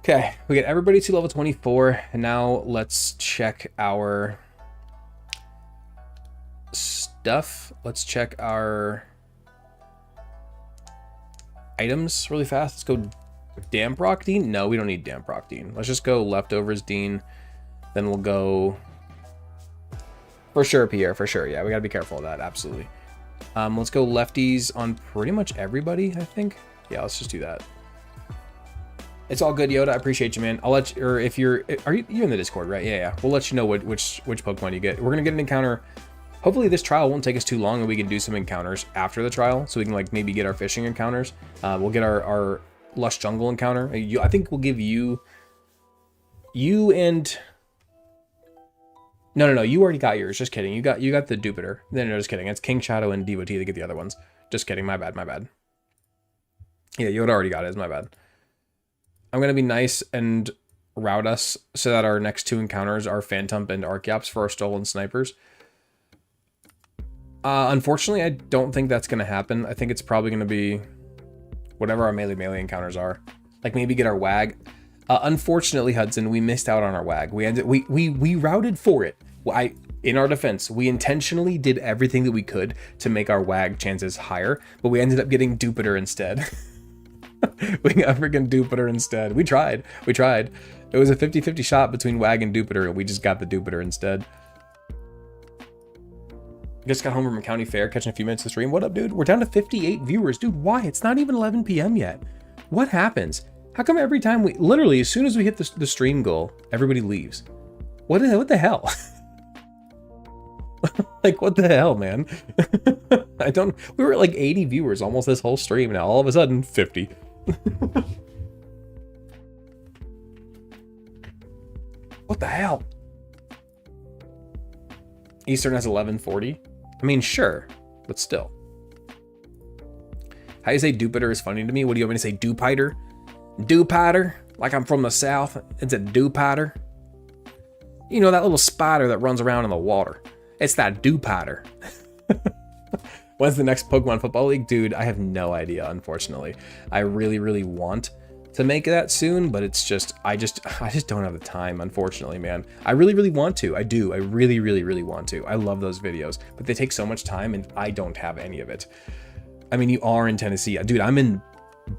Speaker 1: Okay, we get everybody to level 24, and now let's check our stuff. Let's check our items really fast. Let's go Damp Rock Dean. No, we don't need Damp Rock Dean. Let's just go Leftovers Dean. Then we'll go for sure Pierre, for sure. Yeah, we gotta be careful of that. Absolutely. Let's go lefties on pretty much everybody, I think. Yeah, let's just do that. It's all good, Yoda. I appreciate you, man. I'll let you, or if you're in the Discord, right? Yeah. We'll let you know which Pokemon you get. We're gonna get an encounter. Hopefully this trial won't take us too long and we can do some encounters after the trial, so we can like maybe get our fishing encounters. We'll get our Lush Jungle encounter. I think we'll give you and no, you already got yours. Just kidding. You got the Dupitor. No, just kidding. It's King Shadow and Devotee that get the other ones. Just kidding. My bad. Yeah, Yoda already got it. My bad. I'm gonna be nice and route us so that our next 2 encounters are Phantump and Archeops for our stolen snipers. Unfortunately, I don't think that's gonna happen. I think it's probably gonna be whatever our melee encounters are. Like maybe get our WAG. Unfortunately, Hudson, we missed out on our WAG. We routed for it. In our defense, we intentionally did everything that we could to make our WAG chances higher, but we ended up getting Dupitor instead. We got freaking Dupitor instead. We tried. It was a 50-50 shot between WAG and Dupitor, and we just got the Dupitor instead. Just got home from a county fair, catching a few minutes of stream. What up, dude? We're down to 58 viewers. Dude, why? It's not even 11 p.m. yet. What happens? How come every time literally, as soon as we hit the stream goal, everybody leaves? What the hell? Like, what the hell, man? We were at like 80 viewers almost this whole stream, now all of a sudden, 50. What the hell? Eastern has 1140. I mean, sure, but still. How you say Dupitor is funny to me? What do you want me to say? Dupiter? Dupiter? Like I'm from the south. It's a Dupiter. You know, that little spider that runs around in the water. It's that Dupiter. When's the next Pokemon Football League? Dude, I have no idea, unfortunately. I really, really want to make that soon, but it's just, I just don't have the time, unfortunately, man. I really, really want to. I do. I really, really, really want to. I love those videos, but they take so much time and I don't have any of it. I mean, you are in Tennessee. Dude, I'm in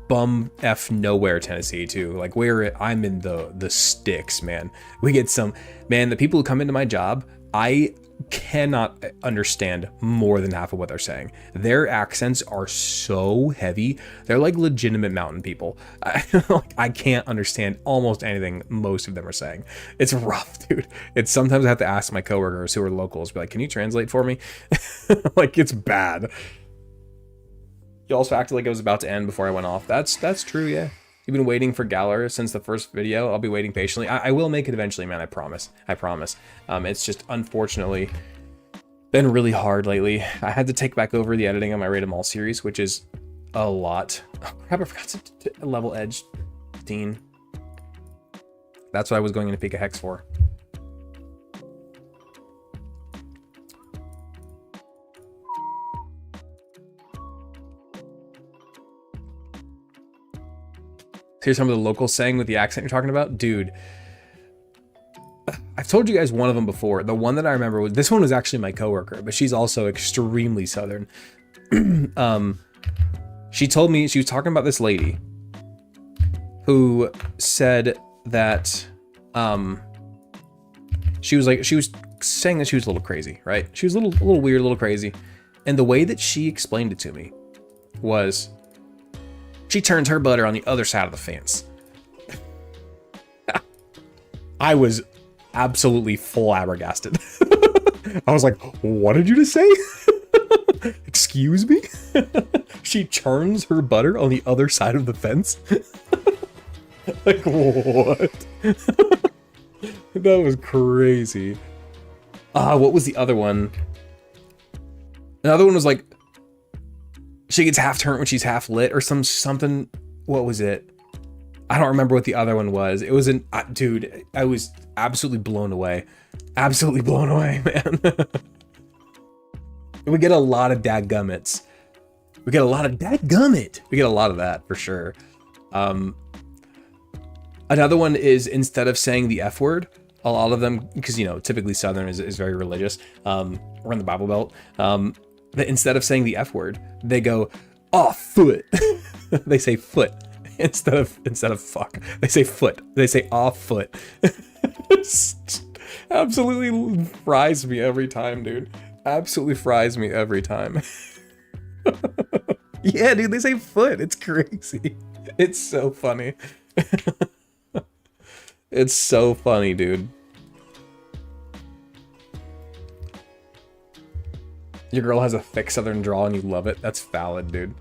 Speaker 1: bum F nowhere, Tennessee, too. Like, I'm in the sticks, man. We get some, man, the people who come into my job, I cannot understand more than half of what they're saying. Their accents are so heavy. They're like legitimate mountain people. I can't understand almost anything most of them are saying. It's rough, dude. It's sometimes I have to ask my coworkers who are locals, be like, can you translate for me? Like, it's bad. You also acted like it was about to end before I went off. That's true, yeah. You've been waiting for Galar since the first video. I'll be waiting patiently. I will make it eventually, man. I promise. It's just unfortunately been really hard lately. I had to take back over the editing on my Rate 'em All series, which is a lot. Oh, crap, I forgot to level edge 15. That's what I was going into Pika Hex for. Here's some of the locals saying with the accent you're talking about. Dude, I've told you guys one of them before. The one that I remember was, this one was actually my coworker, but she's also extremely Southern. She told me, she was talking about this lady who said that, she was saying that she was a little crazy, right? She was a little weird, a little crazy. And the way that she explained it to me was, she turns her butter on the other side of the fence. I was absolutely flabbergasted. I was like, what did you just say? Excuse me? She churns her butter on the other side of the fence? Like, what? That was crazy. What was the other one? Another one was like, she gets half turned when she's half lit or something. What was it? I don't remember what the other one was. It was dude, I was absolutely blown away. Absolutely blown away, man. We get a lot of dadgummits. We get a lot of dadgummit. We get a lot of that for sure. Another one is, instead of saying the F word, a lot of them, because, you know, typically Southern is very religious. We're in the Bible Belt. That instead of saying the F word, they go, oh, foot. They say foot instead of fuck. They say foot. They say off foot. Absolutely fries me every time, dude. Absolutely fries me every time. Yeah, dude, they say foot. It's crazy. It's so funny. It's so funny, dude. Your girl has a thick southern drawl and you love it. That's valid, dude.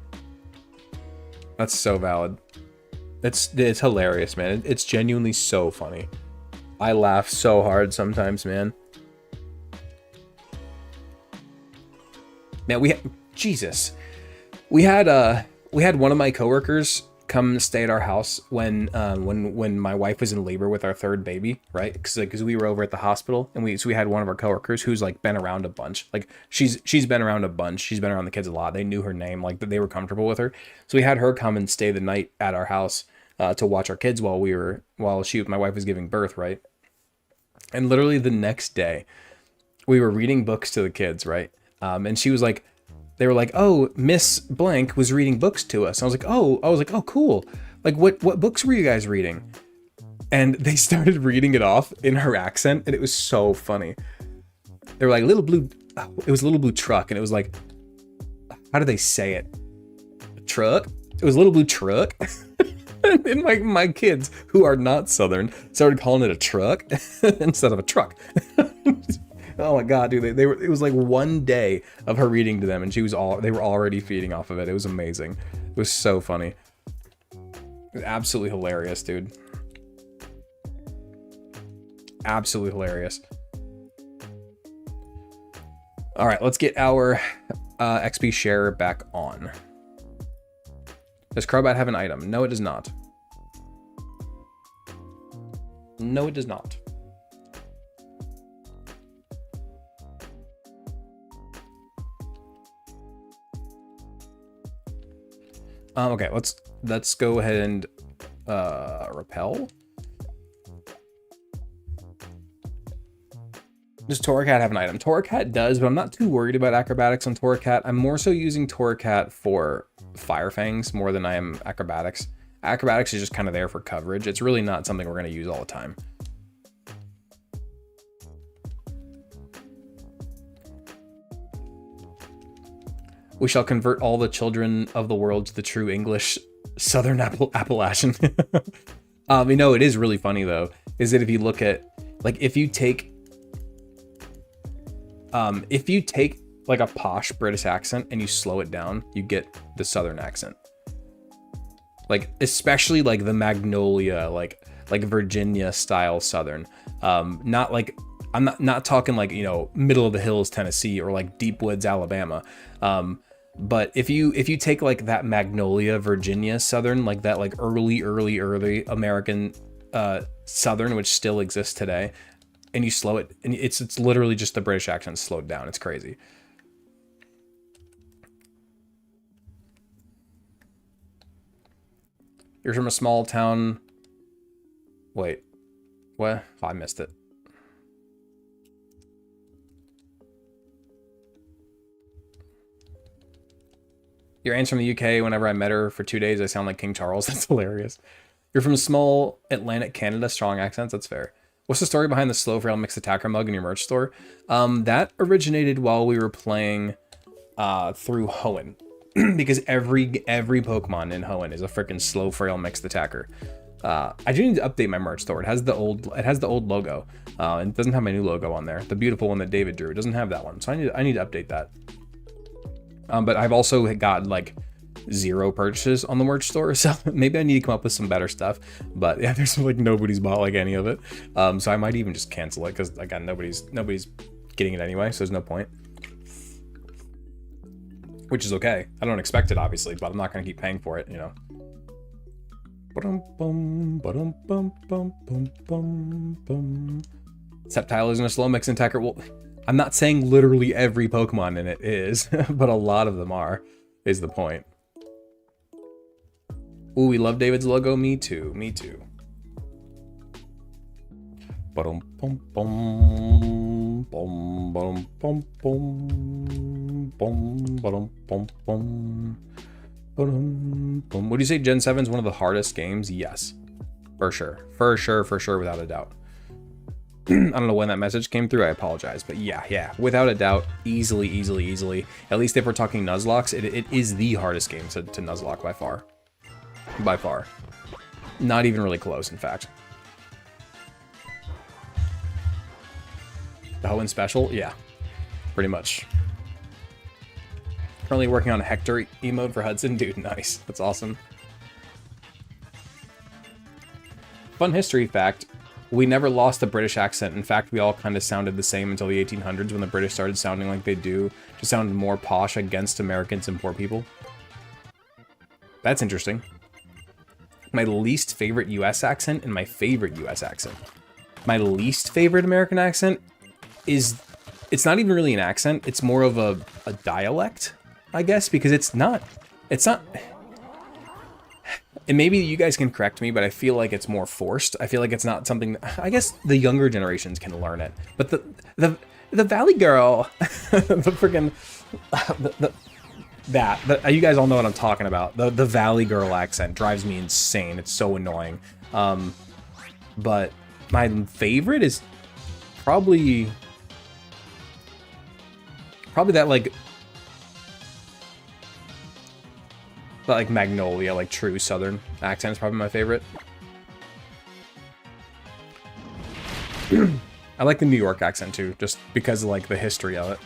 Speaker 1: That's so valid. It's hilarious, man. It's genuinely so funny. I laugh so hard sometimes, man. Man, Jesus. We had one of my coworkers come stay at our house when my wife was in labor with our third baby, right? Because we were over at the hospital, and we had one of our coworkers who's like been around a bunch. Like she's been around a bunch. She's been around the kids a lot. They knew her name, like they were comfortable with her. So we had her come and stay the night at our house to watch our kids while my wife was giving birth, right? And literally the next day, we were reading books to the kids, right? And she was like, they were like, oh, Miss Blank was reading books to us. I was like, oh, cool. Like, what books were you guys reading? And they started reading it off in her accent, and it was so funny. They were like, it was Little Blue Truck, and it was like, how do they say it? Truck? It was Little Blue Truck. And my kids, who are not Southern, started calling it a truck instead of a truck. Oh my god, dude! It was like one day of her reading to them, and they were already feeding off of it. It was amazing. It was so funny. It was absolutely hilarious, dude. Absolutely hilarious. All right, let's get our XP share back on. Does Crowbat have an item? No, it does not. No, it does not. Okay, let's go ahead and repel. Does Torracat have an item? Torracat does, but I'm not too worried about acrobatics on Torracat. I'm more so using Torracat for Fire Fangs more than I am acrobatics. Acrobatics is just kind of there for coverage. It's really not something we're going to use all the time. We shall convert all the children of the world to the true English Southern Appalachian. You know, it is really funny though, is that if you look at, like, if you take like a posh British accent and you slow it down, you get the Southern accent. Like, especially like the Magnolia, like Virginia style Southern. Not like, I'm not talking like, you know, middle of the hills, Tennessee, or like deep woods, Alabama. But if you take like that Magnolia, Virginia Southern, like that like early American Southern, which still exists today, and you slow it, and it's literally just the British accent slowed down. It's crazy. You're from a small town. Wait, what? Oh, I missed it. Your aunt's from the UK. Whenever I met her for 2 days, I sound like King Charles. That's hilarious. You're from small Atlantic Canada. Strong accents. That's fair. What's the story behind the slow frail mixed attacker mug in your merch store? That originated while we were playing through Hoenn. Because every Pokemon in Hoenn is a freaking slow frail mixed attacker. I do need to update my merch store. It has the old logo. It doesn't have my new logo on there. The beautiful one that David drew. It doesn't have that one. So I need to update that. But I've also got like 0 purchases on the merch store, so maybe I need to come up with some better stuff. But yeah, there's like nobody's bought like any of it, so I might even just cancel it because again, nobody's getting it anyway, so there's no point. Which is okay. I don't expect it, obviously, but I'm not gonna keep paying for it, you know. Sceptile isn't a slow mix attacker. Well, I'm not saying literally every Pokemon in it is, but a lot of them are, is the point. Ooh, we love David's logo. Me too. Me too. What do you say, Gen 7 is one of the hardest games? Yes. For sure. For sure, without a doubt. I don't know when that message came through, I apologize, but yeah, without a doubt, easily. At least if we're talking Nuzlocks, it is the hardest game to Nuzlocke by far. Not even really close, in fact. The Hoenn special? Yeah, pretty much. Currently working on a Hector emote for Hudson. Dude, nice. That's awesome. Fun history fact, we never lost the British accent. In fact, we all kind of sounded the same until the 1800s when the British started sounding like they do. Just sounded more posh against Americans and poor people. That's interesting. My least favorite US accent and my favorite US accent. My least favorite American accent is, it's not even really an accent, it's more of a dialect, I guess, because it's not, and maybe you guys can correct me, but I feel like it's more forced. I feel like it's not something, I guess the younger generations can learn it, but the Valley Girl, the freaking, you guys all know what I'm talking about. The Valley Girl accent drives me insane. It's so annoying. But my favorite is probably that like Magnolia, like true Southern accent is probably my favorite. I like the New York accent too, just because of like the history of it.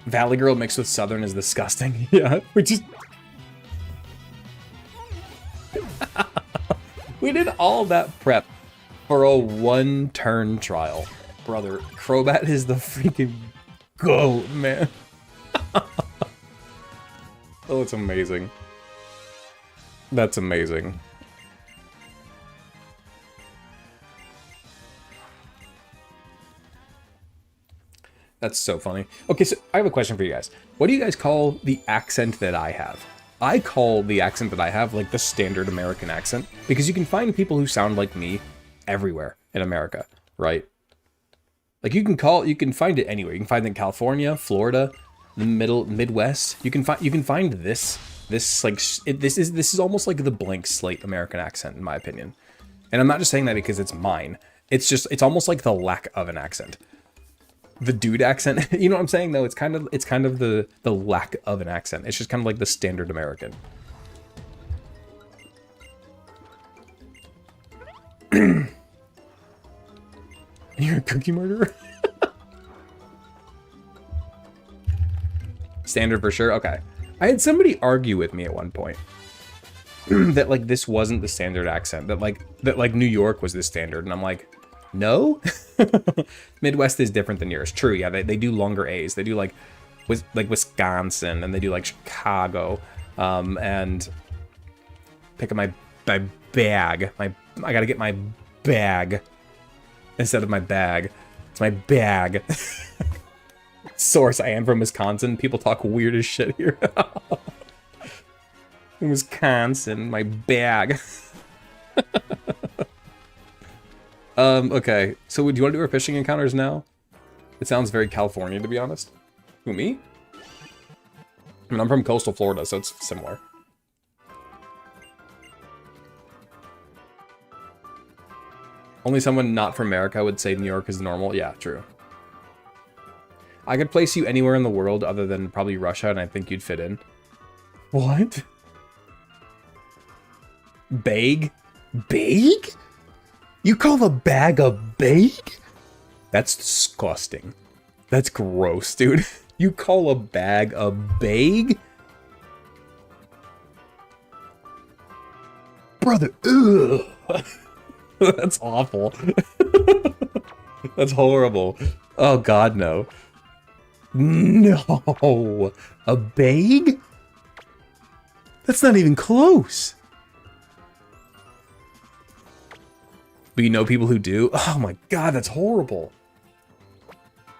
Speaker 1: Valley Girl mixed with Southern is disgusting. Yeah, we just... we did all that prep for a one-turn trial. Brother, Crobat is the freaking GOAT, man. Oh, it's amazing. That's amazing. That's so funny. Okay, so I have a question for you guys. What do you guys call the accent that I have? I call the accent that I have like the standard American accent, because you can find people who sound like me everywhere in America, right? Like you can find it anywhere. You can find it in California, Florida, the Midwest. You can find this like this is almost like the blank slate American accent in my opinion. And I'm not just saying that because it's mine. It's almost like the lack of an accent. The dude accent, you know what I'm saying though? It's kind of the lack of an accent. It's just kind of like the standard American. You're a cookie murderer? Standard for sure. Okay. I had somebody argue with me at one point that like this wasn't the standard accent, that like New York was the standard, and I'm like, no. Midwest is different than yours. True, yeah, they do longer A's. They do like Wisconsin, and they do like Chicago, and pick up my bag. I gotta get my bag instead of my bag. It's my bag. Source, I am from Wisconsin. People talk weird as shit here. In Wisconsin, my bag. Okay, so do you want to do our fishing encounters now? It sounds very California, to be honest. Who, me? I mean, I'm from coastal Florida, so it's similar. Only someone not from America would say New York is normal. Yeah, true. I could place you anywhere in the world other than probably Russia, and I think you'd fit in. What? Bag? Bag? You call a bag a bag? That's disgusting. That's gross, dude. You call a bag a bag? Brother, ugh. That's awful. That's horrible. Oh god, no. No. A bag? That's not even close. But you know people who do? Oh my god, that's horrible.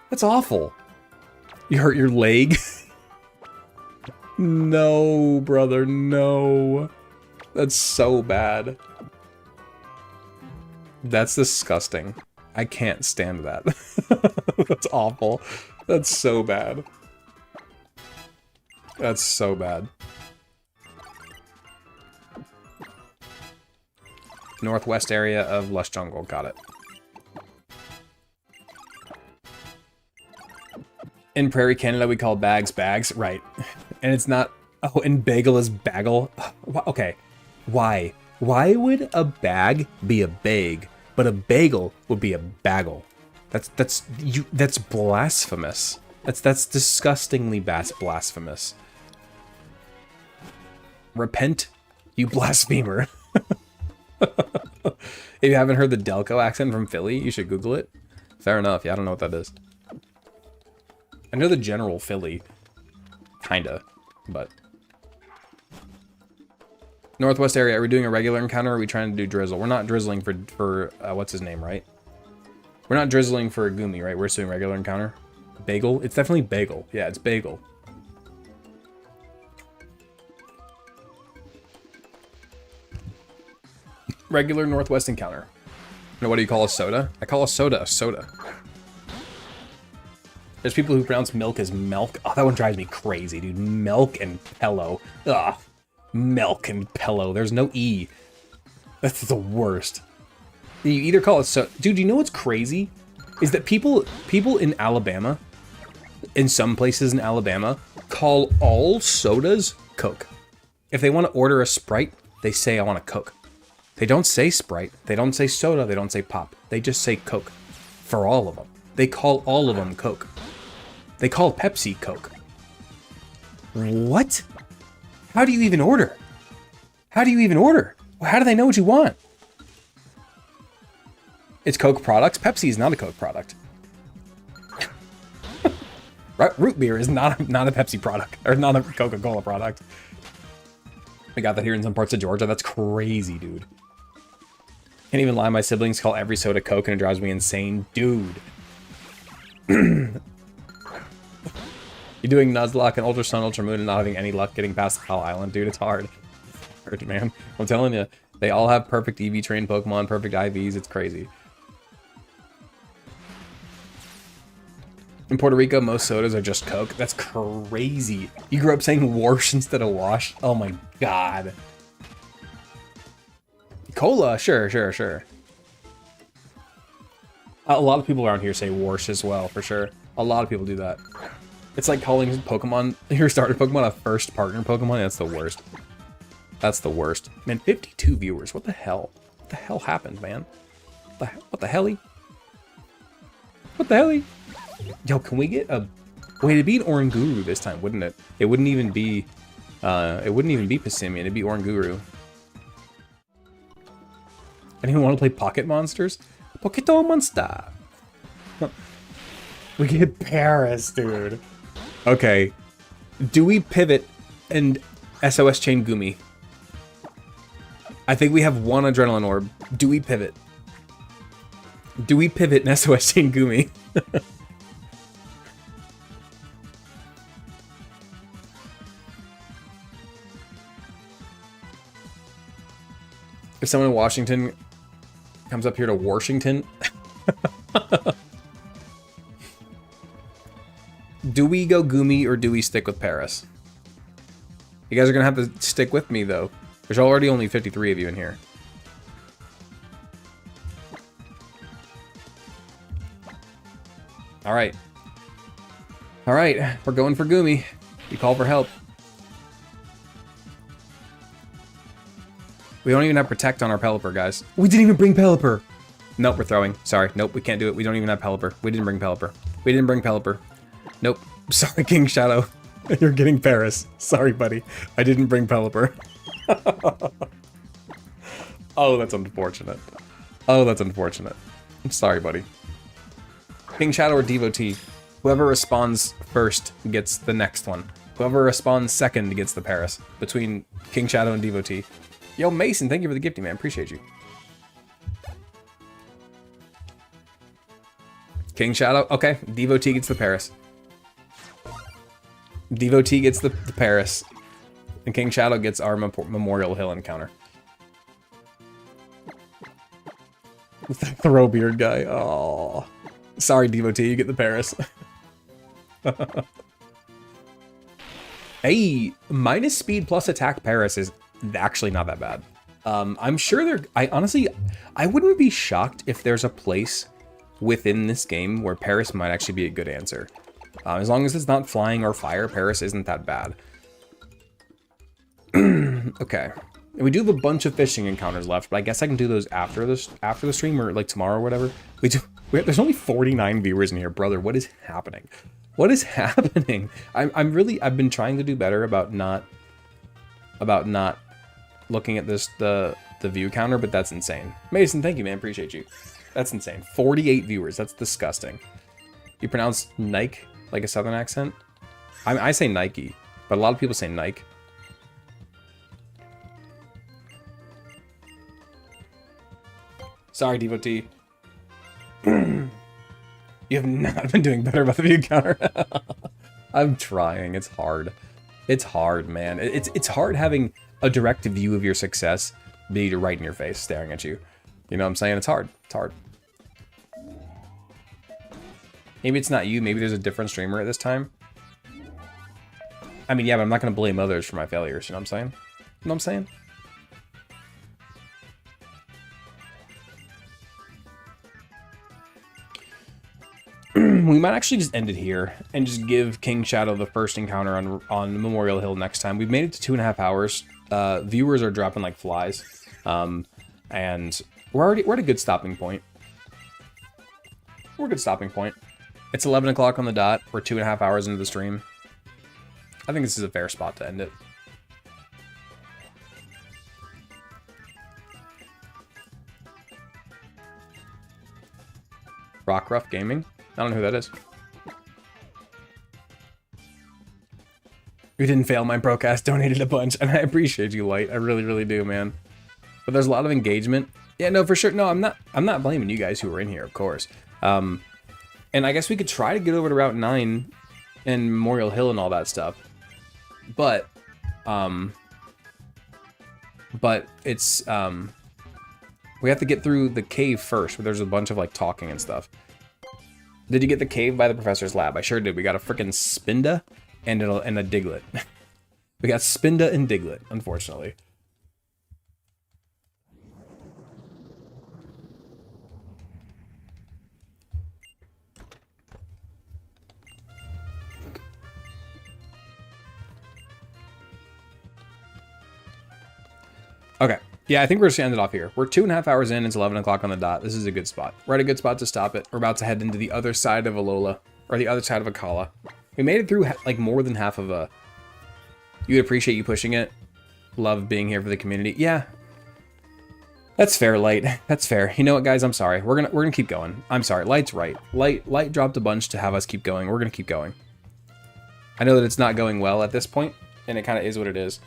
Speaker 1: That's awful. You hurt your leg? No, brother, no. That's so bad. That's disgusting. I can't stand that. That's awful. That's so bad. That's so bad. Northwest area of Lush Jungle. Got it. In Prairie, Canada, we call bags bags. Right. And it's not... Oh, and bagel is bagel. Okay. Why? Why would a bag be a bag, but a bagel would be a bagel? That's blasphemous. That's disgustingly blasphemous. Repent, you blasphemer. If you haven't heard the Delco accent from Philly, you should Google it. Fair enough. Yeah, I don't know what that is. I know the general Philly. Kinda. But. Northwest area, are we doing a regular encounter or are we trying to do drizzle? We're not drizzling for what's his name, right? We're not drizzling for Gumi, right? We're just doing regular encounter. Bagel? It's definitely bagel. Yeah, it's bagel. Regular Northwest encounter. Now, what do you call a soda? I call a soda a soda. There's people who pronounce milk as milk. Oh, that one drives me crazy, dude. Milk and pillow. Ugh. Milk and pillow. There's no E. That's the worst. You either call it soda. Dude, you know what's crazy? Is that people in Alabama, in some places in Alabama, call all sodas Coke. If they want to order a Sprite, they say, I want a Coke. They don't say Sprite, they don't say soda, they don't say pop. They just say Coke for all of them. They call all of them Coke. They call Pepsi Coke. What? How do you even order? How do you even order? How do they know what you want? It's Coke products. Pepsi is not a Coke product. Root beer is not a Pepsi product, or not a Coca-Cola product. We got that here in some parts of Georgia. That's crazy, dude. Can't even lie, my siblings call every soda Coke and it drives me insane. Dude. You're doing Nuzlocke and Ultra Sun, Ultra Moon and not having any luck getting past Kyle Island. Dude, it's hard. Hard, man. I'm telling you, they all have perfect EV trained Pokemon, perfect IVs. It's crazy. In Puerto Rico, most sodas are just Coke. That's crazy. You grew up saying wash instead of wash? Oh my god. Cola, sure. A lot of people around here say wash as well, for sure. A lot of people do that. It's like calling Pokemon, your starter Pokemon, a first partner Pokemon. That's the worst. That's the worst. Man, 52 viewers. What the hell? What the hell happened, man? What the helly? What the helly? Yo, can we get a... Wait, it'd be an Oranguru this time, wouldn't it? It wouldn't even be... Passimian. It'd be Oranguru. Anyone want to play Pocket Monsters? Poketo Monster. We get Paris, dude. Okay. Do we pivot and SOS chain Gumi? I think we have one Adrenaline Orb. Do we pivot? Do we pivot and SOS chain Gumi? If someone in Washington comes up here to Washington, do we go Gumi or do we stick with Paris? You guys are gonna have to stick with me though. There's already only 53 of you in here. All right, we're going for Gumi. We call for help. We don't even have Protect on our Pelipper, guys. We didn't even bring Pelipper. Nope, we're throwing. Sorry, nope, we can't do it. We don't even have Pelipper. We didn't bring Pelipper. We didn't bring Pelipper. Nope. Sorry, King Shadow. You're getting Paris. Sorry, buddy. I didn't bring Pelipper. Oh, that's unfortunate. Oh, that's unfortunate. I'm sorry, buddy. King Shadow or Devotee. Whoever responds first gets the next one. Whoever responds second gets the Paris. Between King Shadow and Devotee. Yo, Mason, thank you for the gifting, man. Appreciate you. King Shadow. Okay, Devotee gets the Paris. Devotee gets the Paris. And King Shadow gets our Memorial Hill encounter. The Throwbeard guy. Oh, sorry, Devotee, you get the Paris. Hey, minus speed plus attack Paris is actually not that bad. I'm sure I wouldn't be shocked if there's a place within this game where Paris might actually be a good answer. As long as it's not flying or fire, Paris isn't that bad. Okay. And we do have a bunch of fishing encounters left, but I guess I can do those after the stream or like tomorrow or whatever. There's only 49 viewers in here, brother. What is happening? What is happening? I've been trying to do better about not looking at the view counter, but that's insane. Mason, thank you, man. Appreciate you. That's insane. 48 viewers. That's disgusting. You pronounce Nike like a southern accent? I say Nike, but a lot of people say Nike. Sorry, devotee. You have not been doing better about the view counter. I'm trying. It's hard. It's hard, man. It's hard having a direct view of your success be right in your face, staring at you. You know what I'm saying? It's hard. It's hard. Maybe it's not you. Maybe there's a different streamer at this time. I mean, yeah, but I'm not going to blame others for my failures. You know what I'm saying? You know what I'm saying? We might actually just end it here and just give King Shadow the first encounter on Memorial Hill next time. We've made it to 2.5 hours. Viewers are dropping like flies. And we're at a good stopping point. We're a good stopping point. It's 11 o'clock on the dot. We're 2.5 hours into the stream. I think this is a fair spot to end it. Rockruff Gaming? I don't know who that is. You didn't fail, my broadcast donated a bunch, and I appreciate you, Light. I really, really do, man. But there's a lot of engagement. Yeah, no, for sure. No, I'm not blaming you guys who were in here, of course. And I guess we could try to get over to Route 9 and Memorial Hill and all that stuff. But it's, we have to get through the cave first, where there's a bunch of, like, talking and stuff. Did you get the cave by the professor's lab? I sure did. We got a freaking Spinda and a Diglett. We got Spinda and Diglett, unfortunately. Okay. Yeah, I think we're just gonna end it off here. We're 2.5 hours in. It's 11 o'clock on the dot. This is a good spot. We're at a good spot to stop it. We're about to head into the other side of Alola, or the other side of Akala. We made it through like more than half of a. You'd appreciate you pushing it. Love being here for the community. Yeah, that's fair, Light. That's fair. You know what, guys? I'm sorry. We're gonna keep going. I'm sorry. Light's right. Light dropped a bunch to have us keep going. We're gonna keep going. I know that it's not going well at this point, and it kind of is what it is.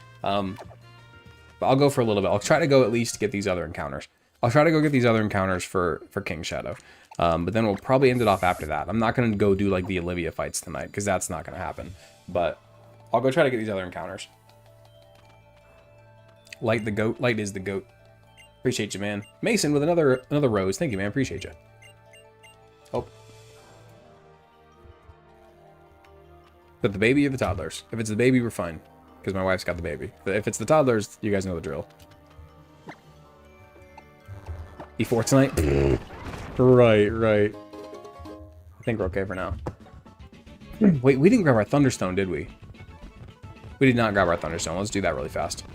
Speaker 1: But I'll go for a little bit. I'll try to go at least get these other encounters. I'll try to go get these other encounters for King Shadow. But then we'll probably end it off after that. I'm not going to go do like the Olivia fights tonight, because that's not going to happen. But I'll go try to get these other encounters. Light the goat. Light is the goat. Appreciate you, man. Mason with another rose. Thank you, man. Appreciate you. Oh. But the baby or the toddlers? If it's the baby, we're fine. Because my wife's got the baby. But if it's the toddlers, you guys know the drill. E4 tonight? Right. I think we're okay for now. Wait, we didn't grab our Thunderstone, did we? We did not grab our Thunderstone. Let's do that really fast.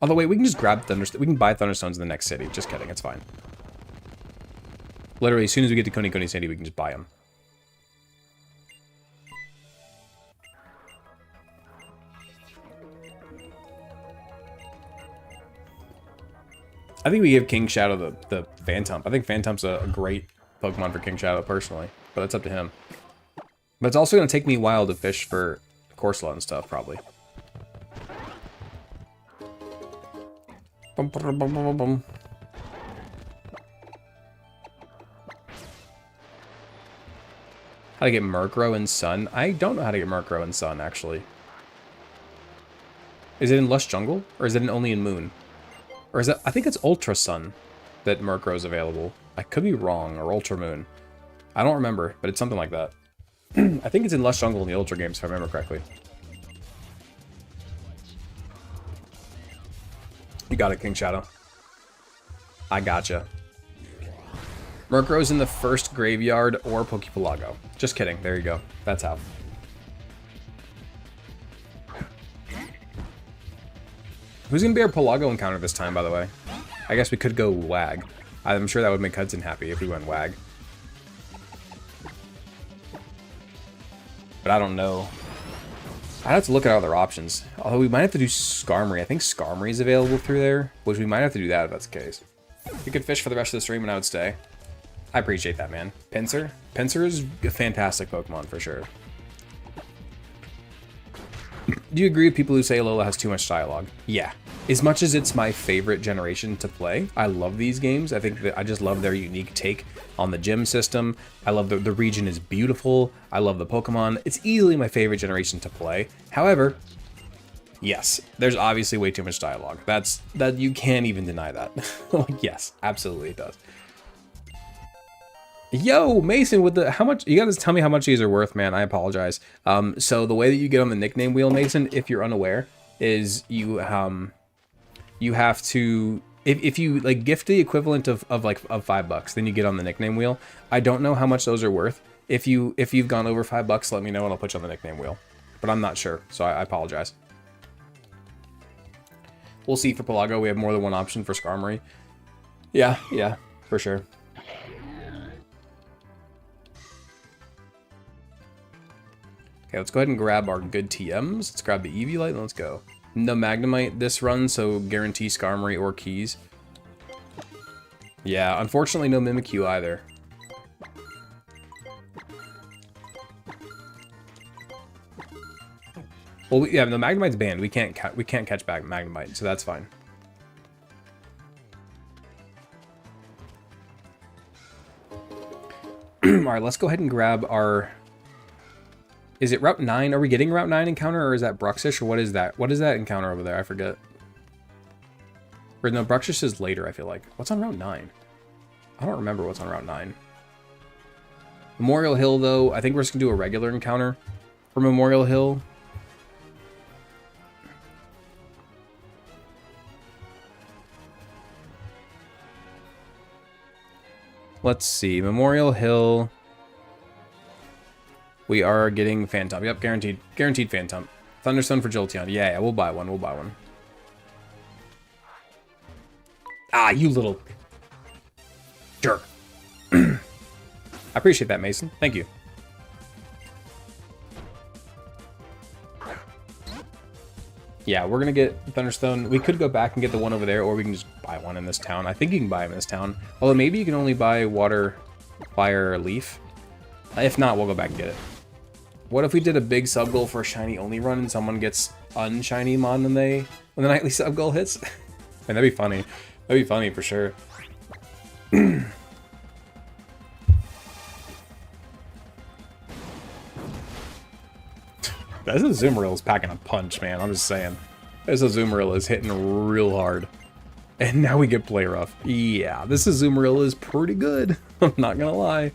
Speaker 1: Although, wait, we can just grab Thunderstone. We can buy Thunderstones in the next city. Just kidding, it's fine. Literally, as soon as we get to Kuni City, we can just buy them. I think we give King Shadow the Phantump. I think Phantump's a great Pokemon for King Shadow, personally. But that's up to him. But it's also going to take me a while to fish for Corsola and stuff, probably. Bum, bum, bum, bum, bum. How to get Murkrow in Sun? I don't know how to get Murkrow in Sun, actually. Is it in Lush Jungle? Or is it only in Moon? Or is that... I think it's Ultra Sun that Murkrow's available. I could be wrong, or Ultra Moon. I don't remember, but it's something like that. I think it's in Lush Jungle in the Ultra games, if I remember correctly. You got it, King Shadow. I gotcha. Murkrow's in the first graveyard or Poképelago. Just kidding. There you go. That's how. Who's gonna be our Pelago encounter this time, by the way? I guess we could go Wag. I'm sure that would make Hudson happy if we went Wag. But I don't know. I'd have to look at other options. Although we might have to do Skarmory. I think Skarmory is available through there, which we might have to do that if that's the case. We could fish for the rest of the stream and I would stay. I appreciate that, man. Pinsir? Pinsir is a fantastic Pokemon for sure. Do you agree with people who say Alola has too much dialogue? Yeah. As much as it's my favorite generation to play, I love these games. I think that I just love their unique take on the gym system. I love the region is beautiful. I love the Pokemon. It's easily my favorite generation to play. However, yes, there's obviously way too much dialogue. That you can't even deny that. Like, yes, absolutely it does. Yo, Mason, with the how much you gotta tell me how much these are worth, man. I apologize. So the way that you get on the nickname wheel, Mason, if you're unaware, is you have to if you like gift the equivalent of $5, then you get on the nickname wheel. I don't know how much those are worth. If you've gone over $5, let me know and I'll put you on the nickname wheel. But I'm not sure, so I apologize. We'll see for Pelago. We have more than one option for Skarmory. Yeah, for sure. Okay, let's go ahead and grab our good TMs. Let's grab the Eviolite and let's go. No Magnemite this run, so guarantee Skarmory or Keys. Yeah, unfortunately no Mimikyu either. Well, yeah, the Magnemite's banned. We can't catch back Magnemite, so that's fine. All right, let's go ahead and grab our. Is it Route 9? Are we getting Route 9 encounter, or is that Bruxish, or what is that? What is that encounter over there? I forget. Or no, Bruxish is later, I feel like. What's on Route 9? I don't remember what's on Route 9. Memorial Hill, though, I think we're just going to do a regular encounter for Memorial Hill. Let's see. Memorial Hill. We are getting Phantom. Yep, guaranteed. Guaranteed Phantom. Thunderstone for Jolteon. Yeah, we'll buy one. We'll buy one. Ah, you little jerk. I appreciate that, Mason. Thank you. Yeah, we're going to get Thunderstone. We could go back and get the one over there, or we can just buy one in this town. I think you can buy them in this town. Although maybe you can only buy Water, Fire, Leaf. If not, we'll go back and get it. What if we did a big sub goal for a shiny only run and someone gets unshiny mon when the nightly sub goal hits? Man, that'd be funny. That'd be funny for sure. This Azumarill is packing a punch, man. I'm just saying. This Azumarill is hitting real hard. And now we get Play Rough. Yeah, this Azumarill is pretty good. I'm not gonna lie.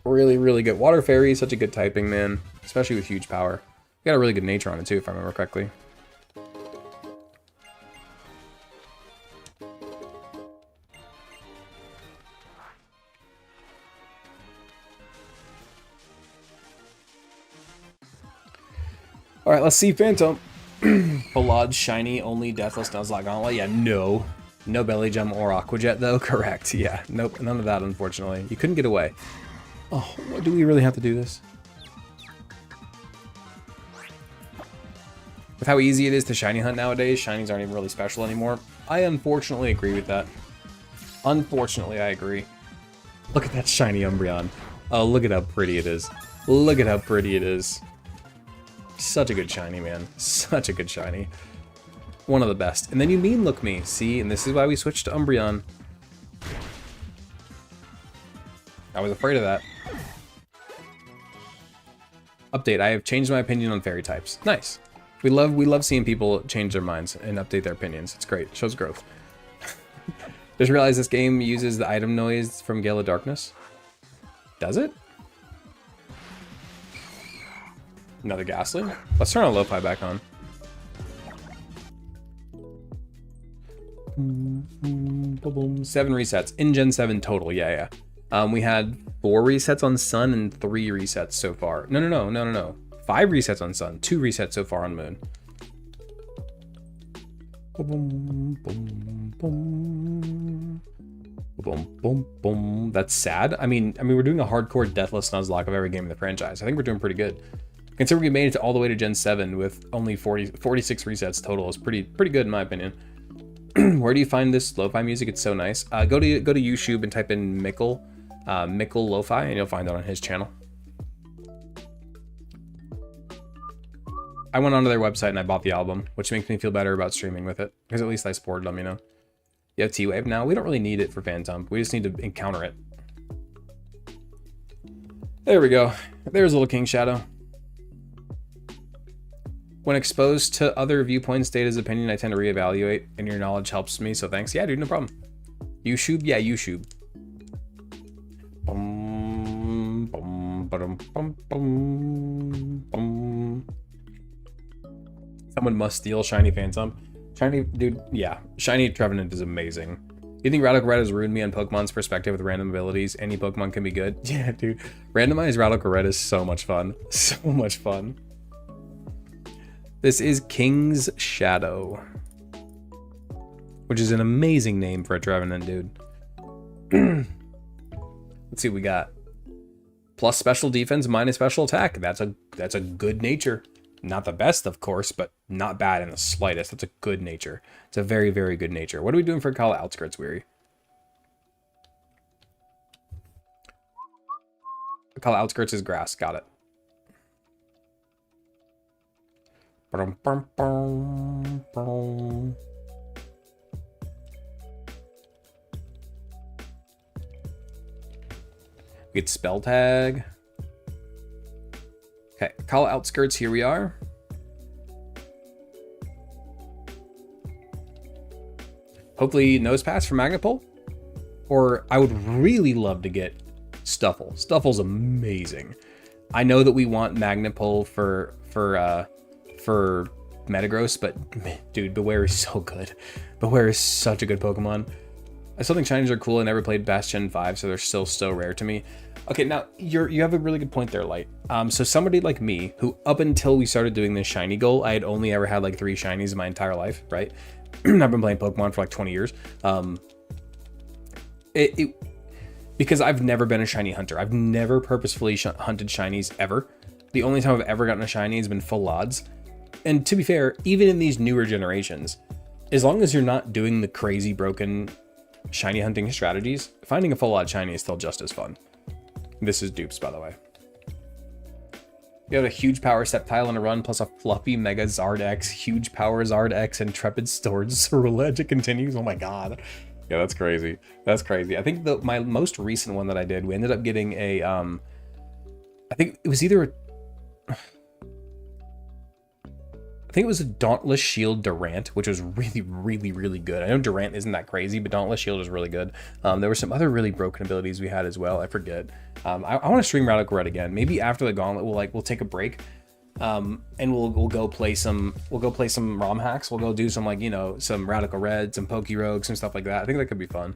Speaker 1: Really, really good. Water Fairy is such a good typing, man. Especially with huge power. Got a really good nature on it, too, if I remember correctly. Alright, let's see Phantom. Ballad, Shiny, only Deathless, Nuzlocke, Gauntlet. Yeah, no. No Belly Gem or Aqua Jet, though. Correct. Yeah, nope. None of that, unfortunately. You couldn't get away. Oh, do we really have to do this? With how easy it is to shiny hunt nowadays, shinies aren't even really special anymore. I unfortunately agree with that. Unfortunately, I agree. Look at that shiny Umbreon. Oh, look at how pretty it is. Look at how pretty it is. Such a good shiny, man. Such a good shiny. One of the best. And then you mean look me. See, and this is why we switched to Umbreon. I was afraid of that. Update, I have changed my opinion on fairy types. Nice. We love seeing people change their minds and update their opinions. It's great. It shows growth. Just realized this game uses the item noise from Gale of Darkness. Does it? Another Ghastly? Let's turn our Lo-Fi back on. 7 resets. In Gen 7 total, yeah. We had 4 resets on Sun and 3 resets so far. No. 5 resets on Sun, 2 resets so far on Moon. Boom, boom, boom. Boom, boom, boom. That's sad. I mean, we're doing a hardcore Deathless Nuzlocke of every game in the franchise. I think we're doing pretty good. Considering we made it all the way to Gen 7 with only 46 resets total is pretty good in my opinion. Where do you find this lo-fi music? It's so nice. Go to YouTube and type in Mickle Lo-Fi, and you'll find it on his channel. I went onto their website and I bought the album, which makes me feel better about streaming with it, because at least I supported them, you know. You have T-Wave now. We don't really need it for Phantom. We just need to encounter it. There we go. There's Little King Shadow. When exposed to other viewpoints, state his opinion, I tend to reevaluate, and your knowledge helps me, so thanks. Yeah, dude, no problem. YouTube? Yeah, YouTube. Bum, bum, ba-dum, bum, bum, bum. Someone must steal Shiny Phantom. Shiny, dude, yeah. Shiny Trevenant is amazing. You think Radical Red has ruined me on Pokemon's perspective with random abilities? Any Pokemon can be good? Yeah, dude. Randomized Radical Red is so much fun. So much fun. This is King's Shadow, which is an amazing name for a Trevenant, dude. Let's see what we got. Plus special defense, minus special attack. That's a good nature. Not the best, of course, but not bad in the slightest. That's a good nature. It's a very, very good nature. What are we doing for Kala Outskirts, Weary? Kala Outskirts is grass. Got it. We get spell tag. Okay, Kala Outskirts, here we are. Hopefully nose pass for Magnapole. Or I would really love to get Stuffle. Stuffle's amazing. I know that we want Magnapole for Metagross, but dude, Beware is so good. Beware is such a good Pokemon. I still think shinies are cool. I never played Bastion 5, so they're still so rare to me. Okay, now you have a really good point there, Light. So somebody like me, who up until we started doing this shiny goal, I had only ever had like 3 shinies in my entire life, right? I've been playing Pokemon for like 20 years. Because I've never been a shiny hunter. I've never purposefully hunted shinies ever. The only time I've ever gotten a shiny has been full odds. And to be fair, even in these newer generations, as long as you're not doing the crazy broken shiny hunting strategies, finding a full odd shiny is still just as fun. This is Dupes, by the way. You have a huge power Sceptile on a run, plus a fluffy Mega Zard X, huge power Zard X, Intrepid Storage Ceruledge. It continues. Oh my god. Yeah, that's crazy. That's crazy. I think my most recent one that I did, we ended up getting a I think it was either I think it was a Dauntless Shield Durant, which was really, really, really good. I know Durant isn't that crazy, but Dauntless Shield is really good. There were some other really broken abilities we had as well. I forget. I want to stream Radical Red again. Maybe after the Gauntlet, we'll take a break, and we'll go play some ROM hacks. We'll go do some some Radical Red, some Pokerogue, some stuff like that. I think that could be fun.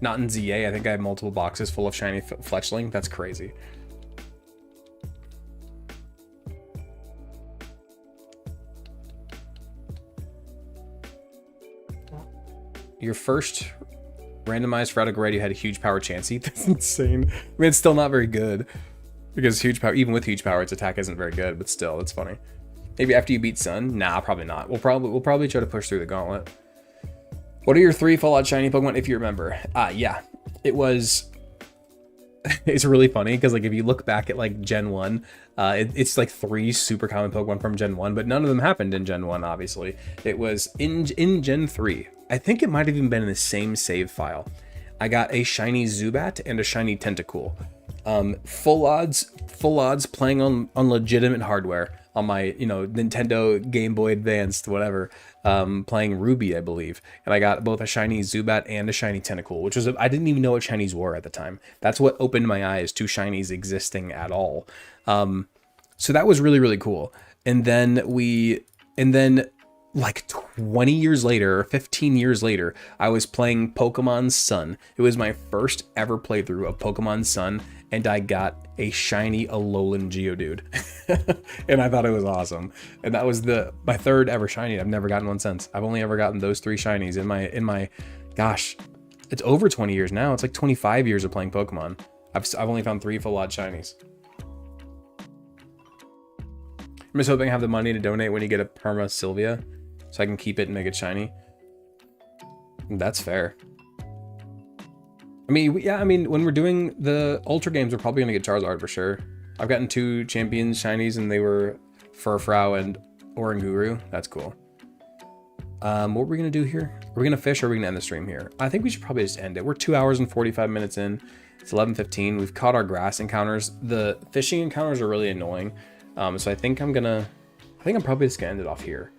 Speaker 1: Not in ZA. I think I have multiple boxes full of shiny Fletchling. That's crazy. Your first randomized Radical Red, you had a huge power Chansey. That's insane. I mean, it's still not very good because huge power, even with huge power, its attack isn't very good. But still, it's funny. Maybe after you beat Sun? Nah, probably not. We'll probably try to push through the Gauntlet. What are your 3 Fallout shiny Pokemon, if you remember? Yeah, it was. It's really funny because like if you look back at like Gen 1, it's like 3 super common Pokemon from Gen 1, but none of them happened in Gen 1. Obviously, it was in Gen 3. I think it might have even been in the same save file. I got a shiny Zubat and a shiny Tentacool. Full odds playing on legitimate hardware on my Nintendo Game Boy Advanced, whatever. Playing Ruby, I believe, and I got both a shiny Zubat and a shiny Tentacool, which was I didn't even know what shinies were at the time. That's what opened my eyes to shinies existing at all. So that was really, really cool. And then like 20 years later or 15 years later, I was playing Pokemon Sun. It was my first ever playthrough of Pokemon Sun, and I got a shiny Alolan Geodude. And I thought it was awesome. And that was my third ever shiny. I've never gotten one since. I've only ever gotten those 3 shinies in my gosh, it's over 20 years now. It's like 25 years of playing Pokemon. I've only found 3 full odd shinies. I'm just hoping I have the money to donate when you get a Perma Sylvia, so I can keep it and make it shiny. That's fair. I mean, yeah, I mean, when we're doing the Ultra games, we're probably going to get Charizard for sure. I've gotten 2 Champions shinies, and they were Furfrou and Oranguru. That's cool. What were we going to do here? Are we going to fish, or are we going to end the stream here? I think we should probably just end it. We're 2 hours and 45 minutes in. It's 11:15. We've caught our grass encounters. The fishing encounters are really annoying. So I think I'm probably just going to end it off here.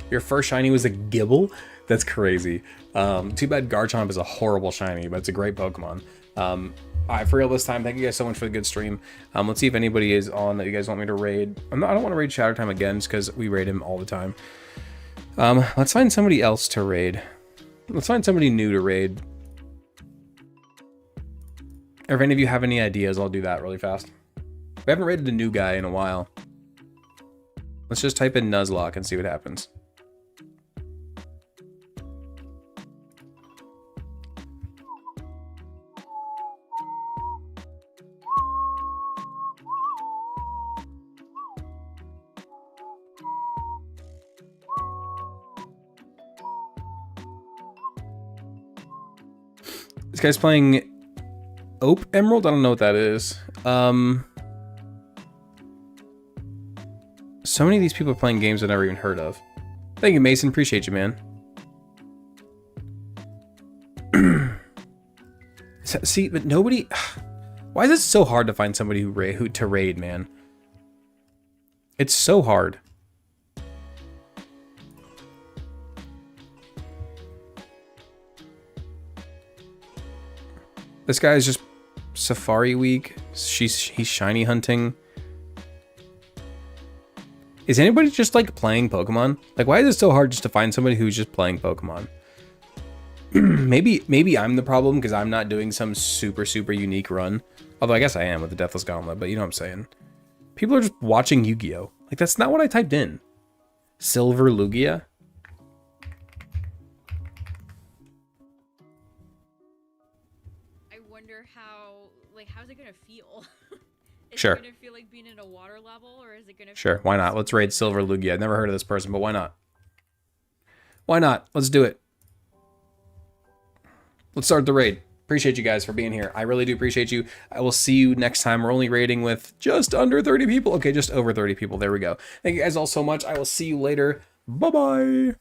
Speaker 1: Your first shiny was a Gibble? That's crazy. Too bad Garchomp is a horrible shiny, but it's a great Pokemon. All right, for real this time, thank you guys so much for the good stream. Let's see if anybody is on that you guys want me to raid. I don't want to raid Shadow Time again, just because we raid him all the time. Let's find somebody else to raid. Let's find somebody new to raid. Or if any of you have any ideas, I'll do that really fast. We haven't raided a new guy in a while. Let's just type in Nuzlocke and see what happens. This guy's playing Ope Emerald? I don't know what that is. So many of these people are playing games I've never even heard of. Thank you, Mason. Appreciate you, man. See, but nobody... Why is it so hard to find somebody who to raid, man? It's so hard. This guy is just Safari Week. He's shiny hunting. Is anybody just like playing Pokemon? Like, why is it so hard just to find somebody who's just playing Pokemon? maybe I'm the problem because I'm not doing some super unique run. Although I guess I am with the Deathless Gauntlet, but you know what I'm saying. People are just watching Yu-Gi-Oh! Like, that's not what I typed in. Silver Lugia?
Speaker 2: I wonder how's it gonna feel? Is
Speaker 1: Sure.
Speaker 2: it gonna feel like being in a water level, or is it gonna
Speaker 1: Sure, why not? Let's raid Silver Lugia. I've never heard of this person, but why not? Why not? Let's do it. Let's start the raid. Appreciate you guys for being here. I really do appreciate you. I will see you next time. We're only raiding with just under 30 people. Okay, just over 30 people. There we go. Thank you guys all so much. I will see you later. Bye-bye.